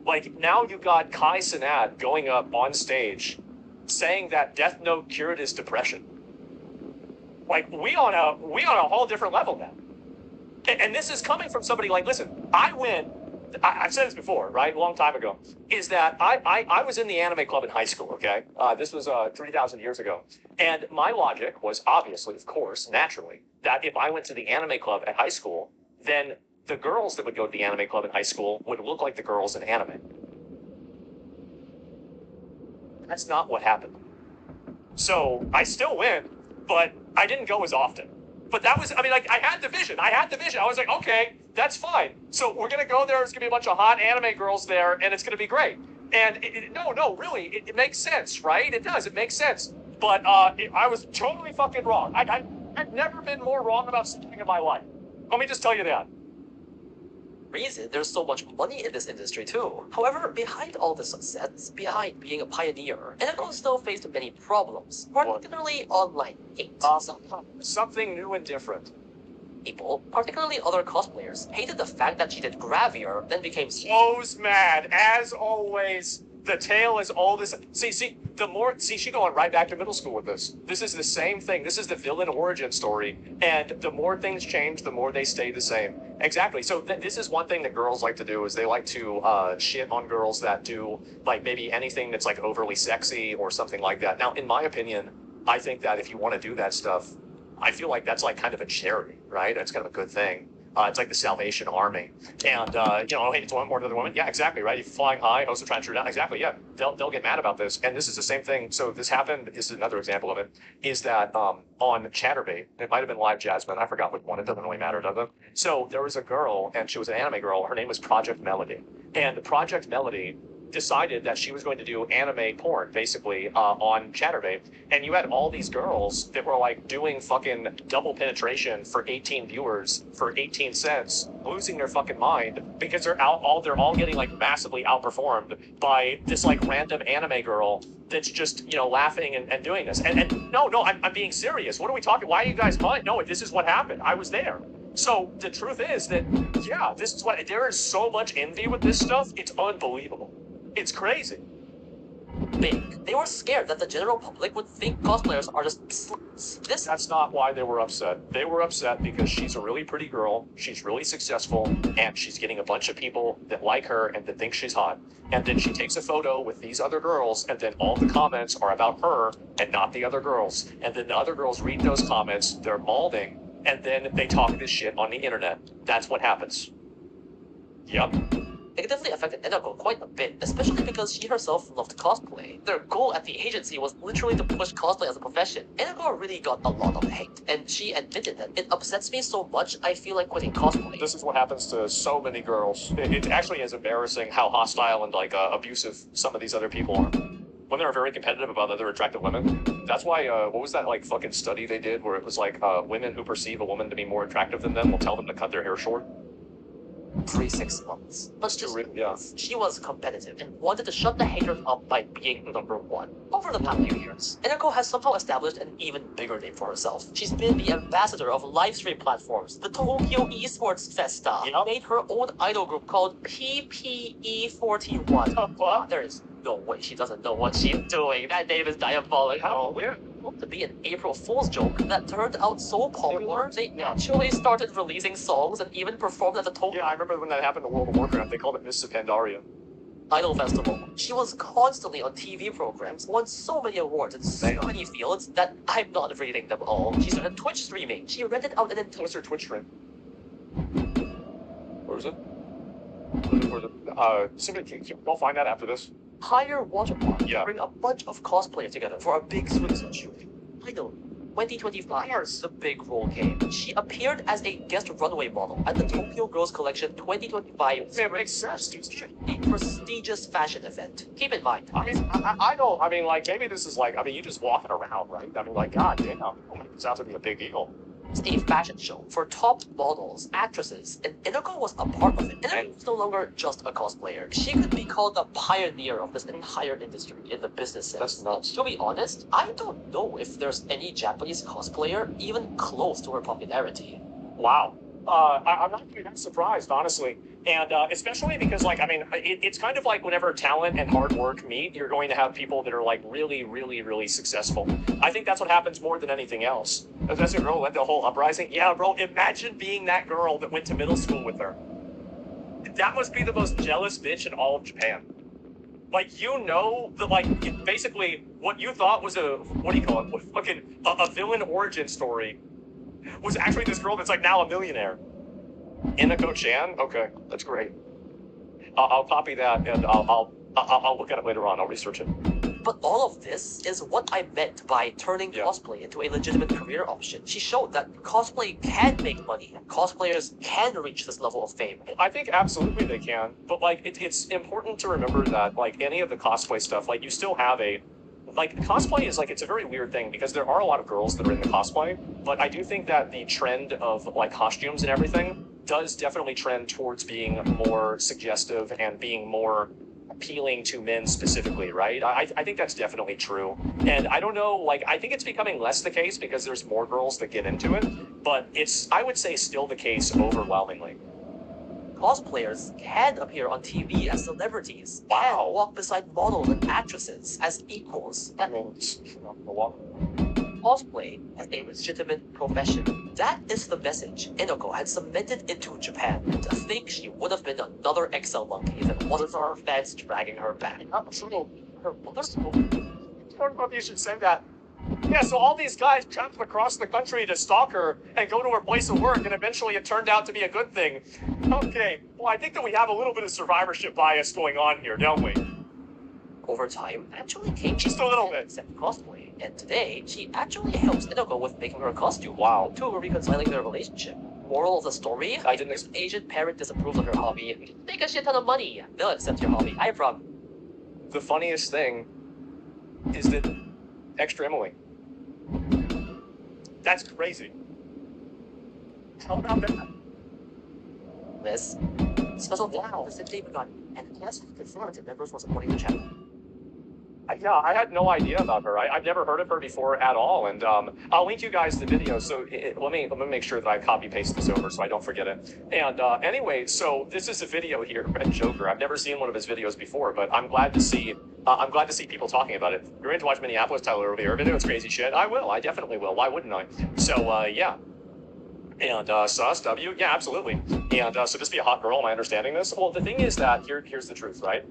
Like, now you got Kai Cenat going up on stage saying that Death Note cured his depression. Like, we on a whole different level now. And this is coming from somebody like, listen, I went I've said this before, right? A long time ago, is that I was in the anime club in high school, okay? This was 3,000 years ago. And my logic was obviously, of course, naturally, that if I went to the anime club at high school, then the girls that would go to the anime club in high school would look like the girls in anime. That's not what happened. So I still went, but I didn't go as often. But that was, I mean, like, I had the vision. I was like, okay, that's fine. So we're going to go there. There's going to be a bunch of hot anime girls there, and it's going to be great. And no, really, it makes sense, right? It does. It makes sense. But I was totally fucking wrong. I've never been more wrong about something in my life. Let me just tell you that. Reason there's so much money in this industry too. However, behind all the success, behind being a pioneer, Eneko still faced many problems, particularly online hate. Something new and different. People, particularly other cosplayers, hated the fact that she did Gravier, then became Flo's mad, as always. The tale is all this. See, she's going right back to middle school with this. This is the same thing. This is the villain origin story. And the more things change, the more they stay the same. Exactly. So this is one thing that girls like to do, is they like to shit on girls that do, like, maybe anything that's, like, overly sexy or something like that. Now, in my opinion, I think that if you want to do that stuff, I feel like that's, like, kind of a charity, right? That's kind of a good thing. It's like the Salvation Army. And, hey, it's one more than other women. Yeah, exactly, right? You're flying high, hosts are trying to shoot down. Exactly, yeah. They'll get mad about this. And this is the same thing. So this happened, this is another example of it, is that on Chatterbait, it might have been Live Jasmine, I forgot which one, it doesn't really matter, does it? So there was a girl, and she was an anime girl, her name was Project Melody. And Project Melody decided that she was going to do anime porn, basically, on Chatterbait. And you had all these girls that were, like, doing fucking double penetration for 18 viewers for 18 cents, losing their fucking mind, because they're all getting, like, massively outperformed by this, like, random anime girl that's just, laughing and doing this. And no, I'm being serious. What are we talking? Why are you guys mind? No, this is what happened. I was there. So the truth is that, yeah, this is what, there is so much envy with this stuff, it's unbelievable. It's crazy. big. They were scared that the general public would think cosplayers are just sluts. That's not why they were upset. They were upset because she's a really pretty girl, she's really successful, and she's getting a bunch of people that like her and that think she's hot. And then she takes a photo with these other girls, and then all the comments are about her and not the other girls. And then the other girls read those comments, they're balding, and then they talk this shit on the internet. That's what happens. Yep. Negatively affected Enako quite a bit, especially because she herself loved cosplay. Their goal at the agency was literally to push cosplay as a profession. Enako really got a lot of hate, and she admitted that it upsets me so much I feel like quitting cosplay. This is what happens to so many girls. It actually is embarrassing how hostile and abusive some of these other people are. Women are very competitive about other attractive women. That's why, what was that fucking study they did where it was women who perceive a woman to be more attractive than them will tell them to cut their hair short? 3-6 months. But just yeah. She was competitive and wanted to shut the haters up by being #1. Over the past few years, Enako has somehow established an even bigger name for herself. She's been the ambassador of livestream platforms, the Tokyo Esports Festa, made her own idol group called PP41. There is no way she doesn't know what she's doing. That name is diabolical. How weird. To be an April Fool's joke that turned out so popular, they actually started releasing songs and even performed at the Tokyo. Yeah, I remember when that happened to World of Warcraft. They called it Mists of Pandaria. Idol Festival. She was constantly on TV programs, won so many awards in so many fields that I'm not reading them all. She started Twitch streaming. She rented out an entire... What's her Twitch stream? Where is it? I'll find that after this. Higher watermark. Yeah. Bring a bunch of cosplayers together for a big swimsuit shoot. Idol 2025. The big role came. She appeared as a guest runway model at the Tokyo Girls Collection 2025. Man, makes sense. A prestigious fashion event. Keep in mind. Maybe this is you just walking around, right? God damn. It sounds to be a big deal. A fashion show for top models, actresses, and Enako was a part of it. Enako was no longer just a cosplayer. She could be called the pioneer of this entire industry in the business sense. That's nuts. To be honest, I don't know if there's any Japanese cosplayer even close to her popularity. Wow. I'm not really that surprised, honestly. And especially because, it's kind of like whenever talent and hard work meet, you're going to have people that are, really, really, really successful. I think that's what happens more than anything else. As a girl led the whole uprising. Yeah, bro, imagine being that girl that went to middle school with her. that must be the most jealous bitch in all of Japan. Like, you know, that, like, basically, what you thought was a, what do you call it, what, fucking, a villain origin story was actually this girl that's, like, now a millionaire. Inako-chan? Okay, that's great. I'll copy that, and I'll look at it later on. I'll research it. But all of this is what I meant by turning cosplay into a legitimate career option. She showed that cosplay can make money. Cosplayers can reach this level of fame. I think absolutely they can, but like it's important to remember that like any of the cosplay stuff, like you still have a like cosplay is like it's a very weird thing because there are a lot of girls that are in the cosplay, but I do think that the trend of like costumes and everything does definitely trend towards being more suggestive and being more appealing to men specifically, right? I think that's definitely true. And I don't know, like, I think it's becoming less the case because there's more girls that get into it, but it's, I would say, still the case overwhelmingly. Cosplayers can appear on TV as celebrities, can walk beside models and actresses as equals. I mean, Cosplay as a legitimate profession. That is the message Inoko had cemented into Japan, and to think she would have been another Excel monkey if it wasn't for her fans dragging her back. Absolutely. Her mother's you should say that. Yeah, so all these guys traveled across the country to stalk her and go to her place of work, and eventually it turned out to be a good thing. Okay, well, I think that we have a little bit of survivorship bias going on here, don't we? Over time, actually came just a little bit. Except cosplay, and today she actually helps Inoko with making her costume. Wow. To reconciling their relationship. Moral of the story: I didn't. If Asian parent disapproves of your hobby, make a shit ton of money. They'll accept your hobby. I promise. The funniest thing is that extra Emily. That's crazy. How about that? This special wow has since begun, and yes, confirmed members were supporting the channel. Yeah, I had no idea about her. I've never heard of her before at all, and I'll link you guys the video. So let me make sure that I copy paste this over so I don't forget it. And anyway, so this is a video here, Red Joker. I've never seen one of his videos before, but I'm glad to see people talking about it. You're going to watch Minneapolis Tyler over here video. It's crazy shit. I will. I definitely will. Why wouldn't I? So yeah. And Sus W, yeah, absolutely. And so just be a hot girl. Am I understanding this? Well, the thing is that here's the truth, right?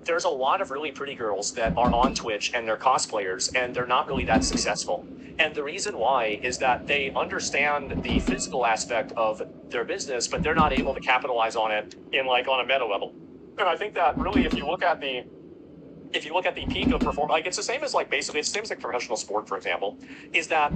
There's a lot of really pretty girls that are on Twitch and they're cosplayers and they're not really that successful. And the reason why is that they understand the physical aspect of their business, but they're not able to capitalize on it in like on a meta level. And I think that really, if you look at the peak of performance, like it's the same as like basically it's the same as like professional sport, for example, is that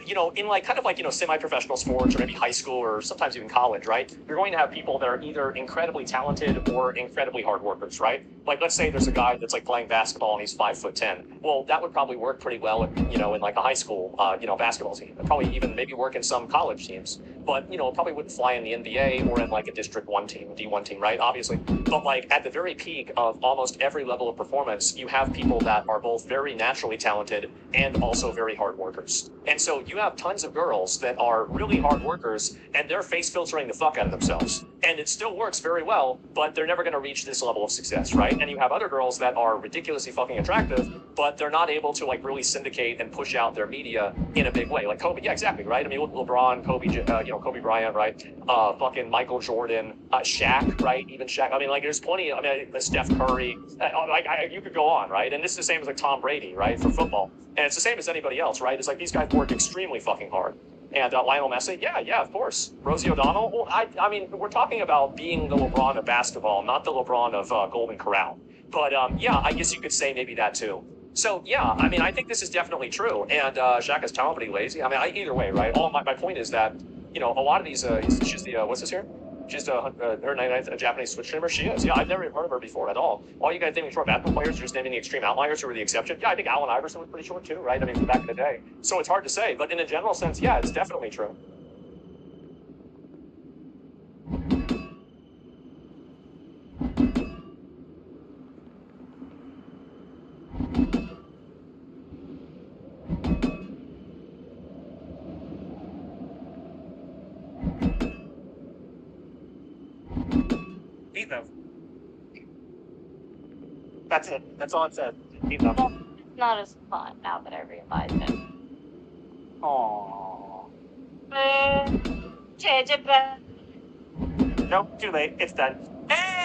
you know, in like kind of like, you know, semi-professional sports or maybe high school or sometimes even college, right? You're going to have people that are either incredibly talented or incredibly hard workers, right? Like let's say there's a guy that's like playing basketball and he's 5'10". Well, that would probably work pretty well, you know, in like a high school, you know, basketball team. It'd probably even maybe work in some college teams, but you know, it probably wouldn't fly in the NBA or in like a District 1 team, D1 team, right? Obviously, but like at the very peak of almost every level of performance, you have people that are both very naturally talented and also very hard workers. And so you have tons of girls that are really hard workers and they're face filtering the fuck out of themselves. And it still works very well, but they're never going to reach this level of success, right? And you have other girls that are ridiculously fucking attractive, but they're not able to like really syndicate and push out their media in a big way. Like Kobe, yeah, exactly, right? I mean, LeBron, Kobe, you know, Kobe Bryant, right? Fucking Michael Jordan, Shaq, right? Even Shaq. I mean, like there's plenty, I mean, Steph Curry, you could go on, right? And this is the same as like Tom Brady, right? For football. And it's the same as anybody else, right? It's like these guys work extremely fucking hard. And Lionel Messi, yeah, of course. Rosie O'Donnell, well, I mean, we're talking about being the LeBron of basketball, not the LeBron of Golden Corral. But yeah, I guess you could say maybe that too. So yeah, I mean, I think this is definitely true. And Shaq is talented, lazy. I mean, either way, right? My point is that, you know, a lot of these, she's the, what's this here? She's her 99th Japanese Twitch streamer. She is. Yeah, I've never even heard of her before at all. All you guys naming short basketball players are just naming the extreme outliers who are the exception. Yeah, I think Allen Iverson was pretty short too, right? I mean, from back in the day. So it's hard to say, but in a general sense, yeah, it's definitely true. Eat them. That's it. That's all it said. Eat them. Well, it's not as fun now that I realize it. Aww. Change it back. Nope, too late. It's done.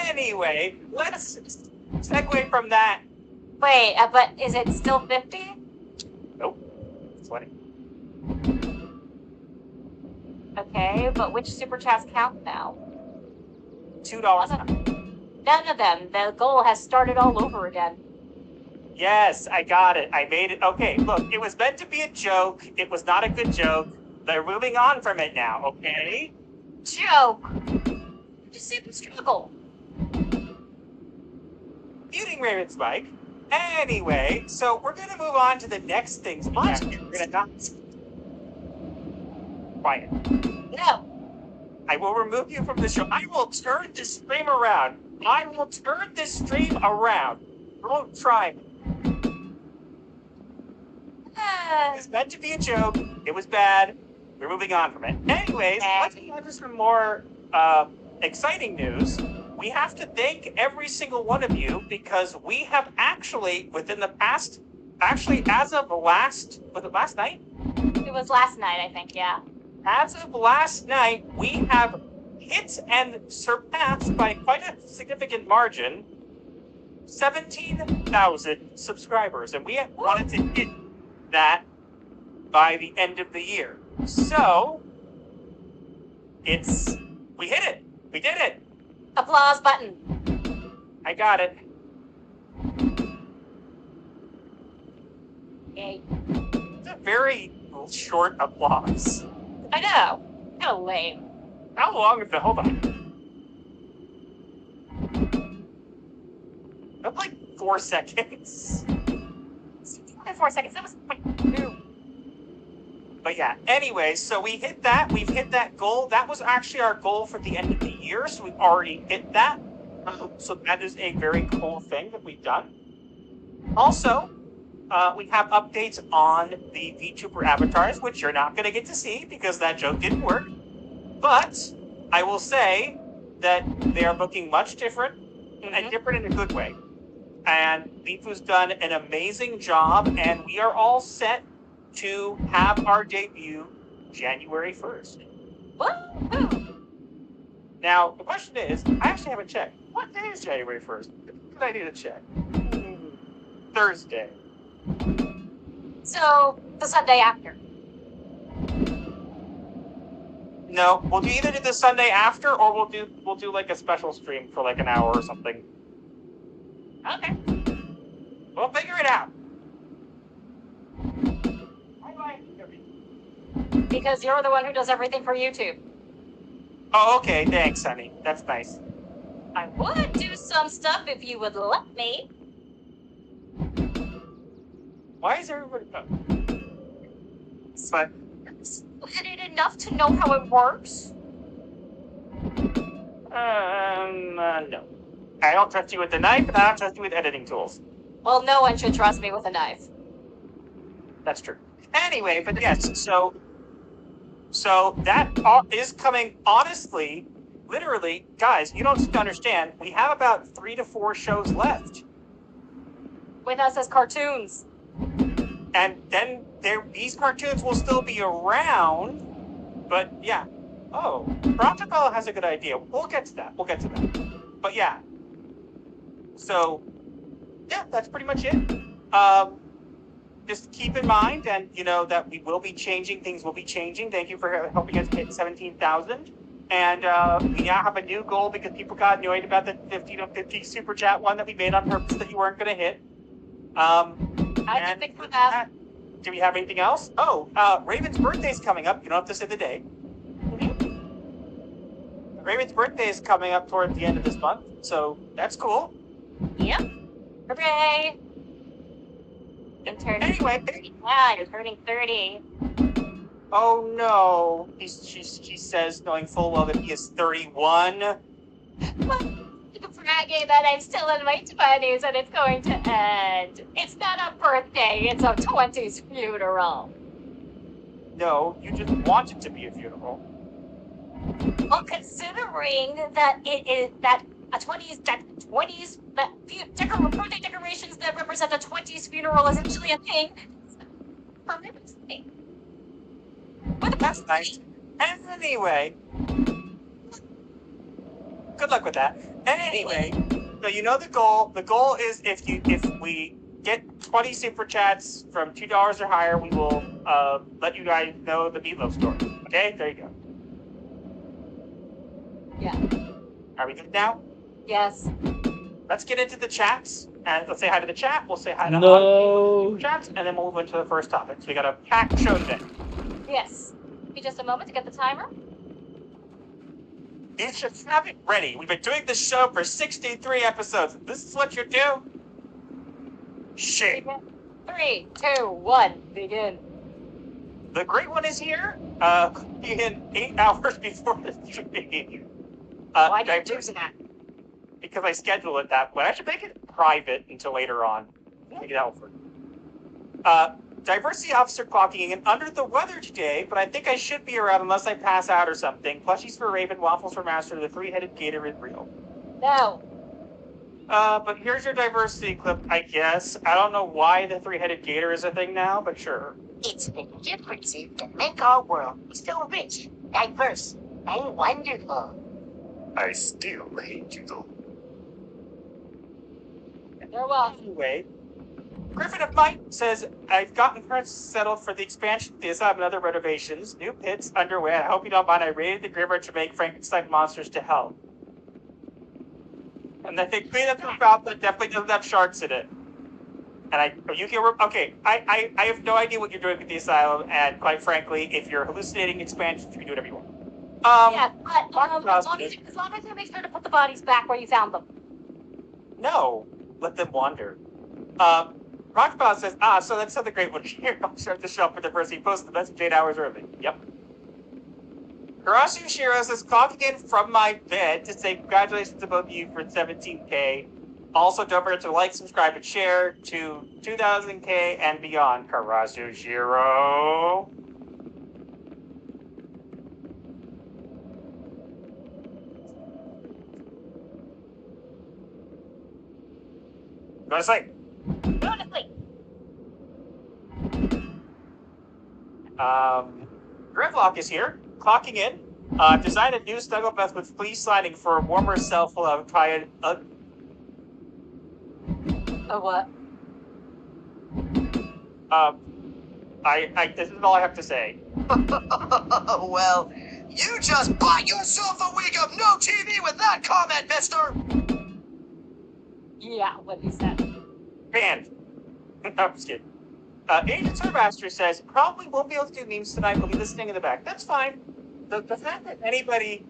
Anyway, let's segue from that. Wait, but is it still 50? Nope. 20. Okay, but which super chats count now? $2. None of them. The goal has started all over again. Yes, I got it. I made it. Okay, look, it was meant to be a joke. It was not a good joke. They're moving on from it now, okay? Joke! Just see the struggle. Muting Raven Spike. Anyway, so we're gonna move on to the next things. What? We're gonna not. Quiet. No. I will remove you from the show. I will turn this stream around. I will turn this stream around. Don't try. It's meant to be a joke. It was bad. We're moving on from it. Anyways, let's move on to some more exciting news. We have to thank every single one of you because we have actually, within the past, actually as of last, was it last night? It was last night, I think, yeah. As of last night, we have hit and surpassed by quite a significant margin 17,000 subscribers, and we wanted to hit that by the end of the year. So we hit it. We did it. Applause button. I got it. Yay. It's a very short applause. I know. Kind of lame. How long is it? Hold on. That's like 4 seconds. 4 seconds. That was like 2. But yeah, anyway, so we hit that. We've hit that goal. That was actually our goal for the end of the year, so we've already hit that. So that is a very cool thing that we've done. Also, we have updates on the VTuber avatars, which you're not going to get to see because that joke didn't work. But I will say that they are looking much different, and different in a good way. And Bifu's done an amazing job, and we are all set to have our debut January 1st. Woo! Now, the question is, I actually haven't checked. What day is January 1st? Good idea to check. Thursday. So, the Sunday after. No, we'll do either the Sunday after, or we'll do like a special stream for like an hour or something. Okay. We'll figure it out. Because you're the one who does everything for YouTube. Oh, okay. Thanks, honey. That's nice. I would do some stuff if you would let me. Why is everybody... But... Had it enough to know how it works? No. I don't trust you with the knife, and I don't trust you with editing tools. Well, no one should trust me with a knife. That's true. Anyway, but yes, so that is coming, honestly, literally, guys, you don't understand, we have about 3 to 4 shows left. With us as cartoons. And then these cartoons will still be around, but yeah. Oh, Protocol has a good idea. We'll get to that. But yeah. So, yeah, that's pretty much it. Just keep in mind, and you know that we will be changing. Things will be changing. Thank you for helping us hit 17,000. And we now have a new goal because people got annoyed about the 50 super chat one that we made on purpose that you weren't going to hit. I didn't think of that. Do we have anything else? Oh, Raven's birthday's coming up. You don't have to say the day. Raven's birthday is coming up toward the end of this month, so that's cool. Yep. Hooray! I'm turning anyway. 30. Yeah, you're turning 30. Oh no. She says, knowing full well that he is 31. Well, I'm bragging that I'm still in my 20s and it's going to end. It's not a birthday, it's a 20s funeral. No, you just want it to be a funeral. Well, considering that it is that birthday decorations that represent a 20s funeral is actually a thing. For my birthday. But that's nice. Anyway, good luck with that. Anyway, so you know the goal. The goal is if we get 20 super chats from $2 or higher, we will let you guys know the Meatloaf story. Okay, there you go. Yeah. Are we good now? Yes. Let's get into the chats, and let's say hi to the chat. We'll say hi to No. the chats, and then we'll move into the first topic. So we got a packed show today. Yes. Give me just a moment to get the timer. You should have it ready. We've been doing this show for 63 episodes. This is what you do? Shit. 3, 2, 1, begin. The great one is here. In 8 hours before the stream. Why did you do that? Because I schedule it that way. I should make it private until later on. Make it out for diversity officer clocking in under the weather today, but I think I should be around unless I pass out or something. Plushies for Raven, waffles for Master, the three-headed gator is real. No. But here's your diversity clip, I guess. I don't know why the three-headed gator is a thing now, but sure. It's the differences that make our world so rich, diverse, and wonderful. I still hate you though. You're welcome. Anyway, Griffin of Might says, I've gotten parts settled for the expansion of the asylum and other renovations. New pits underway. I hope you don't mind. I raided the Grimmer to make Frankenstein monsters to help. And then they clean up the fountain that definitely doesn't have sharks in it. And you can, okay, I have no idea what you're doing with the asylum, and quite frankly, if you're hallucinating expansions, you can do whatever you want. Yeah, but as long as you make sure to put the bodies back where you found them. No, let them wander. Rockball says, so that's the great one here. I'll start the show for the first. He posted the message 8 hours early. Yep. Karasu Shiro says, clocking in from my bed to say congratulations to both of you for 17K. Also, don't forget to like, subscribe, and share to 2000K and beyond. Karasu Shiro. Go to sleep. Go to sleep. Grimlock is here, clocking in. Designed a new snuggle bed with fleece sliding for a warmer self-love. Try A what? this is all I have to say. Well, you just bought yourself a week of no TV with that comment, mister! Yeah, what he said. Banned. No, I'm just kidding. Agent Surmaster says, probably won't be able to do memes tonight, we'll be listening in the back. That's fine. The fact that anybody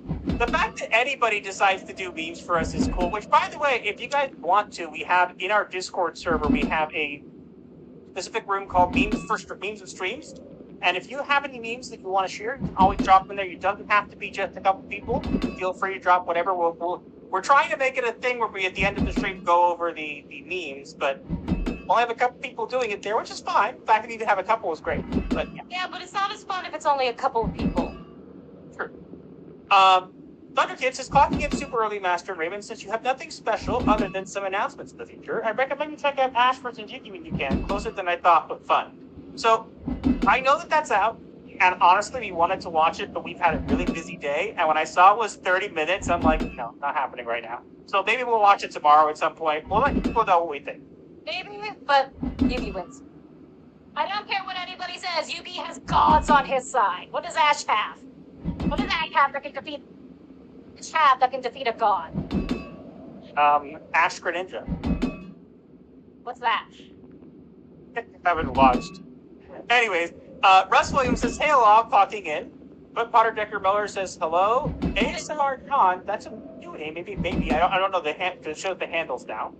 decides to do memes for us is cool, which, by the way, if you guys want to, we have, in our Discord server, we have a specific room called Memes and Streams. And if you have any memes that you want to share, you can always drop them in there. It doesn't have to be just a couple people. Feel free to drop whatever. We're trying to make it a thing where we, at the end of the stream, go over the memes, but we'll have a couple people doing it there, which is fine. The fact that we even have a couple is great. But yeah. Yeah, but it's not as fun if it's only a couple of people. Sure. Thunderkid says, clocking in super early, Master Raven, since you have nothing special other than some announcements in the future, I recommend you check out Ash vs. Jiki when you can. Closer than I thought, but fun. So, I know that that's out, and honestly, we wanted to watch it, but we've had a really busy day, and when I saw it was 30 minutes, I'm like, no, not happening right now. So maybe we'll watch it tomorrow at some point. We'll let people know what we think. Maybe, but Yugi wins. I don't care what anybody says. Yugi has gods on his side. What does Ash have? What does Ash have that can defeat? That can defeat a god? Ash Greninja. What's that? Haven't watched. Anyways, Russ Williams says, hey, hello, clocking in. But Potter Decker Miller says, hello. ASMR Con, that's a new name, maybe. I don't know to show the handles now.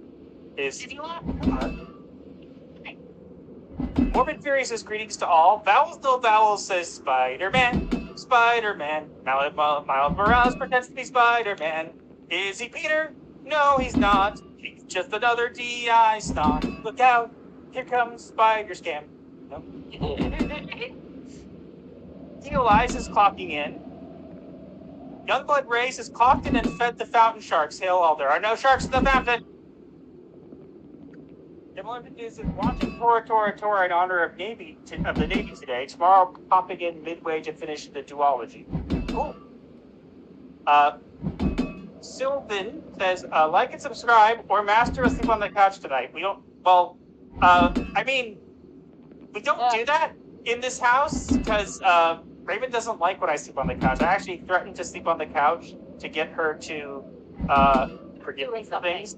Is Morbid Fury says, greetings to all. Vowels No Vowels says, Spider-Man. Spider-Man. Miles Morales pretends to be Spider-Man. Is he Peter? No, he's not. He's just another DI stock. Look out. Here comes Spider Scam. No. Teal Eyes is clocking in. Youngblood Race is clocked in and fed the fountain sharks. Hail all. There are no sharks in the fountain. Everyone is watching Tora in honor of the Navy today. Tomorrow, popping in midway to finish the duology. Cool. Sylvan says, like and subscribe, or Master will sleep on the couch tonight. We don't, well, I mean, we don't do that in this house, because, Raven doesn't like when I sleep on the couch. I actually threatened to sleep on the couch to get her to, forgive me for things.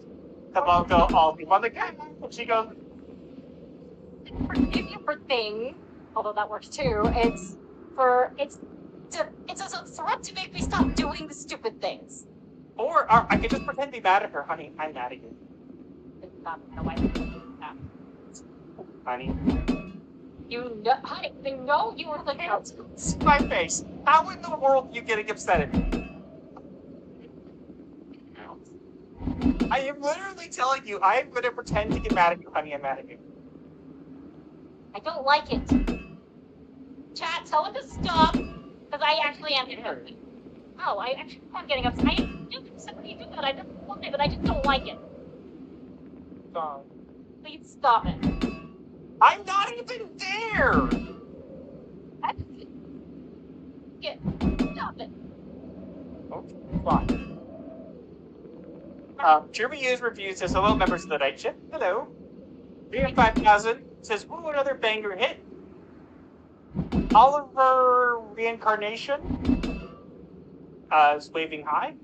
I'll go, I'll sleep on the couch. And she goes, Forgive you for things, although that works too. It's as a threat to make me stop doing the stupid things. or I could just pretend to be mad at her. Honey, I'm mad at you. Honey. You know, honey, they know you are the couch. See my face. How in the world are you getting upset at me? I am literally telling you, I am going to pretend to get mad at you, honey. I'm mad at you. I don't like it. Chat, tell him to stop, because I actually am getting upset. Oh, I actually am getting upset. I do something do that. I don't want it, but I just don't like it. Sorry. Please stop it. I'm not even there! Stop it. Okay, fine. Jeremy Hughes review says, hello, members of the night shift. Hello. 35000 says, ooh, another banger hit. Oliver Reincarnation is waving hi.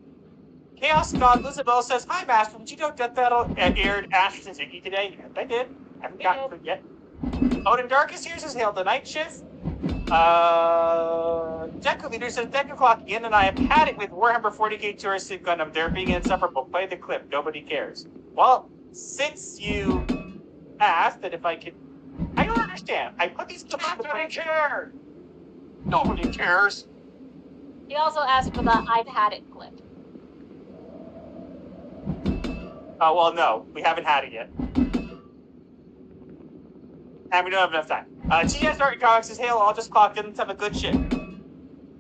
Chaos God Lizabelle says, hi, Master. Did you know Death Battle aired Ash Suzuki today? Yes, I did. I haven't gotten to it yet. Odin Darkest here says, hail the night shift. Deku Leader says, Deku clocking in, and I have had it with Warhammer 40k Tourist Gundam. They're being insufferable. Play the clip. Nobody cares. Well, since you asked that if I could... I don't understand. I put these clips in the chair. Nobody cares. He also asked for the I've had it clip. Oh, well, no. We haven't had it yet. And we don't have enough time. TS Dark Comics says, hail, I'll just clock in. Let's have a good shift.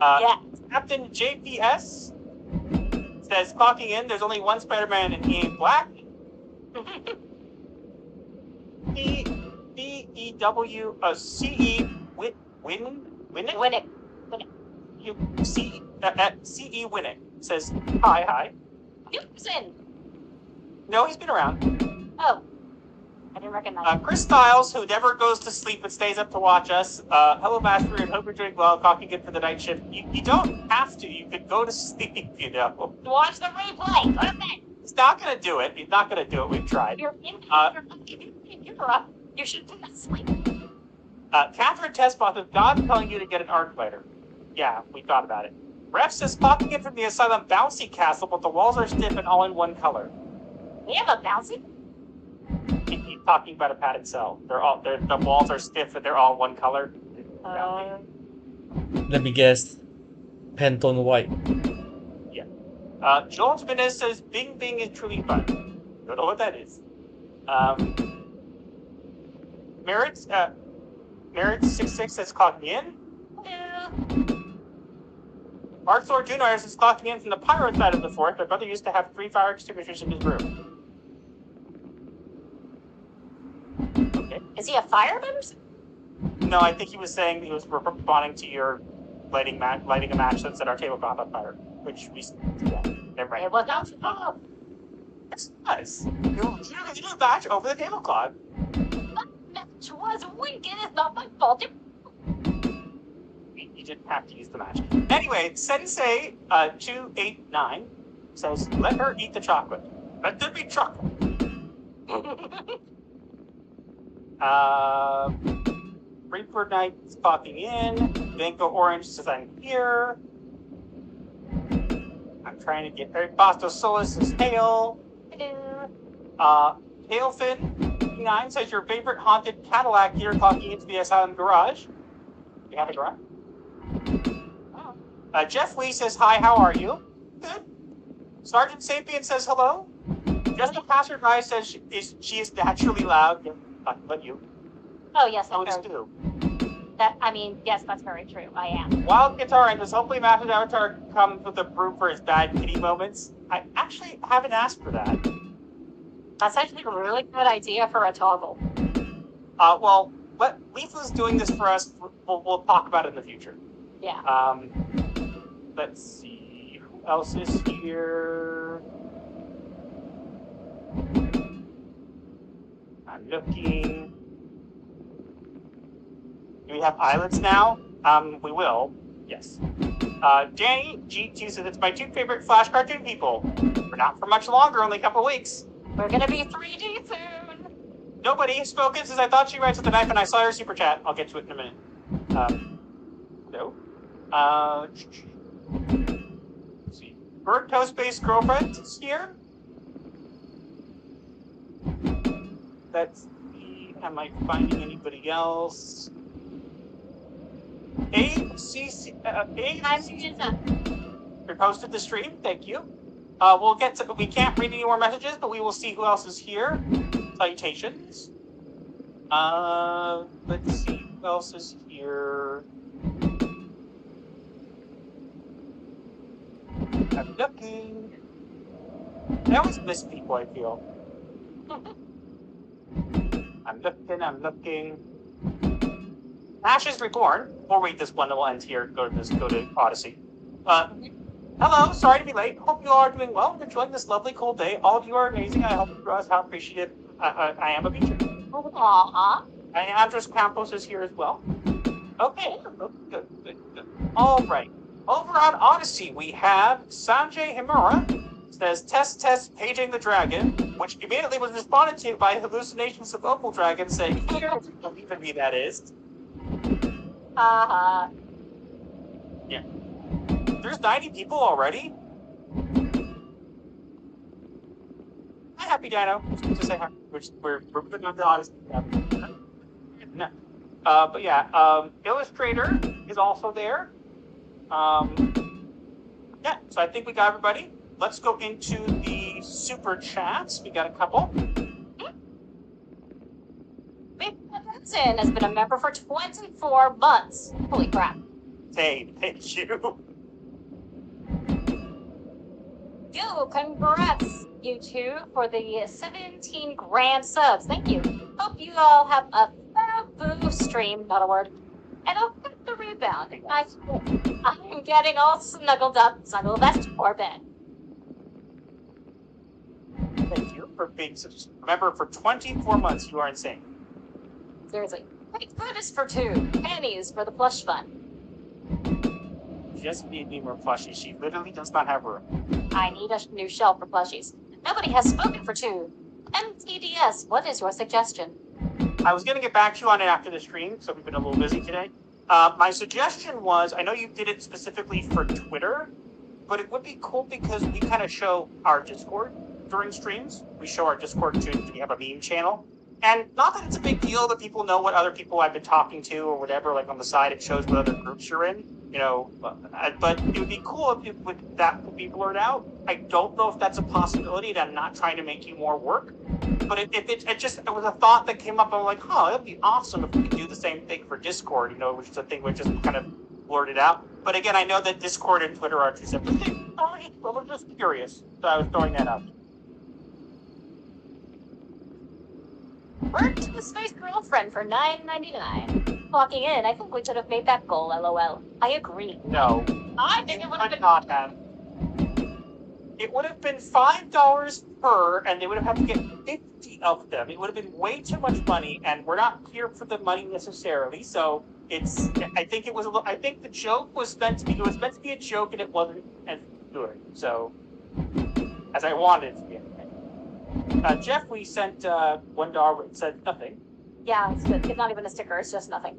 Yeah. Captain JPS says, clocking in, there's only one Spider-Man and he ain't black. B-E-W, C-E, Winnick? C-E Winnick says, hi. Newton! No, he's been around. Oh. I didn't recognize Chris Styles, who never goes to sleep but stays up to watch us. Hello, Master, and hope you're doing well. Clocking good for the night shift. You don't have to. You could go to sleep, you know. Watch the replay. Go to bed. He's not going to do it. He's not going to do it. We've tried. You're in You should do that sleep. Catherine Testmoth is God telling you to get an arc lighter. Yeah, we thought about it. Ref says, clocking in from the Asylum bouncy castle, but the walls are stiff and all in one color. We have a bouncy? He's talking about a padded cell. The walls are stiff and they're all one color. Let me guess. Pantone white. Yeah. Joel Jimenez says, Bing Bing is truly fun. Don't know what that is. Merit66 says, clocking in. Yeah. Arthur Junior is clocking in from the pirate side of the fort. My brother used to have 3 fire extinguishers in his room. Okay. Is he a fireman or something? No, I think he was saying he was responding to your lighting a match that set our tablecloth on fire, which we never It was not. Oh. Yes, it was. You did a match over the tablecloth. That match was winking. It's not my fault. You didn't have to use the match. Anyway, Sensei 289 says, let her eat the chocolate. Let there be chocolate. Reaper Knight's popping in. Banco Orange says, I'm here. I'm trying to get Basto Solus says, hail. Hailfin 9 says, your favorite haunted Cadillac here clocking into the Asylum garage. You have a garage? Jeff Lee says, hi, how are you? Good. Sergeant Sapien says, hello. Just a passerby says she is naturally loud. But you. Oh, yes, Oh, that's it's very true. yes, that's very true. I am. Wild Guitar and says, hopefully Master's Avatar comes with a brew for his bad kitty moments. I actually haven't asked for that. That's actually a really good idea for a toggle. Well, Lethal's doing this for us. We'll talk about it in the future. Yeah. Let's see. Who else is here? I'm looking. Do we have islands now? We will. Yes. Danny G2 says it's my 2 favorite Flash cartoon people. We're not for much longer, only a couple weeks. We're gonna be 3D soon. Nobody has spoken since I thought she writes with the knife and I saw her super chat. I'll get to it in a minute. No. Let's see. Bird Toast Based Girlfriend is here. Let's see. Am I finding anybody else? ACC. Reposted the stream. Thank you. We'll get to. We can't read any more messages, but we will see who else is here. Salutations. Let's see who else is here. I'm looking. I always miss people, I feel. I'm looking. Ash is reborn. We'll read this one, we'll end here. Go to Odyssey. Hello, sorry to be late. Hope you all are doing well and enjoying this lovely cold day. All of you are amazing. I hope you realize how appreciative I am of each of you. Aww. And Andres Campos is here as well. Okay, good. All right. Over on Odyssey, we have Sanjay Himura. Says, test, paging the dragon, which immediately was responded to by hallucinations of Opal Dragon saying, I don't believe in me, that is. Yeah. There's 90 people already? Hi, Happy Dino. Just say hi. We're putting on the Odyssey. No. But yeah, Illustrator is also there. Yeah, so I think we got everybody. Let's go into the super chats. We got a couple. Big Benson has been a member for 24 months. Holy crap. Hey, thank you. Yo, congrats, you two, for the 17 grand subs. Thank you. Hope you all have a faboo stream, not a word. And I'll get the rebound. I'm getting all snuggled up, snuggle vest or bed. Thank you for being such a member for 24 months. You are insane. Seriously. Wait, food is for 2. Pennies for the plush fund. Just need me more plushies. She literally does not have room. I need a new shelf for plushies. Nobody has spoken for 2. MTDS, what is your suggestion? I was going to get back to you on it after the stream, so we've been a little busy today. My suggestion was, I know you did it specifically for Twitter, but it would be cool because we kind of show our Discord during streams. We show our Discord too. We have a meme channel. And not that it's a big deal that people know what other people I've been talking to or whatever, like on the side it shows what other groups you're in, you know, but it would be cool if that would be blurred out. I don't know if that's a possibility, and I'm not trying to make you more work, but it was a thought that came up. I'm like, oh, it'd be awesome if we could do the same thing for Discord, you know, which is a thing we just kind of blurted out. But again, I know that Discord and Twitter are two separate things. I was just curious, so I was throwing that out. Work to the Space Girlfriend for $9.99. Walking in, I think we should have made that goal, LOL. I agree. No. I think it would have been not have. It would have been $5 per, and they would have had to get 50 of them. It would have been way too much money, and we're not here for the money necessarily. So it's. I think it was. I think the joke was meant to be. It was meant to be a joke, and it wasn't as good. So, as I wanted it to be. Jeff, we sent $1. It said nothing. Yeah, it's not even a sticker. It's just nothing.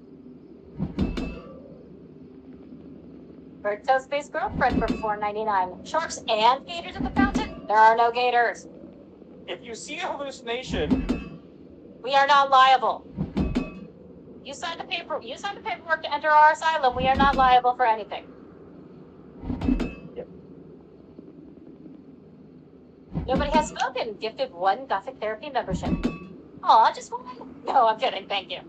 Berto Space Girlfriend for $4.99. Sharks and gators at the fountain? There are no gators. If you see a hallucination, we are not liable. You signed the paperwork to enter our asylum. We are not liable for anything. Yep. Nobody has spoken. Gifted 1 Gothic Therapy membership. Aw, just one. No, I'm kidding. Thank you.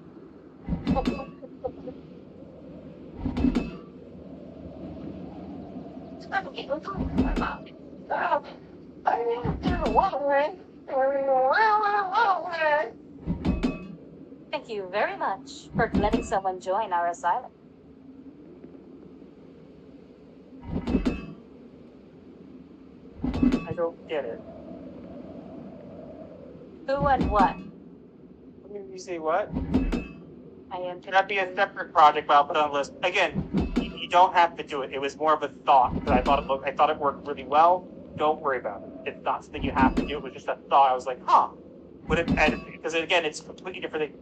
Thank you very much for letting someone join our asylum. I don't get it. Who and what? You say what? I am. That'd be a separate project, but I'll put it on the list. Again, you don't have to do it. It was more of a thought that I thought it worked really well. Don't worry about it. It's not something you have to do. It was just a thought. I was like, huh. Would it? Because again, it's completely different.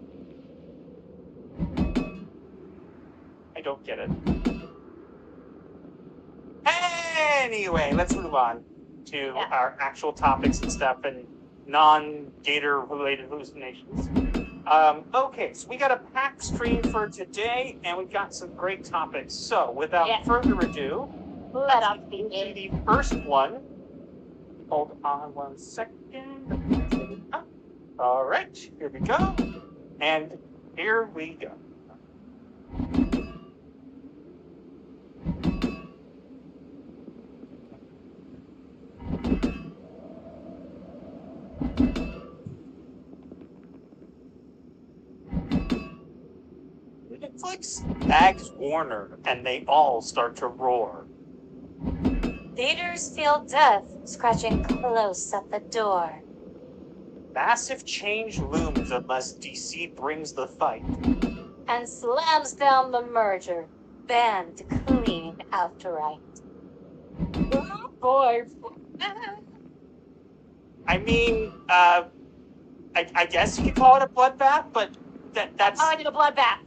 I don't get it. Anyway, let's move on to our actual topics and stuff and non-gator related hallucinations. Okay, so we got a packed stream for today, and we've got some great topics. So, without further ado, let us begin the first one. Hold on 1 second. All right, here we go. And here we go. Netflix bags Warner, and they all start to roar. Theaters feel death scratching close at the door. Massive change looms unless DC brings the fight. And slams down the merger, banned clean outright. Oh boy. I mean, I guess you could call it a bloodbath, but that's... I need a bloodbath.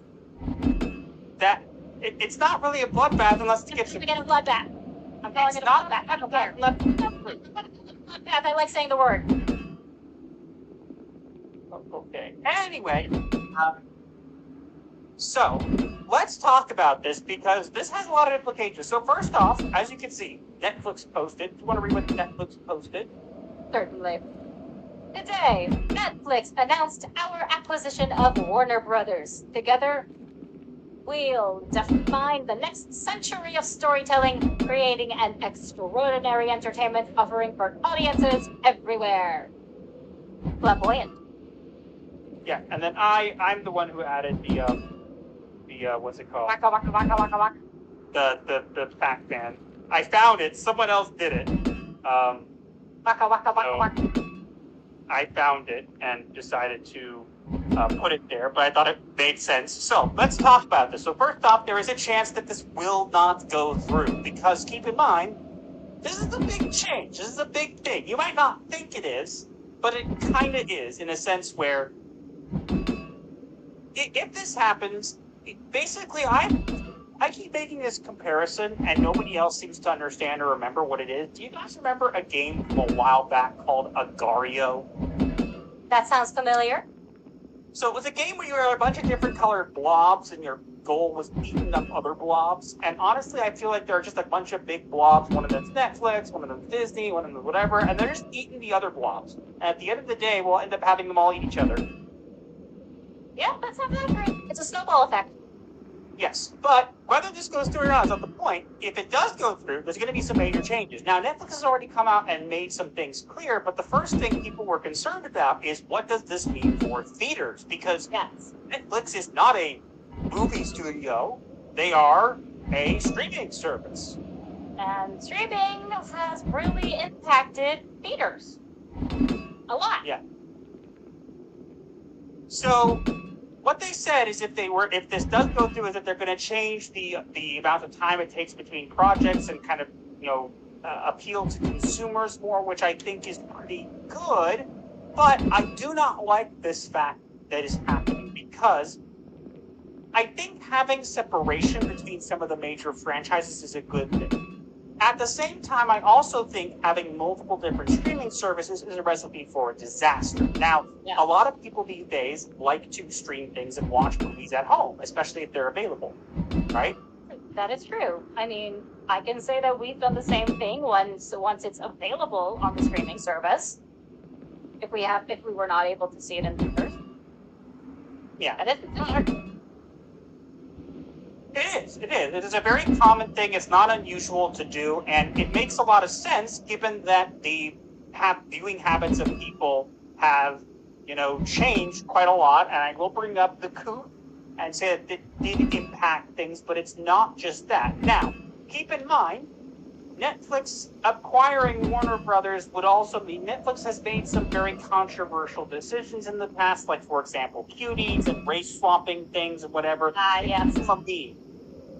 It's not really a bloodbath unless it gets... We're getting a bloodbath. I'm calling it a bloodbath. I don't care. Bloodbath, I like saying the word. Okay. Anyway, so let's talk about this because this has a lot of implications. So first off, as you can see, Netflix posted. Do you want to read what Netflix posted? Certainly. Today, Netflix announced our acquisition of Warner Brothers. Together, we'll define the next century of storytelling, creating an extraordinary entertainment offering for audiences everywhere. Flamboyant. Yeah, and then I'm the one who added the what's it called? Waka waka waka waka waka. The fact band. I found it. Someone else did it. Waka waka waka waka. I found it and decided to put it there, but I thought it made sense. So let's talk about this. So first off, there is a chance that this will not go through because keep in mind, this is a big change. This is a big thing. You might not think it is, but it kind of is in a sense where if this happens, basically I keep making this comparison and nobody else seems to understand or remember what it is. Do you guys remember a game from a while back called Agario? That sounds familiar. So it was a game where you were a bunch of different colored blobs and your goal was beating up other blobs. And honestly, I feel like there are just a bunch of big blobs. One of them's Netflix, one of them's Disney, one of them's whatever, and they're just eating the other blobs. And at the end of the day, we'll end up having them all eat each other. Yeah, that sounds accurate. It's a snowball effect. Yes, but whether this goes through or not is not the point. If it does go through, there's going to be some major changes. Now, Netflix has already come out and made some things clear, but the first thing people were concerned about is what does this mean for theaters? Because Netflix is not a movie studio. They are a streaming service. And streaming has really impacted theaters. A lot. Yeah. So what they said is if this does go through, is that they're going to change the amount of time it takes between projects and kind of appeal to consumers more, which I think is pretty good. But I do not like this fact that is happening because I think having separation between some of the major franchises is a good thing. At the same time, I also think having multiple different streaming services is a recipe for disaster. Now, a lot of people these days like to stream things and watch movies at home, especially if they're available, right? That is true. I mean, I can say that we've done the same thing once it's available on the streaming service. If we were not able to see it in theaters. Yeah. And it's hard. It is. It is a very common thing. It's not unusual to do, and it makes a lot of sense given that the viewing habits of people have, changed quite a lot. And I will bring up the coup and say that it did impact things, but it's not just that. Now, keep in mind, Netflix acquiring Warner Brothers would also mean Netflix has made some very controversial decisions in the past, like, for example, cuties and race swapping things and whatever. Yes. From me.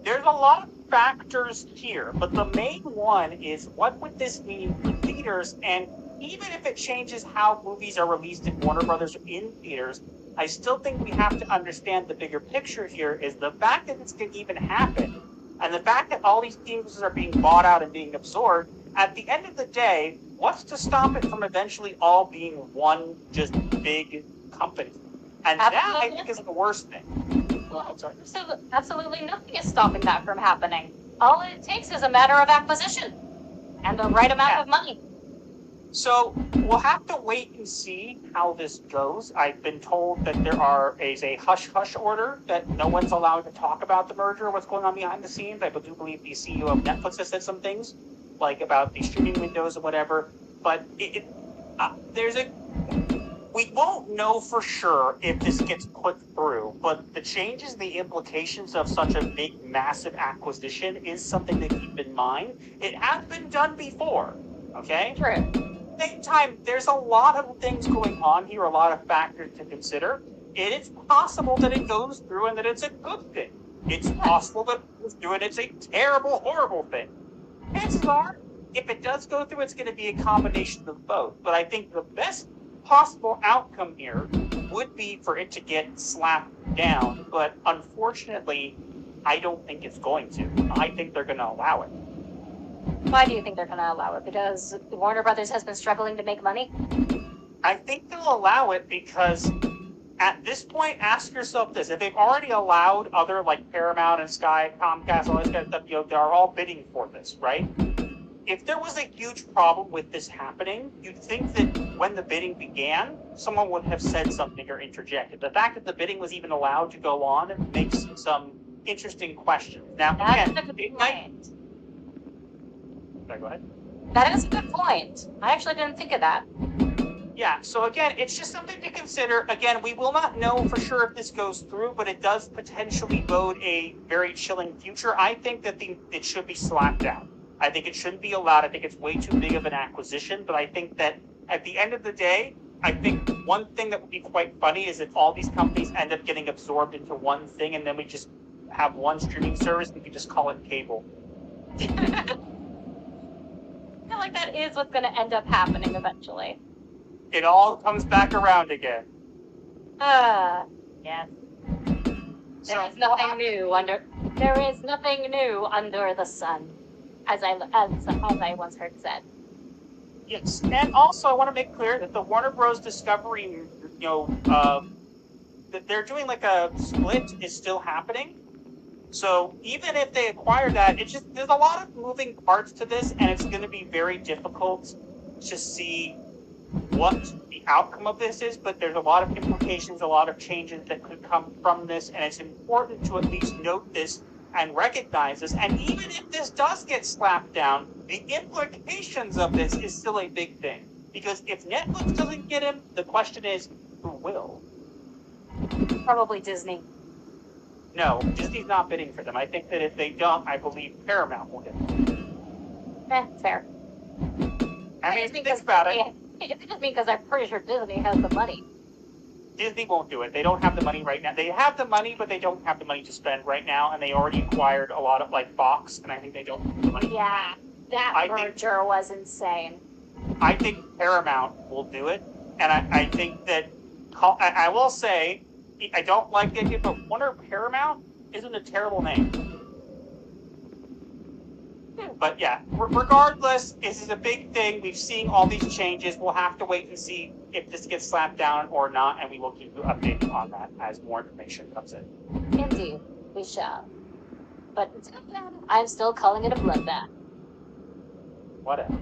There's a lot of factors here, but the main one is what would this mean for theaters? And even if it changes how movies are released in Warner Brothers or in theaters, I still think we have to understand the bigger picture here is the fact that this can even happen, and the fact that all these teams are being bought out and being absorbed, at the end of the day, what's to stop it from eventually all being one just big company? And that, I think, is the worst thing. Well, absolutely nothing is stopping that from happening. All it takes is a matter of acquisition and the right amount of money. So we'll have to wait and see how this goes. I've been told that there is a hush-hush order that no one's allowed to talk about the merger, what's going on behind the scenes. I do believe the CEO of Netflix has said some things, like about the streaming windows and whatever. But we won't know for sure if this gets put through, but the changes, the implications of such a big, massive acquisition is something to keep in mind. It has been done before, okay? True. At the same time, there's a lot of things going on here, a lot of factors to consider. It is possible that it goes through and that it's a good thing. It's possible that it goes through and it's a terrible, horrible thing. Chances are, if it does go through, it's going to be a combination of both. But I think the best possible outcome here would be for it to get slapped down, but unfortunately, I don't think it's going to. I think they're going to allow it. Why do you think they're going to allow it? Because Warner Brothers has been struggling to make money? I think they'll allow it because at this point, ask yourself this. If they've already allowed other, like Paramount and Sky, Comcast, all this kind of stuff, they're all bidding for this, right? If there was a huge problem with this happening, you'd think that when the bidding began, someone would have said something or interjected. The fact that the bidding was even allowed to go on makes some interesting questions. Now, That's again, a good point. Sorry, go ahead. That is a good point. I actually didn't think of that. Yeah, so again, it's just something to consider. Again, we will not know for sure if this goes through, but it does potentially bode a very chilling future. I think that it should be slapped down. I think it shouldn't be allowed. I think it's way too big of an acquisition, but I think that at the end of the day, I think one thing that would be quite funny is if all these companies end up getting absorbed into one thing and then we just have one streaming service and we can just call it cable. I feel like that is what's going to end up happening eventually. It all comes back around again. Yes. There is nothing new under the sun, as I once heard said. Yes, and also I want to make clear that the Warner Bros. Discovery, that they're doing like a split is still happening. So even if they acquire that, there's a lot of moving parts to this, and it's going to be very difficult to see what the outcome of this is, but there's a lot of implications, a lot of changes that could come from this, and it's important to at least note this and recognize this. And even if this does get slapped down, the implications of this is still a big thing. Because if Netflix doesn't get him, the question is, who will? Probably Disney. No, Disney's not bidding for them. I think that if they don't, I believe Paramount will get them. Fair. I mean, think about it. It's just because I'm pretty sure Disney has the money. Disney won't do it. They don't have the money right now. They have the money, but they don't have the money to spend right now, and they already acquired a lot of, like, Fox, and I think they don't have the money. Yeah, that merger was insane. I think Paramount will do it, and I think that, I will say, I don't like it, but Warner Paramount isn't a terrible name. But yeah, regardless, this is a big thing. We've seen all these changes. We'll have to wait and see if this gets slapped down or not, and we will keep you updated on that as more information comes in. Indeed, we shall. But until then, I'm still calling it a bloodbath. Whatever.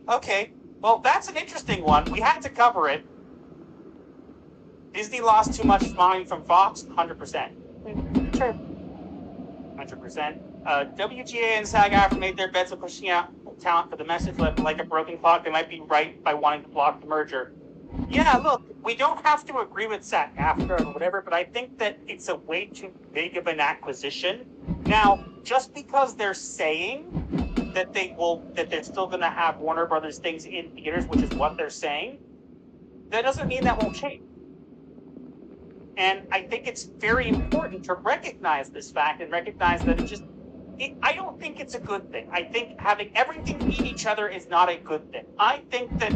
Okay. Well, that's an interesting one. We had to cover it. Disney lost too much money from Fox, 100%. Sure. 100%. WGA and SAG-AFTRA made their bets of pushing out talent for the message like a broken clock. They might be right by wanting to block the merger. Yeah, look, we don't have to agree with SAG-AFTRA or whatever, but I think that it's a way too big of an acquisition. Now, just because they're saying that they're still going to have Warner Brothers things in theaters, which is what they're saying, that doesn't mean that won't change. And I think it's very important to recognize this fact and recognize that I don't think it's a good thing. I think having everything beat each other is not a good thing. I think that,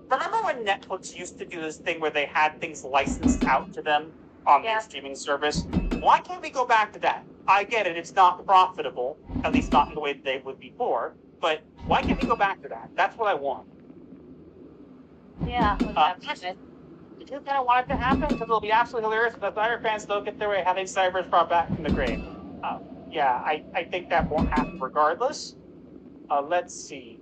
remember when Netflix used to do this thing where they had things licensed out to them on their streaming service? Why can't we go back to that? I get it, it's not profitable, at least not in the way that they would before, but why can't we go back to that? That's what I want. Yeah. I do kind of want it to happen because it'll be absolutely hilarious if the Snyder fans don't get their way having Cyber's brought back from the grave. Yeah, I think that won't happen regardless. Let's see.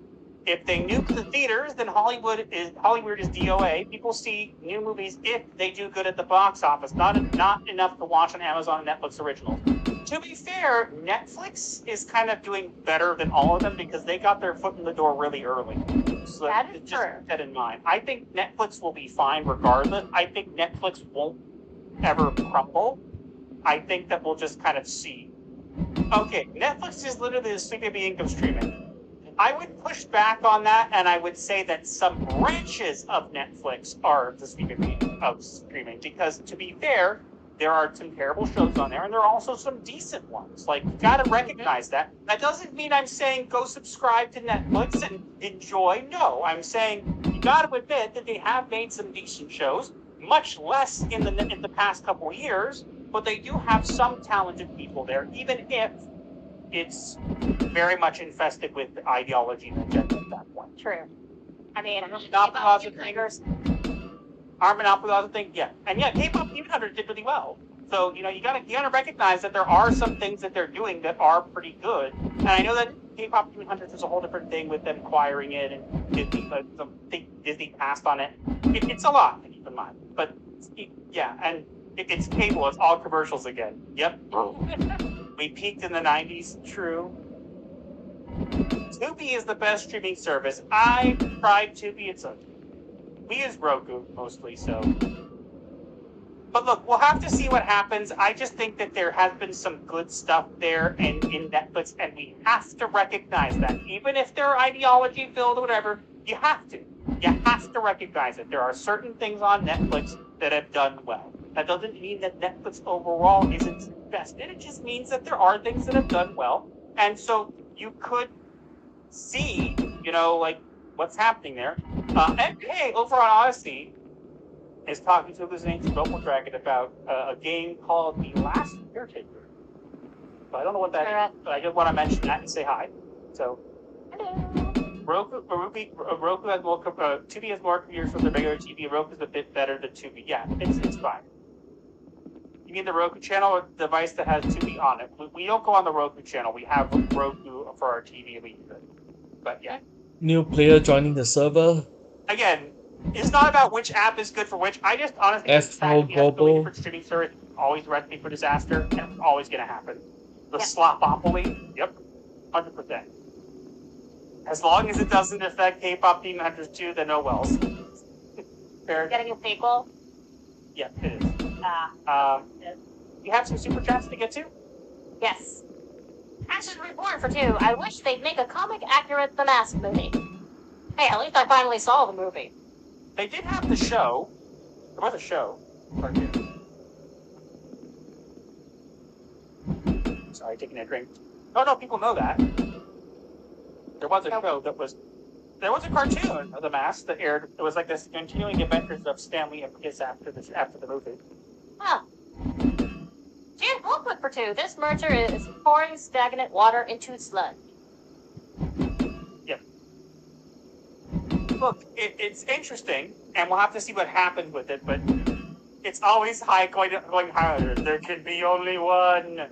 If they nuke the theaters, then Hollywood is DOA. People see new movies if they do good at the box office, not enough to watch on Amazon and Netflix originals. To be fair, Netflix is kind of doing better than all of them because they got their foot in the door really early. So That is just true. keep that in mind. I think Netflix will be fine regardless. I think Netflix won't ever crumble. I think that we'll just kind of see. Okay, Netflix is literally the Sleepy Baby income streaming. I would push back on that, and I would say that some branches of Netflix are the Sleepy Baby of streaming, because to be fair, there are some terrible shows on there, and there are also some decent ones. Like, you gotta recognize that. That doesn't mean I'm saying go subscribe to Netflix and enjoy. No, I'm saying you gotta admit that they have made some decent shows, much less in the past couple of years, but they do have some talented people there, even if it's very much infested with ideology and agenda at that point. True. I mean, Monopoly Laws of things. Our Monopoly Laws of things, yeah. And yeah, K-pop Demon Hunters did really well. So, you gotta recognize that there are some things that they're doing that are pretty good. And I know that K-pop Demon Hunters is a whole different thing with them acquiring it and Disney passed on it. It's a lot to keep in mind. But yeah, and it's cable, it's all commercials again. Yep. We peaked in the 90s, true. Tubi is the best streaming service. I tried Tubi, we use Roku mostly, so. But look, we'll have to see what happens. I just think that there has been some good stuff there and in Netflix, and we have to recognize that. Even if they're ideology filled or whatever, you have to. You have to recognize it. There are certain things on Netflix that have done well. That doesn't mean that Netflix overall isn't invested. It just means that there are things that have done well. And so you could see, like what's happening there. And hey, over on Odyssey is talking to this ancient Double Dragon about a game called The Last Caretaker. But I don't know what that is, but I just want to mention that and say hi. So, Roku has more, Tubi has more computers for the regular TV. Roku's a bit better than Tubi. Yeah, it's fine. You mean the Roku channel or the device that has Tubi on it? We don't go on the Roku channel. We have Roku for our TV. We use it. But yeah. New player joining the server. Again, it's not about which app is good for which. I just honestly think the fact that the escalating for streaming service is always a recipe for disaster, and it's always going to happen. The slopopoly, yep, 100%. As long as it doesn't affect K-pop Demon Hunters 2, then oh well. Fair. Getting a sequel? Yeah, it is. You have some super chats to get to? Yes. Ashes Reborn for 2. I wish they'd make a comic accurate The Mask movie. Hey, at least I finally saw the movie. They did have the show. There was a show. Sorry, taking a drink. Oh no, people know that. There was a show that was. There was a cartoon of The Mask that aired. It was like this continuing adventures of Stanley and Kiss after the movie. Huh. Dude, real quick for 2. This merger is pouring stagnant water into sludge. Yep. Look, it's interesting, and we'll have to see what happens with it, but it's always going higher. There can be only one.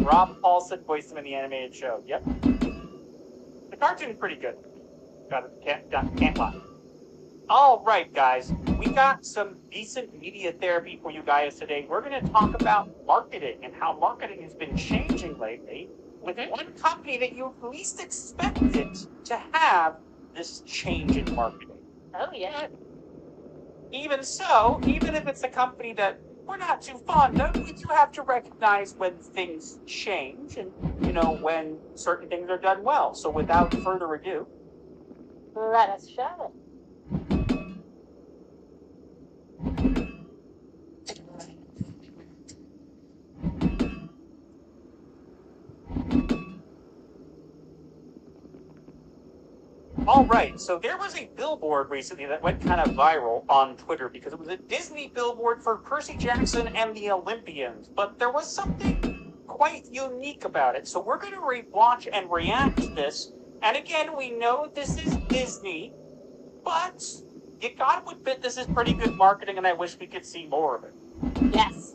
Rob Paulson voiced him in the animated show. Yep. The cartoon's pretty good. Can't lie. All right, guys. We got some decent media therapy for you guys today. We're going to talk about marketing and how marketing has been changing lately with one company that you least expected to have this change in marketing. Oh, yeah. Even so, even if it's a company that we're not too fond of, we do have to recognize when things change and, when certain things are done well. So without further ado, Let us show all right, so there was a billboard recently that went kind of viral on Twitter because it was a Disney billboard for Percy Jackson and the Olympians, but there was something quite unique about it. So we're going to rewatch and react to this. And again, we know this is Disney, but you gotta admit this is pretty good marketing, and I wish we could see more of it. it. Yes.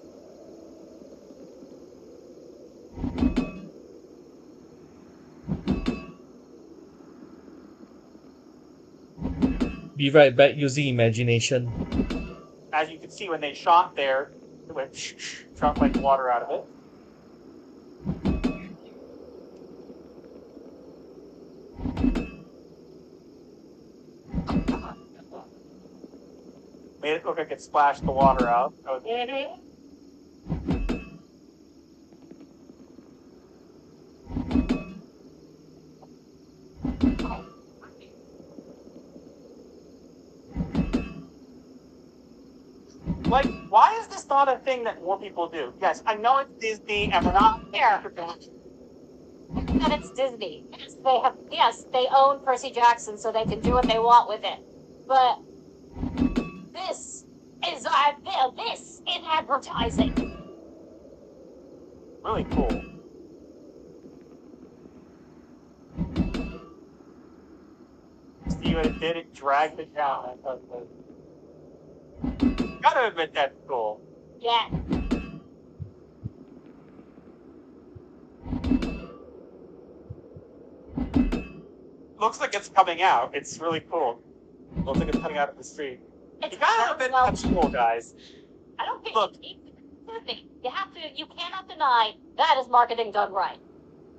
Be right back using imagination. As you can see, when they shot there, it went shot like water out of it. Made it look like it splashed the water out. Like, why is this not a thing that more people do? Yes, I know it's Disney, and we're not Here. That it's Disney. Yes, they own Percy Jackson, so they can do what they want with it. But this is advertising. Really cool. See what it did? It dragged it down. Gotta admit that's cool. Yeah. Looks like it's coming out. It's really cool. Looks like it's coming out of the street. It's You gotta admit that's cool, guys. I don't think Look. you cannot deny that is marketing done right.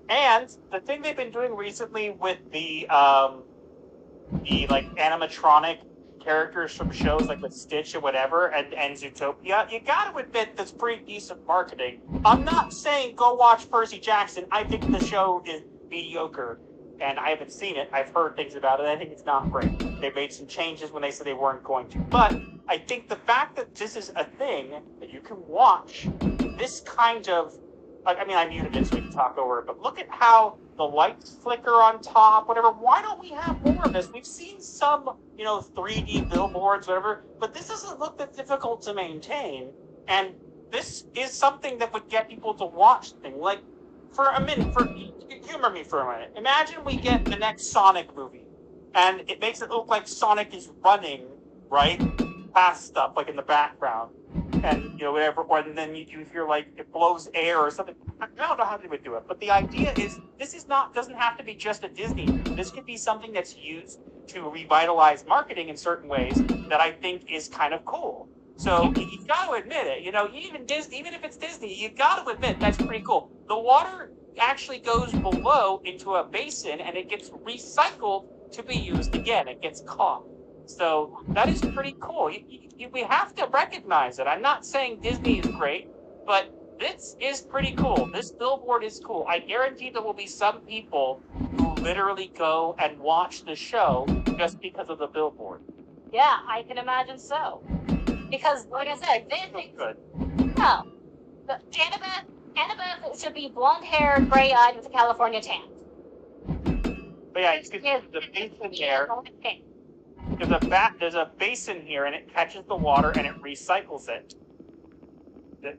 And the thing they've been doing recently with the like animatronic characters from shows like with Stitch or whatever and Zootopia, you gotta admit that's pretty decent marketing. I'm not saying go watch Percy Jackson. I think the show is mediocre. And I haven't seen it. I've heard things about it. I think it's not great. They made some changes when they said they weren't going to. But I think the fact that this is a thing that you can watch, this kind of, like, I mean, I muted it so we can talk over it, but look at how the lights flicker on top, whatever. Why don't we have more of this? We've seen some, 3D billboards, whatever, but this doesn't look that difficult to maintain. And this is something that would get people to watch things. Like, for a minute, humor me for a minute. Imagine we get the next Sonic movie, and it makes it look like Sonic is running, right, past stuff, like in the background, and, whatever, or then you hear, like, it blows air or something. I don't know how they would do it, but the idea is, this doesn't have to be just a Disney. This could be something that's used to revitalize marketing in certain ways that I think is kind of cool. So you got to admit it, even Disney, even if it's Disney, you got to admit that's pretty cool. The water actually goes below into a basin and it gets recycled to be used again. It gets caught. So that is pretty cool. We have to recognize it. I'm not saying Disney is great, but this is pretty cool. This billboard is cool. I guarantee there will be some people who literally go and watch the show just because of the billboard. Yeah, I can imagine so. Because, like I said, Disney. Good. No. Annabeth should be blonde-haired, gray-eyed with a California tan. But yeah, the basin there. There's a basin here, and it catches the water and it recycles it.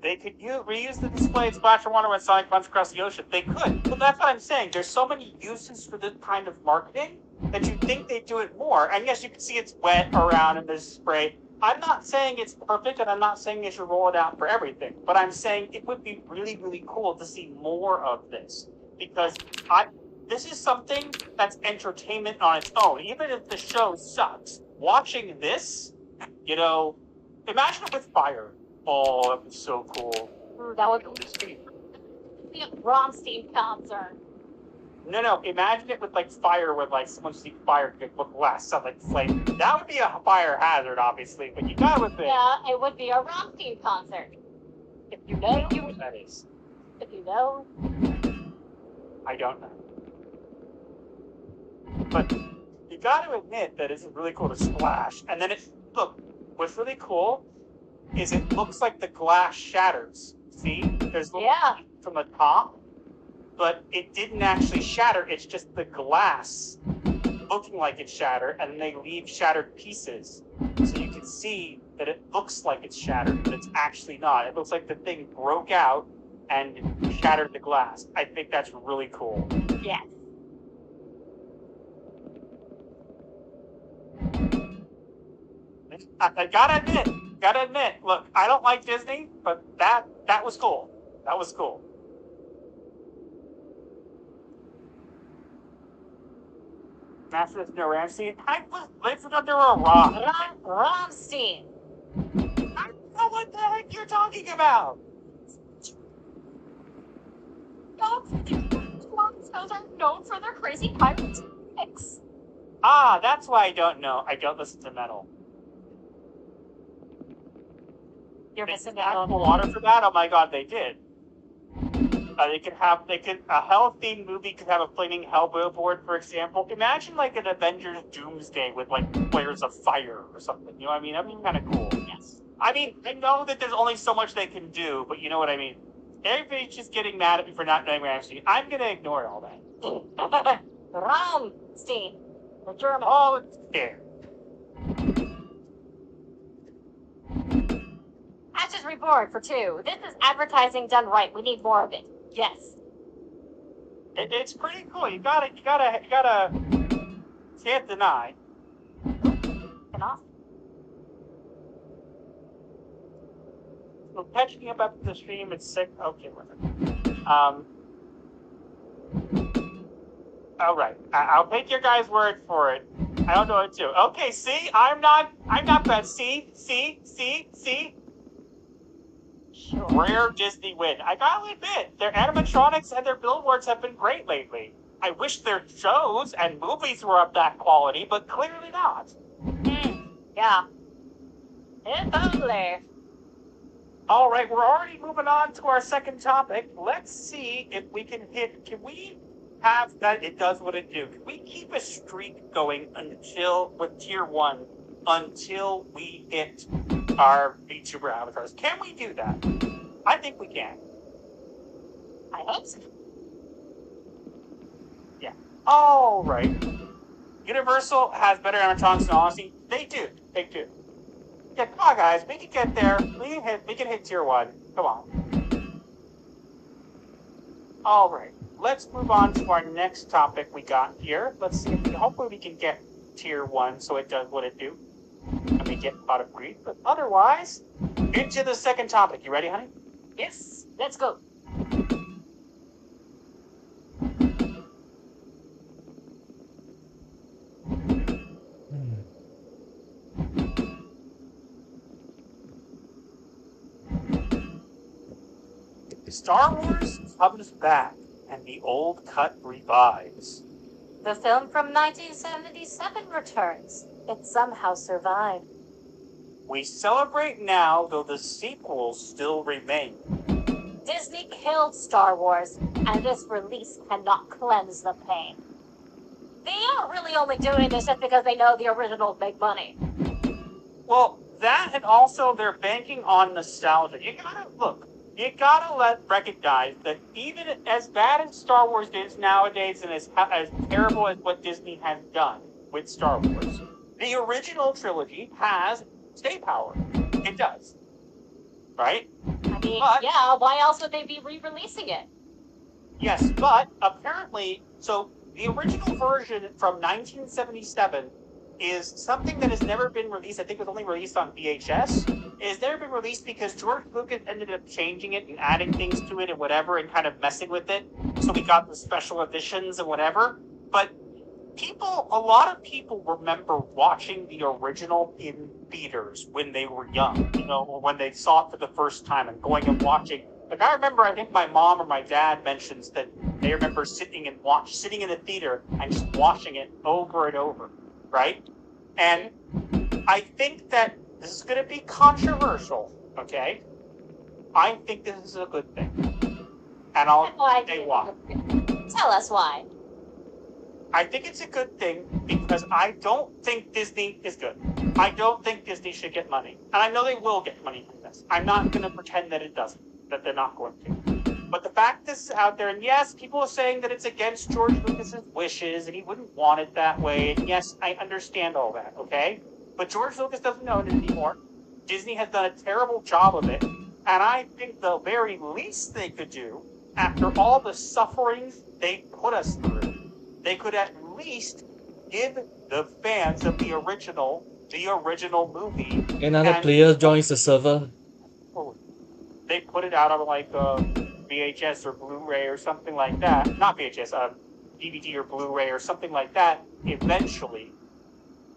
They could reuse the display and splash of water when Sonic runs across the ocean. They could. But that's what I'm saying. There's so many uses for this kind of marketing that you'd think they'd do it more. And yes, you can see it's wet around and there's spray. I'm not saying it's perfect, and I'm not saying they should roll it out for everything. But I'm saying it would be really, really cool to see more of this. Because this is something that's entertainment on its own. Even if the show sucks, watching this, imagine it with fire. Oh, that would be so cool. That would be a Bronstein concert. No. Imagine it with like fire, with like someone see fire with glass, something like flame. That would be a fire hazard, obviously. But you got with it. Yeah, it would be a Rocky concert. If you know, I don't know what that is. if you know. I don't know. But you got to admit that it's really cool to splash. And then look, what's really cool is it looks like the glass shatters. See, there's little heat from the top, but it didn't actually shatter. It's just the glass looking like it shattered, and then they leave shattered pieces. So you can see that it looks like it's shattered, but it's actually not. It looks like the thing broke out and shattered the glass. I think that's really cool. Yes. I gotta admit, look, I don't like Disney, but that was cool. That was cool. Master of No Ramsey, I was living under a rock. Rammstein. I don't know what the heck you're talking about. Those are known for their crazy pirate tricks. Ah, that's why I don't know. I don't listen to metal. You're They missing did out on actual water for that? Oh my god, they did. A hell-themed movie could have a flaming hell billboard, for example. Imagine like an Avengers Doomsday with like flares of fire or something. You know what I mean? That'd be kind of cool. Yes. I mean, I know that there's only so much they can do, but you know what I mean. Everybody's just getting mad at me for not knowing where I'm seeing. I'm gonna ignore all that. Rammstein. The German. Oh, it's fair. Ashes Reborn for 2. This is advertising done right. We need more of it. Yes. It's pretty cool. You gotta can't deny. Enough. So catching up after the stream, it's sick. Okay, whatever. All right. I'll take your guys' word for it. I don't know what to do. Okay, see, I'm not bad. See. Sure. Rare Disney win. I gotta admit, their animatronics and their billboards have been great lately. I wish their shows and movies were of that quality, but clearly not. Yeah. If only. All right, we're already moving on to our second topic. Let's see if we can we have that it does what it do? Can we keep a streak going with tier 1 until we hit our VTuber avatars? Can we do that? I think we can. I hope so. Yeah. All right. Universal has better animatronics than Odyssey. They do. Yeah, come on, guys. We can get there. We can hit tier 1. Come on. All right. Let's move on to our next topic we got here. Let's see if hopefully we can get tier 1 so it does what it do. And we get Part.3. But otherwise, into the second topic. You ready, honey? Yes. Let's go. Star Wars comes back, and the old cut revives. The film from 1977 returns. It somehow survived. We celebrate now, though the sequels still remain. Disney killed Star Wars, and this release cannot cleanse the pain. They aren't really only doing this just because they know the originals make money. Well, that and also they're banking on nostalgia. You gotta recognize that even as bad as Star Wars is nowadays and as terrible as what Disney has done with Star Wars, the original trilogy has stay power. It does. Right? I mean, yeah, why else would they be re-releasing it? Yes, but apparently, so the original version from 1977 is something that has never been released. I think it was only released on VHS. It has never been released because George Lucas ended up changing it and adding things to it and whatever and kind of messing with it. So we got the special editions and whatever. But a lot of people remember watching the original in theaters when they were young, or when they saw it for the first time and going and watching Like, I remember, I think my mom or my dad mentions that they remember sitting in the theater and just watching it over and over, right? And I think that this is going to be controversial, okay? I think this is a good thing. And I'll say why. Tell us why. I think it's a good thing because I don't think Disney is good. I don't think Disney should get money. And I know they will get money from this. I'm not going to pretend that it doesn't, that they're not going to. But the fact this is out there, and yes, people are saying that it's against George Lucas's wishes and he wouldn't want it that way. And yes, I understand all that, okay? But George Lucas doesn't know it anymore. Disney has done a terrible job of it. And I think the very least they could do, after all the sufferings they put us through, they could at least give the fans of the original movie. Another player joins the server. They put it out on like VHS or Blu-ray or something like that. Not VHS, DVD or Blu-ray or something like that eventually.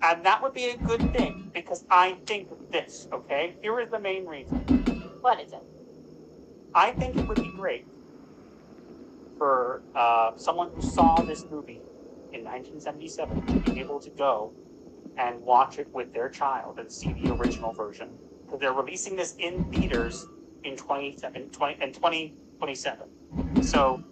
And that would be a good thing because I think this, okay? Here is the main reason. What is it? I think it would be great for someone who saw this movie in 1977 to be able to go and watch it with their child and see the original version. Because they're releasing this in theaters in 2027. So,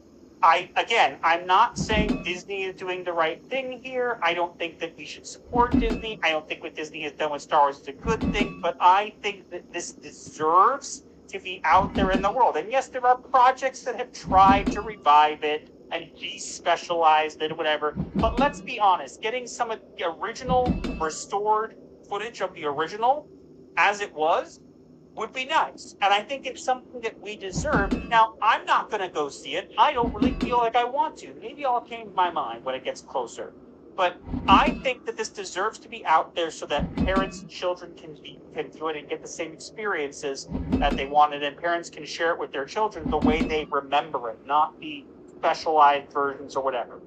I'm not saying Disney is doing the right thing here. I don't think that we should support Disney. I don't think what Disney has done with Star Wars is a good thing. But I think that this deserves to be out there in the world. And yes, there are projects that have tried to revive it and despecialized it or whatever. But let's be honest, getting some of the original restored footage of the original as it was would be nice. And I think it's something that we deserve. Now, I'm not going to go see it. I don't really feel like I want to. Maybe I'll change my mind when it gets closer. But I think that this deserves to be out there so that parents and children can do it and get the same experiences that they wanted, and parents can share it with their children the way they remember it, not the specialized versions or whatever.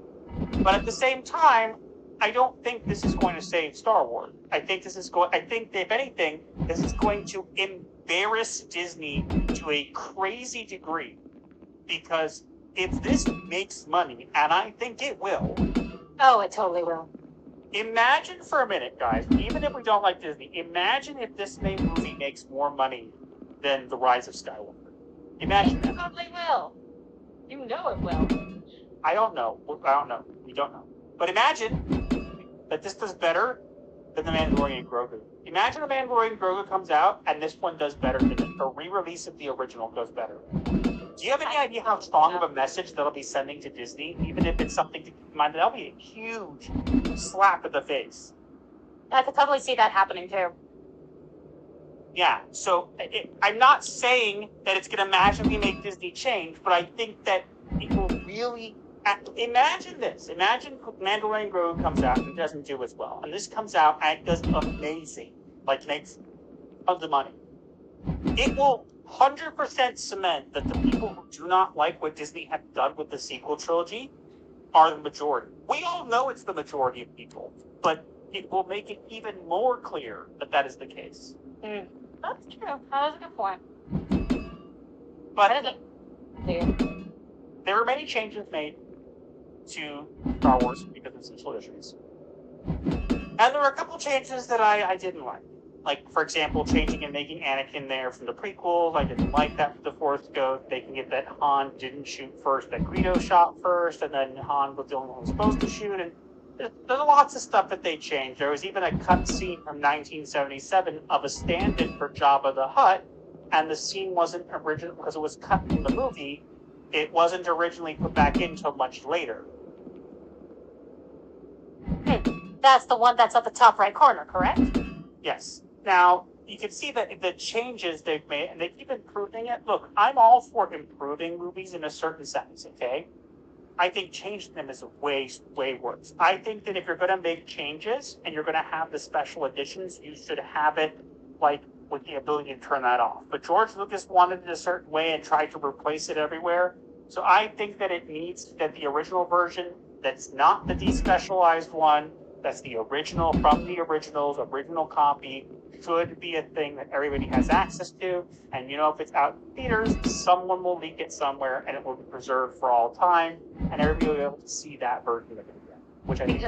But at the same time, I don't think this is going to save Star Wars. I think that if anything, this is going to embarrass Disney to a crazy degree. Because if this makes money, and I think it will. Oh, it totally will. Imagine for a minute, guys, even if we don't like Disney, imagine if this movie makes more money than The Rise of Skywalker. Imagine that. It probably will. You know it will. I don't know. We don't know. But imagine that this does better than The Mandalorian and Grogu. Imagine The Mandalorian and Grogu comes out and this one does better than it. A re-release of the original goes better. Do you have any idea how strong of a message that'll be sending to Disney? Even if it's something to keep in mind, that'll be a huge slap in the face. I could totally see that happening too. Yeah, so I'm not saying that it's going to magically make Disney change, but I think that it will really... Imagine this. Imagine Mandalorian Grogu comes out and doesn't do as well. And this comes out and it does amazing. Like, makes tons of money. It will 100% cement that the people who do not like what Disney have done with the sequel trilogy are the majority. We all know it's the majority of people, but it will make it even more clear that that is the case. That's true. That is a good point. But there were many changes made to Star Wars because of special editions. And there were a couple changes that I didn't like. Like, for example, changing and making Anakin there from the prequels. I didn't like that for The Force Ghost. Making it that Han didn't shoot first, that Greedo shot first, and then Han was the only one who was supposed to shoot. And there's lots of stuff that they changed. There was even a cut scene from 1977 of a stand-in for Jabba the Hutt, and the scene wasn't original because it was cut from the movie. It wasn't originally put back in until much later. That's the one that's at the top right corner, correct? Yes. Now, you can see that the changes they've made, and they keep improving it. Look, I'm all for improving movies in a certain sense, okay? I think changing them is way, way worse. I think that if you're going to make changes and you're going to have the special editions, you should have it, like, with the ability to turn that off. But George Lucas wanted it a certain way and tried to replace it everywhere. So I think that it needs that the original version, that's not the despecialized one, that's the original, from the originals, original copy, should be a thing that everybody has access to. And if it's out in theaters, someone will leak it somewhere and it will be preserved for all time, and everybody will be able to see that version of it again. Which I think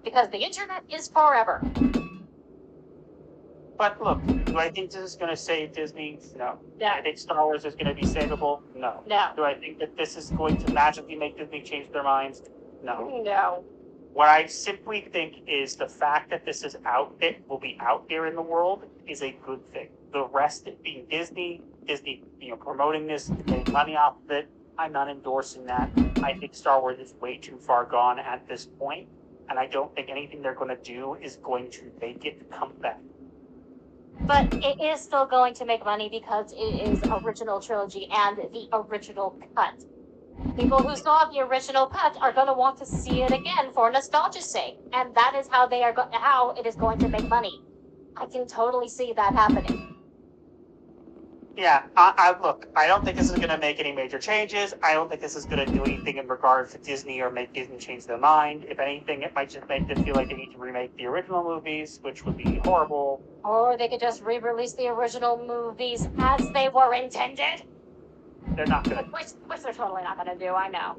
because the internet is forever. But look, do I think this is going to save Disney? No. No. I think Star Wars is going to be savable? No. No. Do I think that this is going to magically make Disney change their minds? No. No. What I simply think is the fact that this is will be out there in the world is a good thing. The rest, it being Disney, promoting this, making money off of it, I'm not endorsing that. I think Star Wars is way too far gone at this point, and I don't think anything they're going to do is going to make it come back. But it is still going to make money because it is original trilogy and the original cut. People who saw the original cut are going to want to see it again for nostalgia's sake, and that is how how it is going to make money. I can totally see that happening. Yeah, I look, I don't think this is going to make any major changes. I don't think this is going to do anything in regards to Disney or make Disney change their mind. If anything, it might just make them feel like they need to remake the original movies, which would be horrible. Or they could just re-release the original movies as they were intended. They're not going to. Which they're totally not going to do, I know.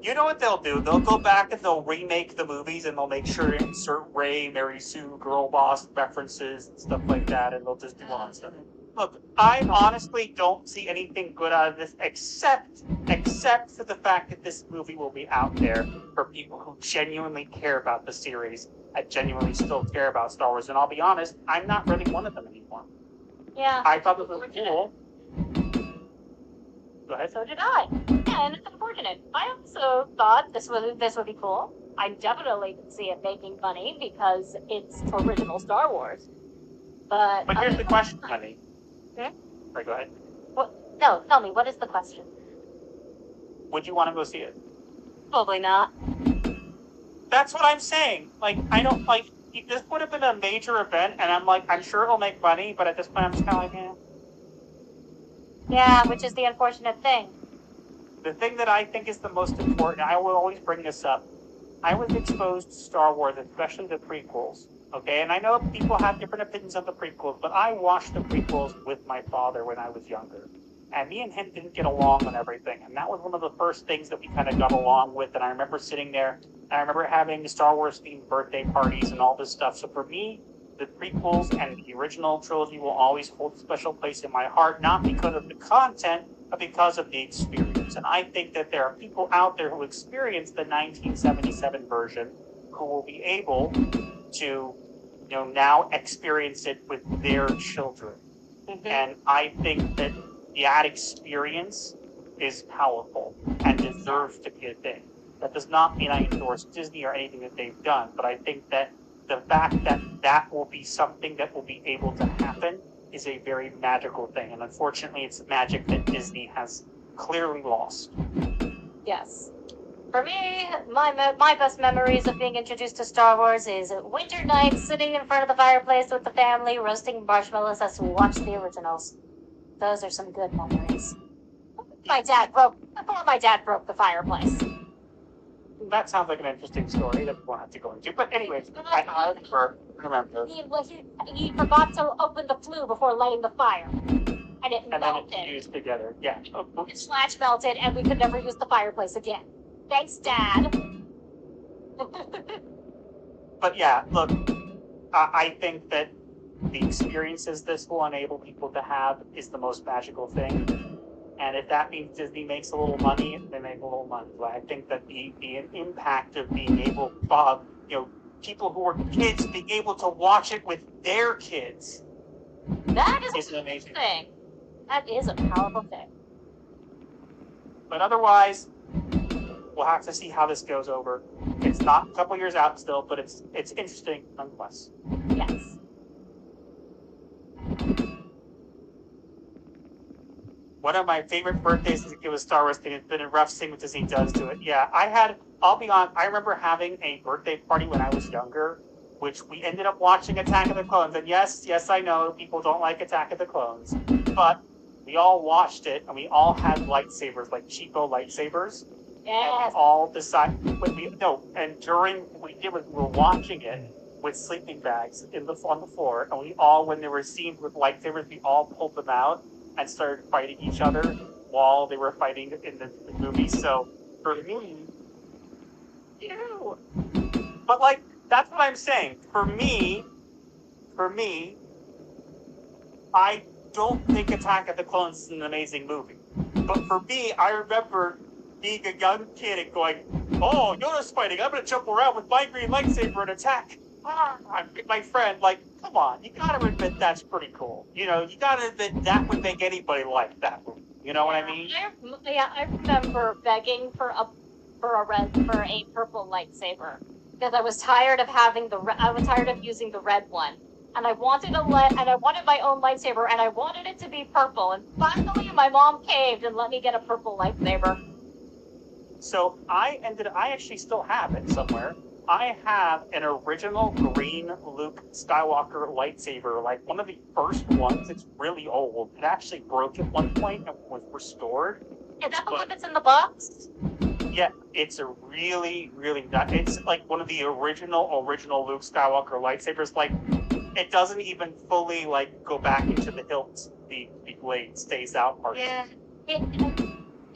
You know what they'll do? They'll go back and they'll remake the movies and they'll make sure to insert Rey, Mary Sue, Girl Boss references and stuff like that, and they'll just do all that stuff. Look, I honestly don't see anything good out of this except for the fact that this movie will be out there for people who genuinely care about the series and genuinely still care about Star Wars. And I'll be honest, I'm not really one of them anymore. Yeah. I thought it was cool. Go ahead. So did I. And it's unfortunate. I also thought this would be cool. I definitely could see it making money because it's original Star Wars. But here's the question, honey. Hmm? Sorry, go ahead. No, tell me, what is the question? Would you want to go see it? Probably not. That's what I'm saying. Like, I don't, like, this would have been a major event, and I'm sure it'll make money, but at this point I'm just kind of like, eh. Yeah, which is the unfortunate thing. The thing that I think is the most important, I will always bring this up. I was exposed to Star Wars, especially the prequels. Okay, and I know people have different opinions of the prequels, but I watched the prequels with my father when I was younger. And me and him didn't get along on everything. And that was one of the first things that we kind of got along with. And I remember sitting there, and I remember having Star Wars themed birthday parties and all this stuff. So for me, the prequels and the original trilogy will always hold a special place in my heart, not because of the content, but because of the experience. And I think that there are people out there who experienced the 1977 version who will be able to, now experience it with their children. Mm-hmm. And I think that that experience is powerful and deserves to be a thing. That does not mean I endorse Disney or anything that they've done, but I think that the fact that that will be something that will be able to happen is a very magical thing. And unfortunately, it's magic that Disney has clearly lost. Yes. For me, my best memories of being introduced to Star Wars is winter nights sitting in front of the fireplace with the family, roasting marshmallows as we watch the originals. Those are some good memories. Before my dad broke the fireplace. That sounds like an interesting story that we won't have to go into. But anyways, I remember. He forgot to open the flue before lighting the fire. And it melted. Then it fused together. Yeah. It slash melted, and we could never use the fireplace again. Thanks, Dad. But yeah, look, I think that the experiences this will enable people to have is the most magical thing. And if that means Disney makes a little money, they make a little money. But I think that the impact of being able, people who are kids being able to watch it with their kids. That is an amazing thing. That is a powerful thing. But otherwise, we'll have to see how this goes over. It's not a couple years out still, but it's interesting nonetheless. Yes. One of my favorite birthdays is to give a Star Wars thing. It's been a rough thing what Disney does to it. Yeah, I'll be honest, I remember having a birthday party when I was younger, which we ended up watching Attack of the Clones. And yes, I know people don't like Attack of the Clones, but we all watched it and we all had lightsabers, like cheapo lightsabers. Yes. all decide and during we were watching it with sleeping bags on the floor, and we all, when there were scenes with lightsabers, we all pulled them out and started fighting each other while they were fighting in the movie. So for me, but like that's what I'm saying. For me, I don't think Attack of the Clones is an amazing movie. But for me, I remember being a young kid and going, "Oh, Yoda's fighting. I'm gonna jump around with my green lightsaber and attack." I'm with my friend. Like, come on, you gotta admit that's pretty cool. You gotta admit that would make anybody like that movie. You know what I mean? I remember begging for a purple lightsaber because I was tired of using the red one, and I wanted my own lightsaber, and I wanted it to be purple. And finally, my mom caved and let me get a purple lightsaber. So I actually still have it somewhere. I have an original green Luke Skywalker lightsaber, like one of the first ones. It's really old. It actually broke at one point and was restored. Is that the one that's in the box? Yeah, it's a really, really not. It's like one of the original Luke Skywalker lightsabers. Like, it doesn't even fully like go back into the hilt. The blade stays out partially. Yeah,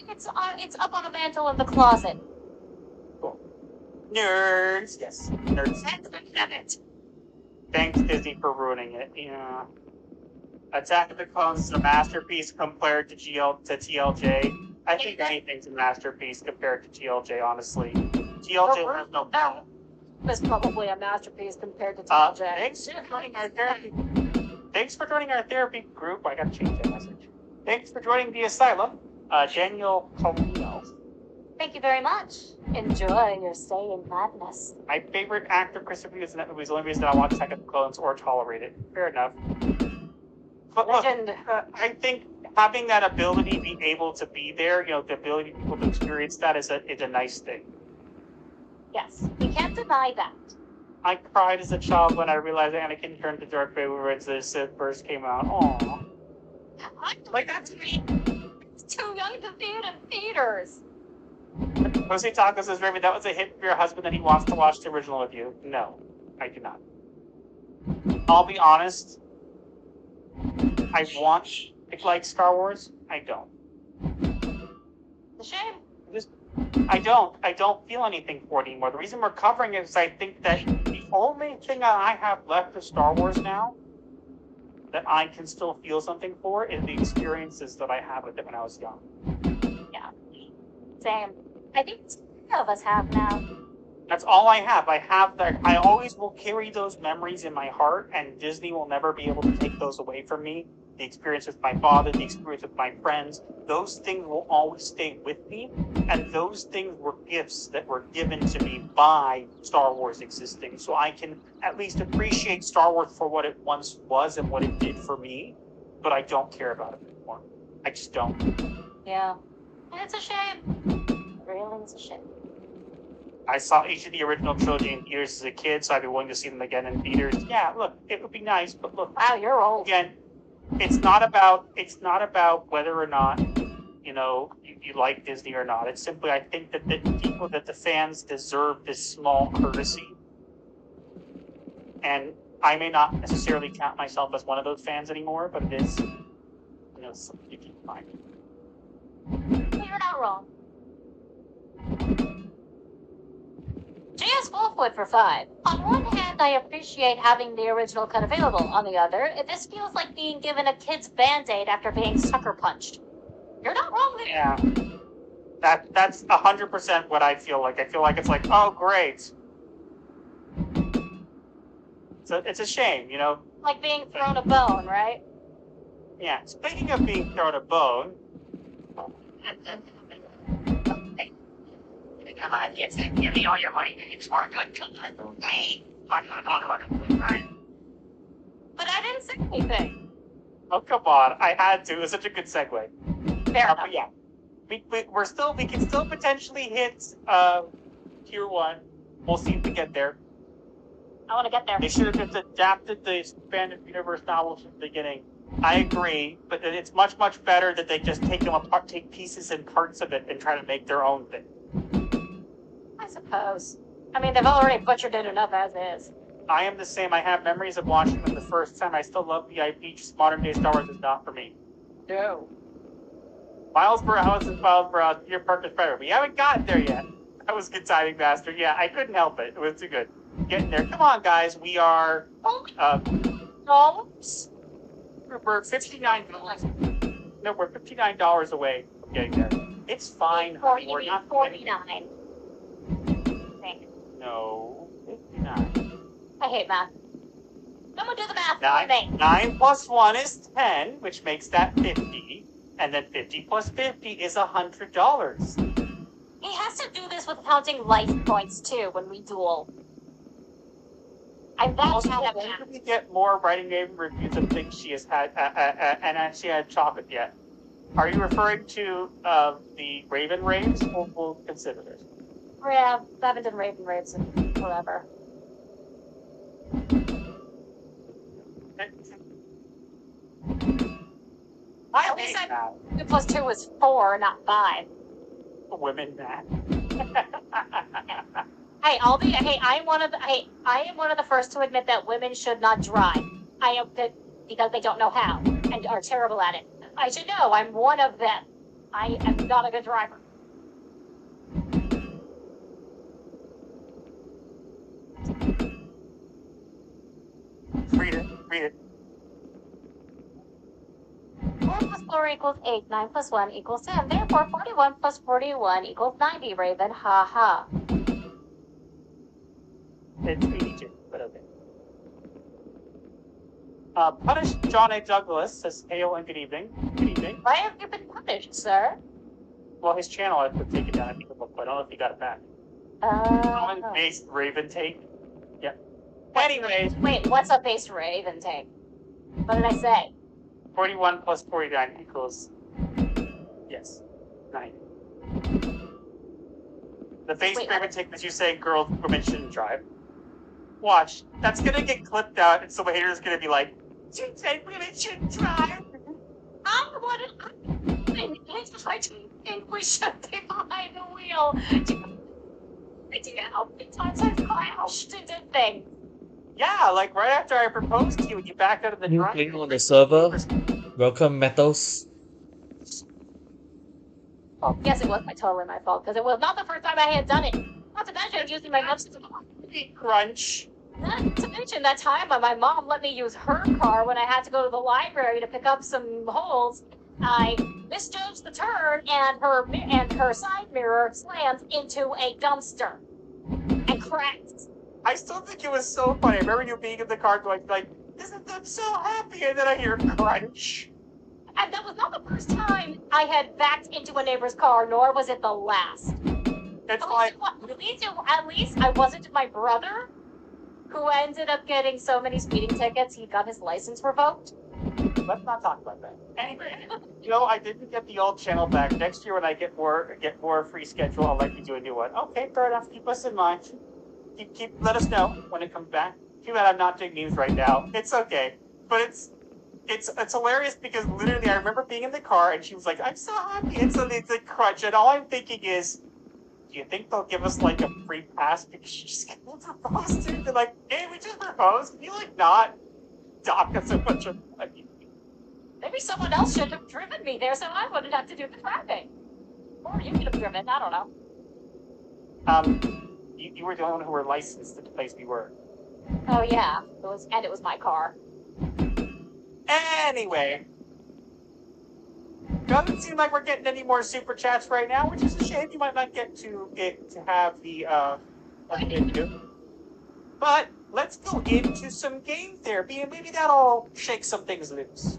it's up on a mantle in the closet. Cool. Nerds, yes, nerds. Thanks, Disney, for ruining it. Yeah. Attack of the Clones is a masterpiece compared to TLJ. I think anything's a masterpiece compared to TLJ, honestly. TLJ has no power. It's probably a masterpiece compared to TLJ. Thanks for joining our therapy group. I gotta change that message. Thanks for joining the asylum, Daniel Colino. Thank you very much. Enjoy your stay in madness. My favorite actor, Christopher Lee, is in that movie. Is the only reason I watch Attack of the Clones or tolerate it. Fair enough. But look, I think having that ability, be able to be there, the ability for people to experience that is a nice thing. Yes, we can't deny that. I cried as a child when I realized Anakin turned to Darth Vader when the Sith first came out. Aww. Like, that's me. It's too young to see it in theaters. Jose Taco says, Raven, that was a hit for your husband that he wants to watch the original with you. No, I do not. I'll be honest. I like Star Wars. I don't. It's a shame. I don't feel anything for it anymore. The reason we're covering it is I think that the only thing that I have left of Star Wars now that I can still feel something for is the experiences that I had with it when I was young. Yeah. Same. I think all of us have now. That's all I have. I have that. I always will carry those memories in my heart, and Disney will never be able to take those away from me. The experience with my father, the experience with my friends, those things will always stay with me, and those things were gifts that were given to me by Star Wars existing, so I can at least appreciate Star Wars for what it once was and what it did for me, but I don't care about it anymore. I just don't. Yeah. And it's a shame. Really, it's a shame. I saw each of the original trilogy in theaters as a kid, so I'd be willing to see them again in theaters. Yeah, look, it would be nice, but look. Wow, you're old. Again, it's not about whether or not, you like Disney or not. It's simply, I think that the fans deserve this small courtesy. And I may not necessarily count myself as one of those fans anymore, but it is, something you can find. You're not wrong. J.S. Wolfwood for 5. On one hand, I appreciate having the original cut available. On the other, this feels like being given a kid's band-aid after being sucker punched. You're not wrong there. Yeah. That's 100% what I feel like. I feel like it's like, oh, great. So it's a shame, Like being thrown a bone, right? Yeah. Speaking of being thrown a bone. Come on, kids, give me all your money. It's for a good time. But I didn't say anything. Oh, come on. I had to. It was such a good segue. Fair enough. But yeah. We can still potentially hit tier 1. We'll see if we get there. I want to get there. They should have just adapted the expanded universe novels from the beginning. I agree, but it's much, much better that they just take them apart, take pieces and parts of it and try to make their own thing. I suppose. I mean, they've already butchered it enough as is. I am the same. I have memories of watching them the first time. I still love VIP. Just modern day Star Wars is not for me. No. Miles Morales is Miles Morales. Peter Parker's Spider. We haven't gotten there yet. That was good timing, Master. Yeah, I couldn't help it. It was too good. Getting there. Come on, guys. We are. Dollars? We're $59. No, we're $59 away from getting there. It's fine. honey. We're not 49. No, 59. I hate math. Someone do the math for me. 9 plus 1 is 10, which makes that 50. And then 50 plus 50 is $100. He has to do this with counting life points too when we duel. I'm that Also, bad at when math. do we get more writing name reviews of things she has had and she had chocolate yet? Are you referring to the Raven Raves? We'll consider this. Yeah, I haven't done Raven Raves in forever. At least 2 plus 2 was 4, not 5. Women math. Hey, I am one of the first to admit that women should not drive. Because they don't know how and are terrible at it. I should know I'm one of them. I am not a good driver. Read it. 4 plus 4 equals 8, 9 plus 1 equals 10. Therefore, 41 plus 41 equals 90, Raven. Ha ha. It's 82, but okay. Punish John A. Douglas says, hail and good evening. Good evening. Why have you been punished, sir? Well, his channel I put taken down. I think it looked, I don't know if he got it back. Base Raven take. Yep. Anyways. Wait, what's a base Raven take? What did I say? 41 plus 49 equals. Yes. 90. The base Raven take that you say women shouldn't drive. Watch. That's gonna get clipped out, and so the hater's gonna be like, "You said women shouldn't drive." I think we should be behind the wheel. Do you know how many times I've crashed into things? Yeah, like right after I proposed to you, and you backed out of the New drive. playing on the server. Welcome, Metals. Yes, it was totally my fault, because it was not the first time I had done it. Not to mention using my mom's crunch. Not to mention that time when my mom let me use her car when I had to go to the library to pick up some holes. I misjudged the turn, and her side mirror slammed into a dumpster and cracked. I still think it was so funny. I remember you being in the car going like, "Isn't that so happy?" And then I hear crunch. And that was not the first time I had backed into a neighbor's car, nor was it the last. It's At least I wasn't my brother, who ended up getting so many speeding tickets he got his license revoked. Let's not talk about that. Anyway, I didn't get the old channel back. Next year when I get more free schedule, I'll let you do a new one. Okay, fair enough. Keep us in mind. Let us know when it comes back. Too bad I'm not doing news right now. It's okay, but it's hilarious because literally I remember being in the car and she was like, "I'm so happy," and so it's a crunch, and all I'm thinking is, do you think they'll give us like a free pass because she just proposed to? They're like, "Hey, we just proposed. Can you like not dock us a bunch of money?" Maybe someone else should have driven me there so I wouldn't have to do the driving. Or you could have driven, I don't know. You were the only one who were licensed at the place we were. Oh yeah, it was my car. Anyway. Doesn't seem like we're getting any more super chats right now, which is a shame. You might not get to have the video. But let's go into some game therapy and maybe that'll shake some things loose.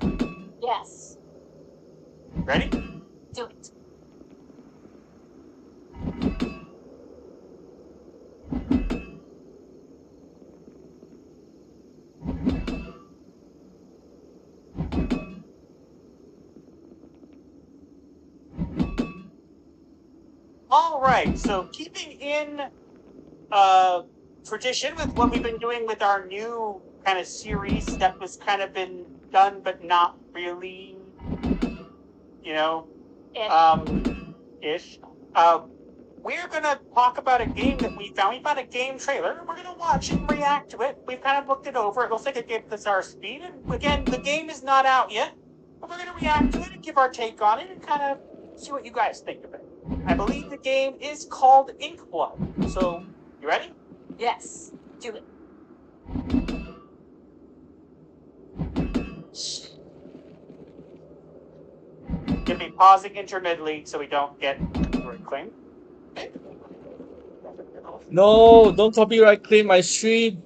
Yes. Ready? Do it. All right, so keeping in tradition with what we've been doing with our new kind of series that was kind of been done but not really, ish. we're gonna talk about a game that we found. We found a game trailer, and we're gonna watch it and react to it. We've kind of looked it over. It looks like a game that's our speed. And again, the game is not out yet, but we're gonna react to it and give our take on it and kind of see what you guys think of it. I believe the game is called Inkblood. So, you ready? Yes. Do it. Gonna be pausing intermittently so we don't get copyright claim. No, don't copyright claim my stream.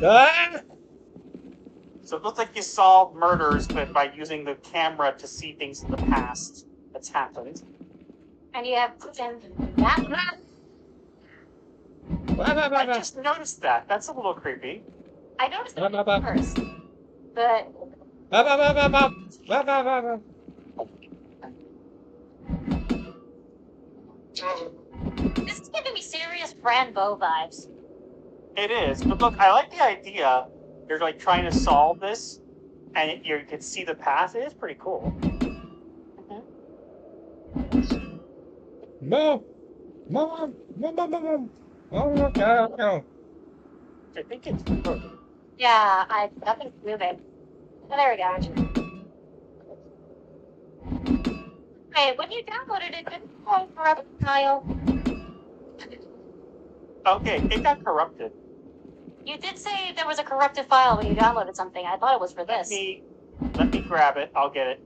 Ah! So it looks like you solve murders, but by using the camera to see things in the past that's happened. And you have put in that. I just noticed that. That's a little creepy. I noticed it first, but this is giving me serious Rambo vibes. It is, but look, I like the idea. You're like trying to solve this, and you can see the past. It is pretty cool. Mom. Oh, I think it's. Yeah, nothing's moving. Oh, there we go. Hey, when you downloaded it, didn't you corrupt the file? Okay, it got corrupted. You did say there was a corrupted file when you downloaded something. I thought it was for this. Let me grab it. I'll get it.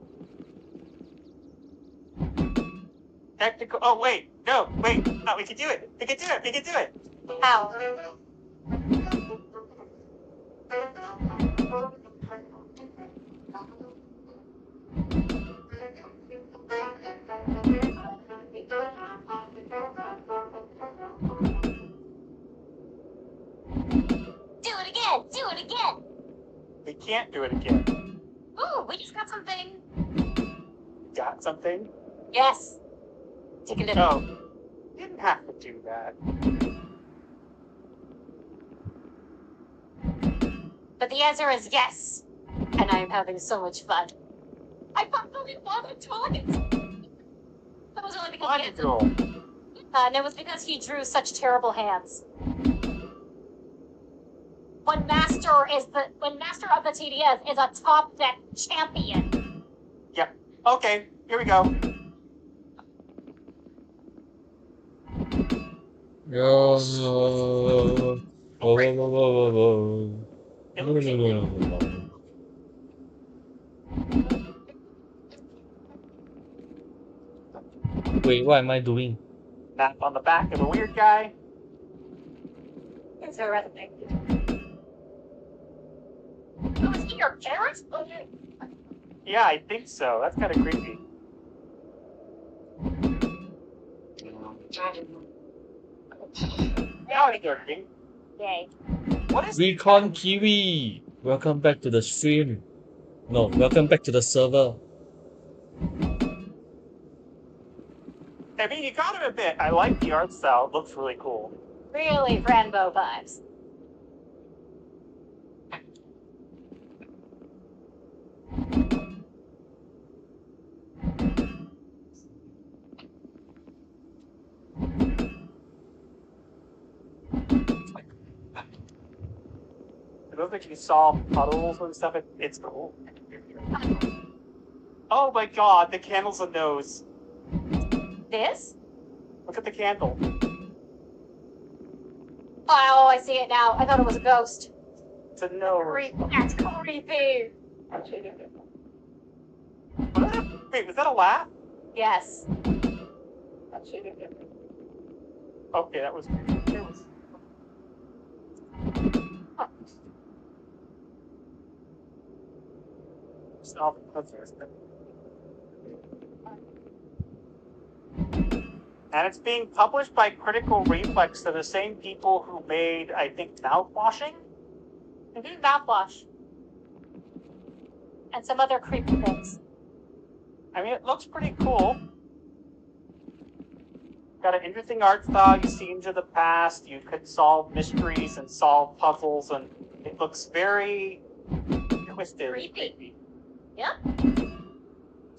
Technical. Oh wait, no, wait. No, we can do it. We can do it. We can do it. How? Do it again! Do it again! We can't do it again. Ooh, we just got something. Got something? Yes. Take a look. Oh, didn't have to do that. But the answer is yes. And I am having so much fun. I finally wanted to it. That was only because he had to. And it was because he drew such terrible hands. When Master of the TDS is a top deck champion. Yep. Okay, here we go. Wait, what am I doing? Map on the back of a weird guy. It's a resume. Oh, is he your parents? Yeah, I think so. That's kind of creepy. Now it's working. Yay. What is Recon Kiwi! Welcome back to the stream. No, welcome back to the server. I mean, you got it a bit. I like the art style. It looks really cool. Really Rambo vibes. It looks like you solve puddles and stuff. It's cool. Oh my god, the candle's a nose. This? Look at the candle. Oh, I see it now. I thought it was a ghost. It's a nose. That's creepy. Wait, was that a laugh? Yes. Okay, that was creepy. And it's being published by Critical Reflex. They're the same people who made, I think, Mouthwashing? Mouthwash. And some other creepy things. I mean, it looks pretty cool. Got an interesting art style. You see into the past. You could solve mysteries and solve puzzles, and it looks very twisted. Creepy. Yeah.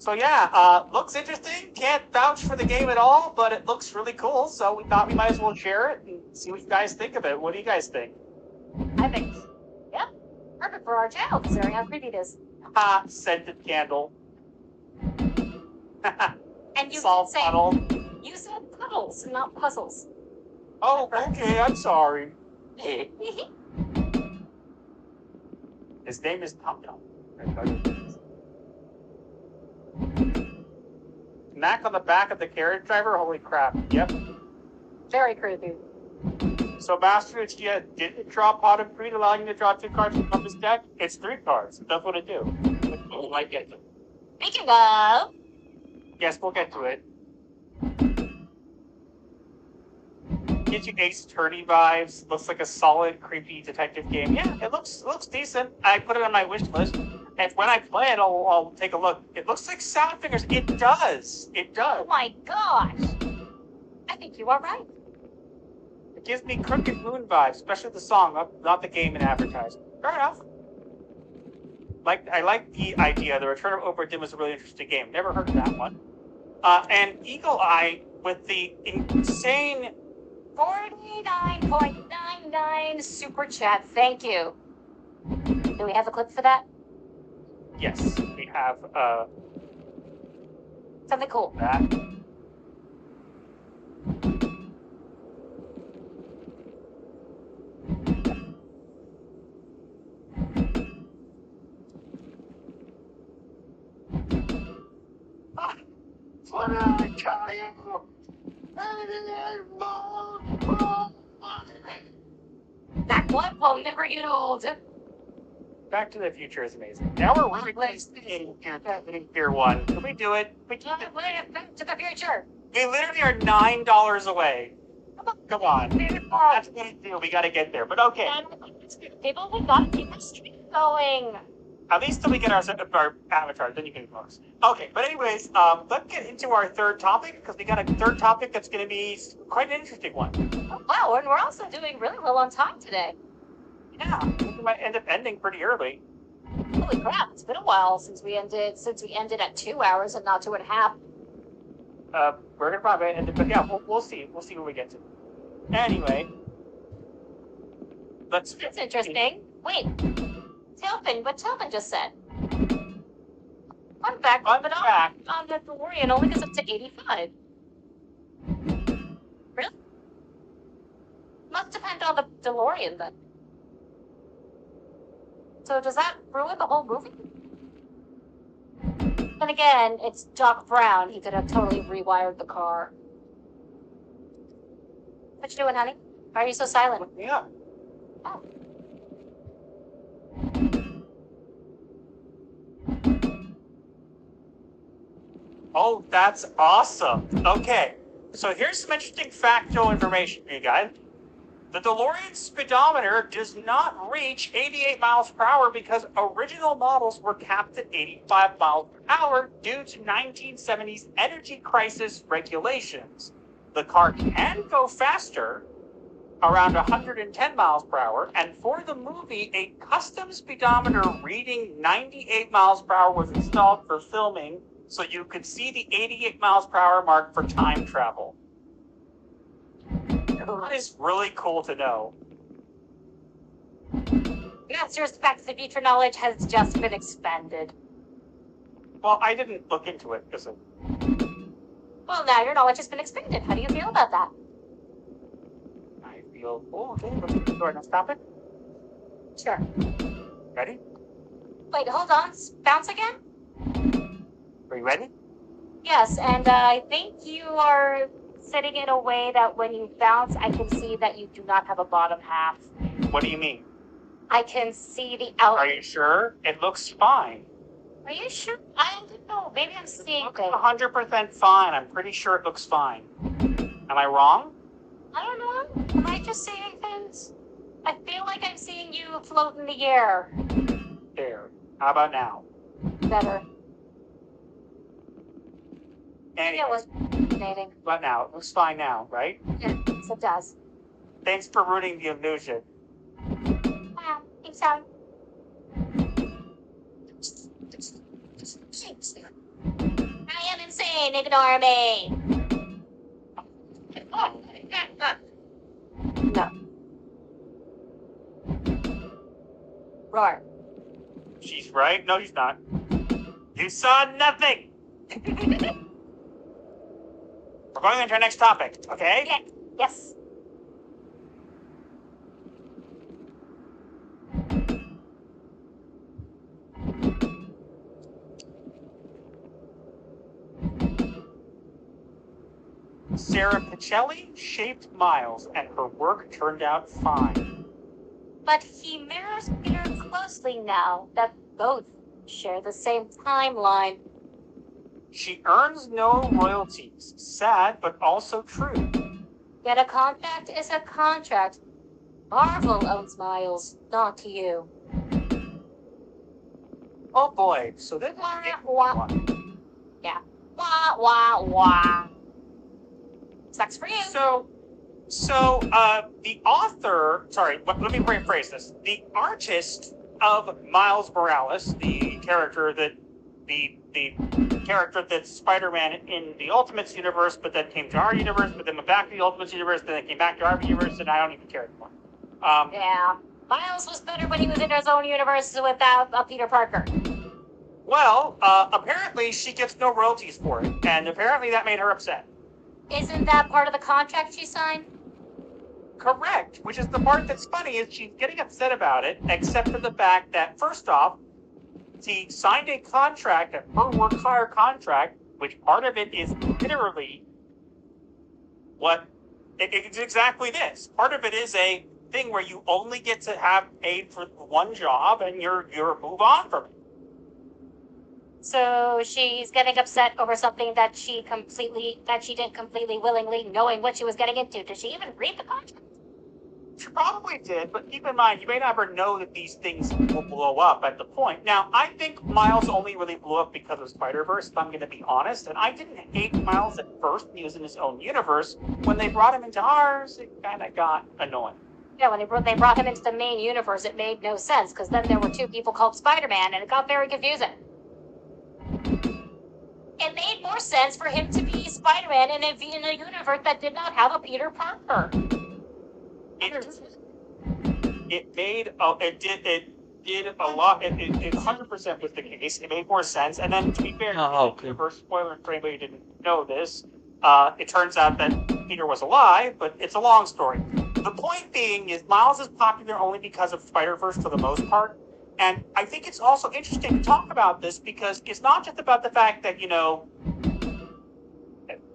So yeah, looks interesting. Can't vouch for the game at all, but it looks really cool. So we thought we might as well share it and see what you guys think of it. What do you guys think? I think, yeah, perfect for our channel, considering how creepy it is. Ha! Scented candle. And you Solve did say, puddle. you said puddles, not puzzles. Oh, okay. I'm sorry. His name is Tom Tom. Knack on the back of the carriage driver? Holy crap. Yep. Very creepy. So Master didn't draw Part.3 allowing you to draw 2 cards from his deck? It's 3 cards. That's what it do. We might get to it. Speaking of, Yes, we'll get to it. Gives you Ace Attorney vibes. Looks like a solid, creepy detective game. Yeah, it looks decent. I put it on my wish list. And when I play it, I'll take a look. It looks like Sound Fingers. It does. It does. oh my gosh, I think you are right. It gives me Crooked Moon vibes, especially the song, not the game and advertising. Fair enough. I like the idea. The Return of Obra Dinn was a really interesting game. Never heard of that one. And Eagle Eye with the insane 49.99 super chat. Thank you. Do we have a clip for that? Yes, we have Something cool. that. What did I tell you? That clip will never get old. Back to the Future is amazing. Now we're really playing Pier 1. Can we do it? We can. Back to the Future. We literally are $9 away. Come on. That's a big deal. We gotta get there. But okay. People, we gotta keep the streak going. At least till we get our avatar, then you can close. Okay, but anyways, let's get into our third topic, because we got a third topic that's going to be quite an interesting one. Oh, wow, and we're also doing really well on time today. Yeah, I think we might end up ending pretty early. Holy crap, it's been a while since we ended at 2 hours and not 2.5. We're gonna probably end it, but yeah, we'll see. We'll see where we get to. Anyway, That's interesting. Wait, what Telvin just said. Fun fact, Fun but fact. on the DeLorean only goes up to 85. Really? Must depend on the DeLorean then. So does that ruin the whole movie? And again, it's Doc Brown. He could have totally rewired the car. What you doing, honey? Why are you so silent? Yeah. Oh. Oh, that's awesome. Okay, so here's some interesting factual information for you guys. The DeLorean speedometer does not reach 88 miles per hour because original models were capped at 85 miles per hour due to 1970s energy crisis regulations. The car can go faster, around 110 miles per hour, and for the movie, a custom speedometer reading 98 miles per hour was installed for filming, so you could see the 88 miles per hour mark for time travel. That is really cool to know. Master's Back to the Future knowledge has just been expanded. Well, I didn't look into it because of... Well, now your knowledge has been expanded. How do you feel about that? I feel... Oh, okay, let's get to our next topic. Sure. Ready? Wait, hold on. Bounce again? Are you ready? Yes, and I think you are sitting in a way that when you bounce, I can see that you do not have a bottom half. What do you mean? I can see the out. Are you sure? It looks fine. Are you sure? I don't know. Maybe I'm seeing It things. looks 100% fine. I'm pretty sure it looks fine. Am I wrong? I don't know. Am I just seeing things? I feel like I'm seeing you float in the air. There. How about now? Better. Maybe Anyway, it was fascinating. but now, it looks fine now, right? Yes, it does. Thanks for ruining the illusion. Wow. I'm sorry. fine, ignore me. No. Roar. She's right. No, she's not. You saw nothing. We're going into our next topic, okay? Yeah. Yes. Sarah Pichelli shaped Miles, and her work turned out fine. But he mirrors Peter closely now that both share the same timeline. She earns no royalties. Sad, but also true. Yet a contract is a contract. Marvel owns Miles, not you. Oh boy, so this Wah, is wah. Yeah. Wah, wah, wah. Sucks for you. So, the author, sorry, let me rephrase this. The artist of Miles Morales, the character that's Spider-Man in the Ultimates universe, but then came to our universe, but then went back to the Ultimates universe, then it came back to our universe, and I don't even care anymore. Yeah. Miles was better when he was in his own universe without Peter Parker. Well, apparently she gets no royalties for it, and apparently that made her upset. Isn't that part of the contract she signed? Correct, which is the part that's funny, is she's getting upset about it, except for the fact that, first off, she signed a contract, a per work hire contract, which part of it is literally it's exactly this. Part of it is a thing where you only get to have paid for one job and you're move on from it. So she's getting upset over something that she didn't completely willingly, knowing what she was getting into. Did she even read the contract? She probably did, but keep in mind, you may never know that these things will blow up at the point. Now, I think Miles only really blew up because of Spider-Verse, if I'm going to be honest, and I didn't hate Miles at first when he was in his own universe. When they brought him into ours, it kind of got annoying. Yeah, when they brought him into the main universe, it made no sense, because then there were two people called Spider-Man, and it got very confusing. It made more sense for him to be Spider-Man in a universe that did not have a Peter Parker. It did a lot. It 100% was the case. It made more sense. And then, to be fair, universe spoiler for anybody who didn't know this, it turns out that Peter was alive, but it's a long story. The point being is Miles is popular only because of Spider-Verse for the most part. And I think it's also interesting to talk about this because it's not just about the fact that,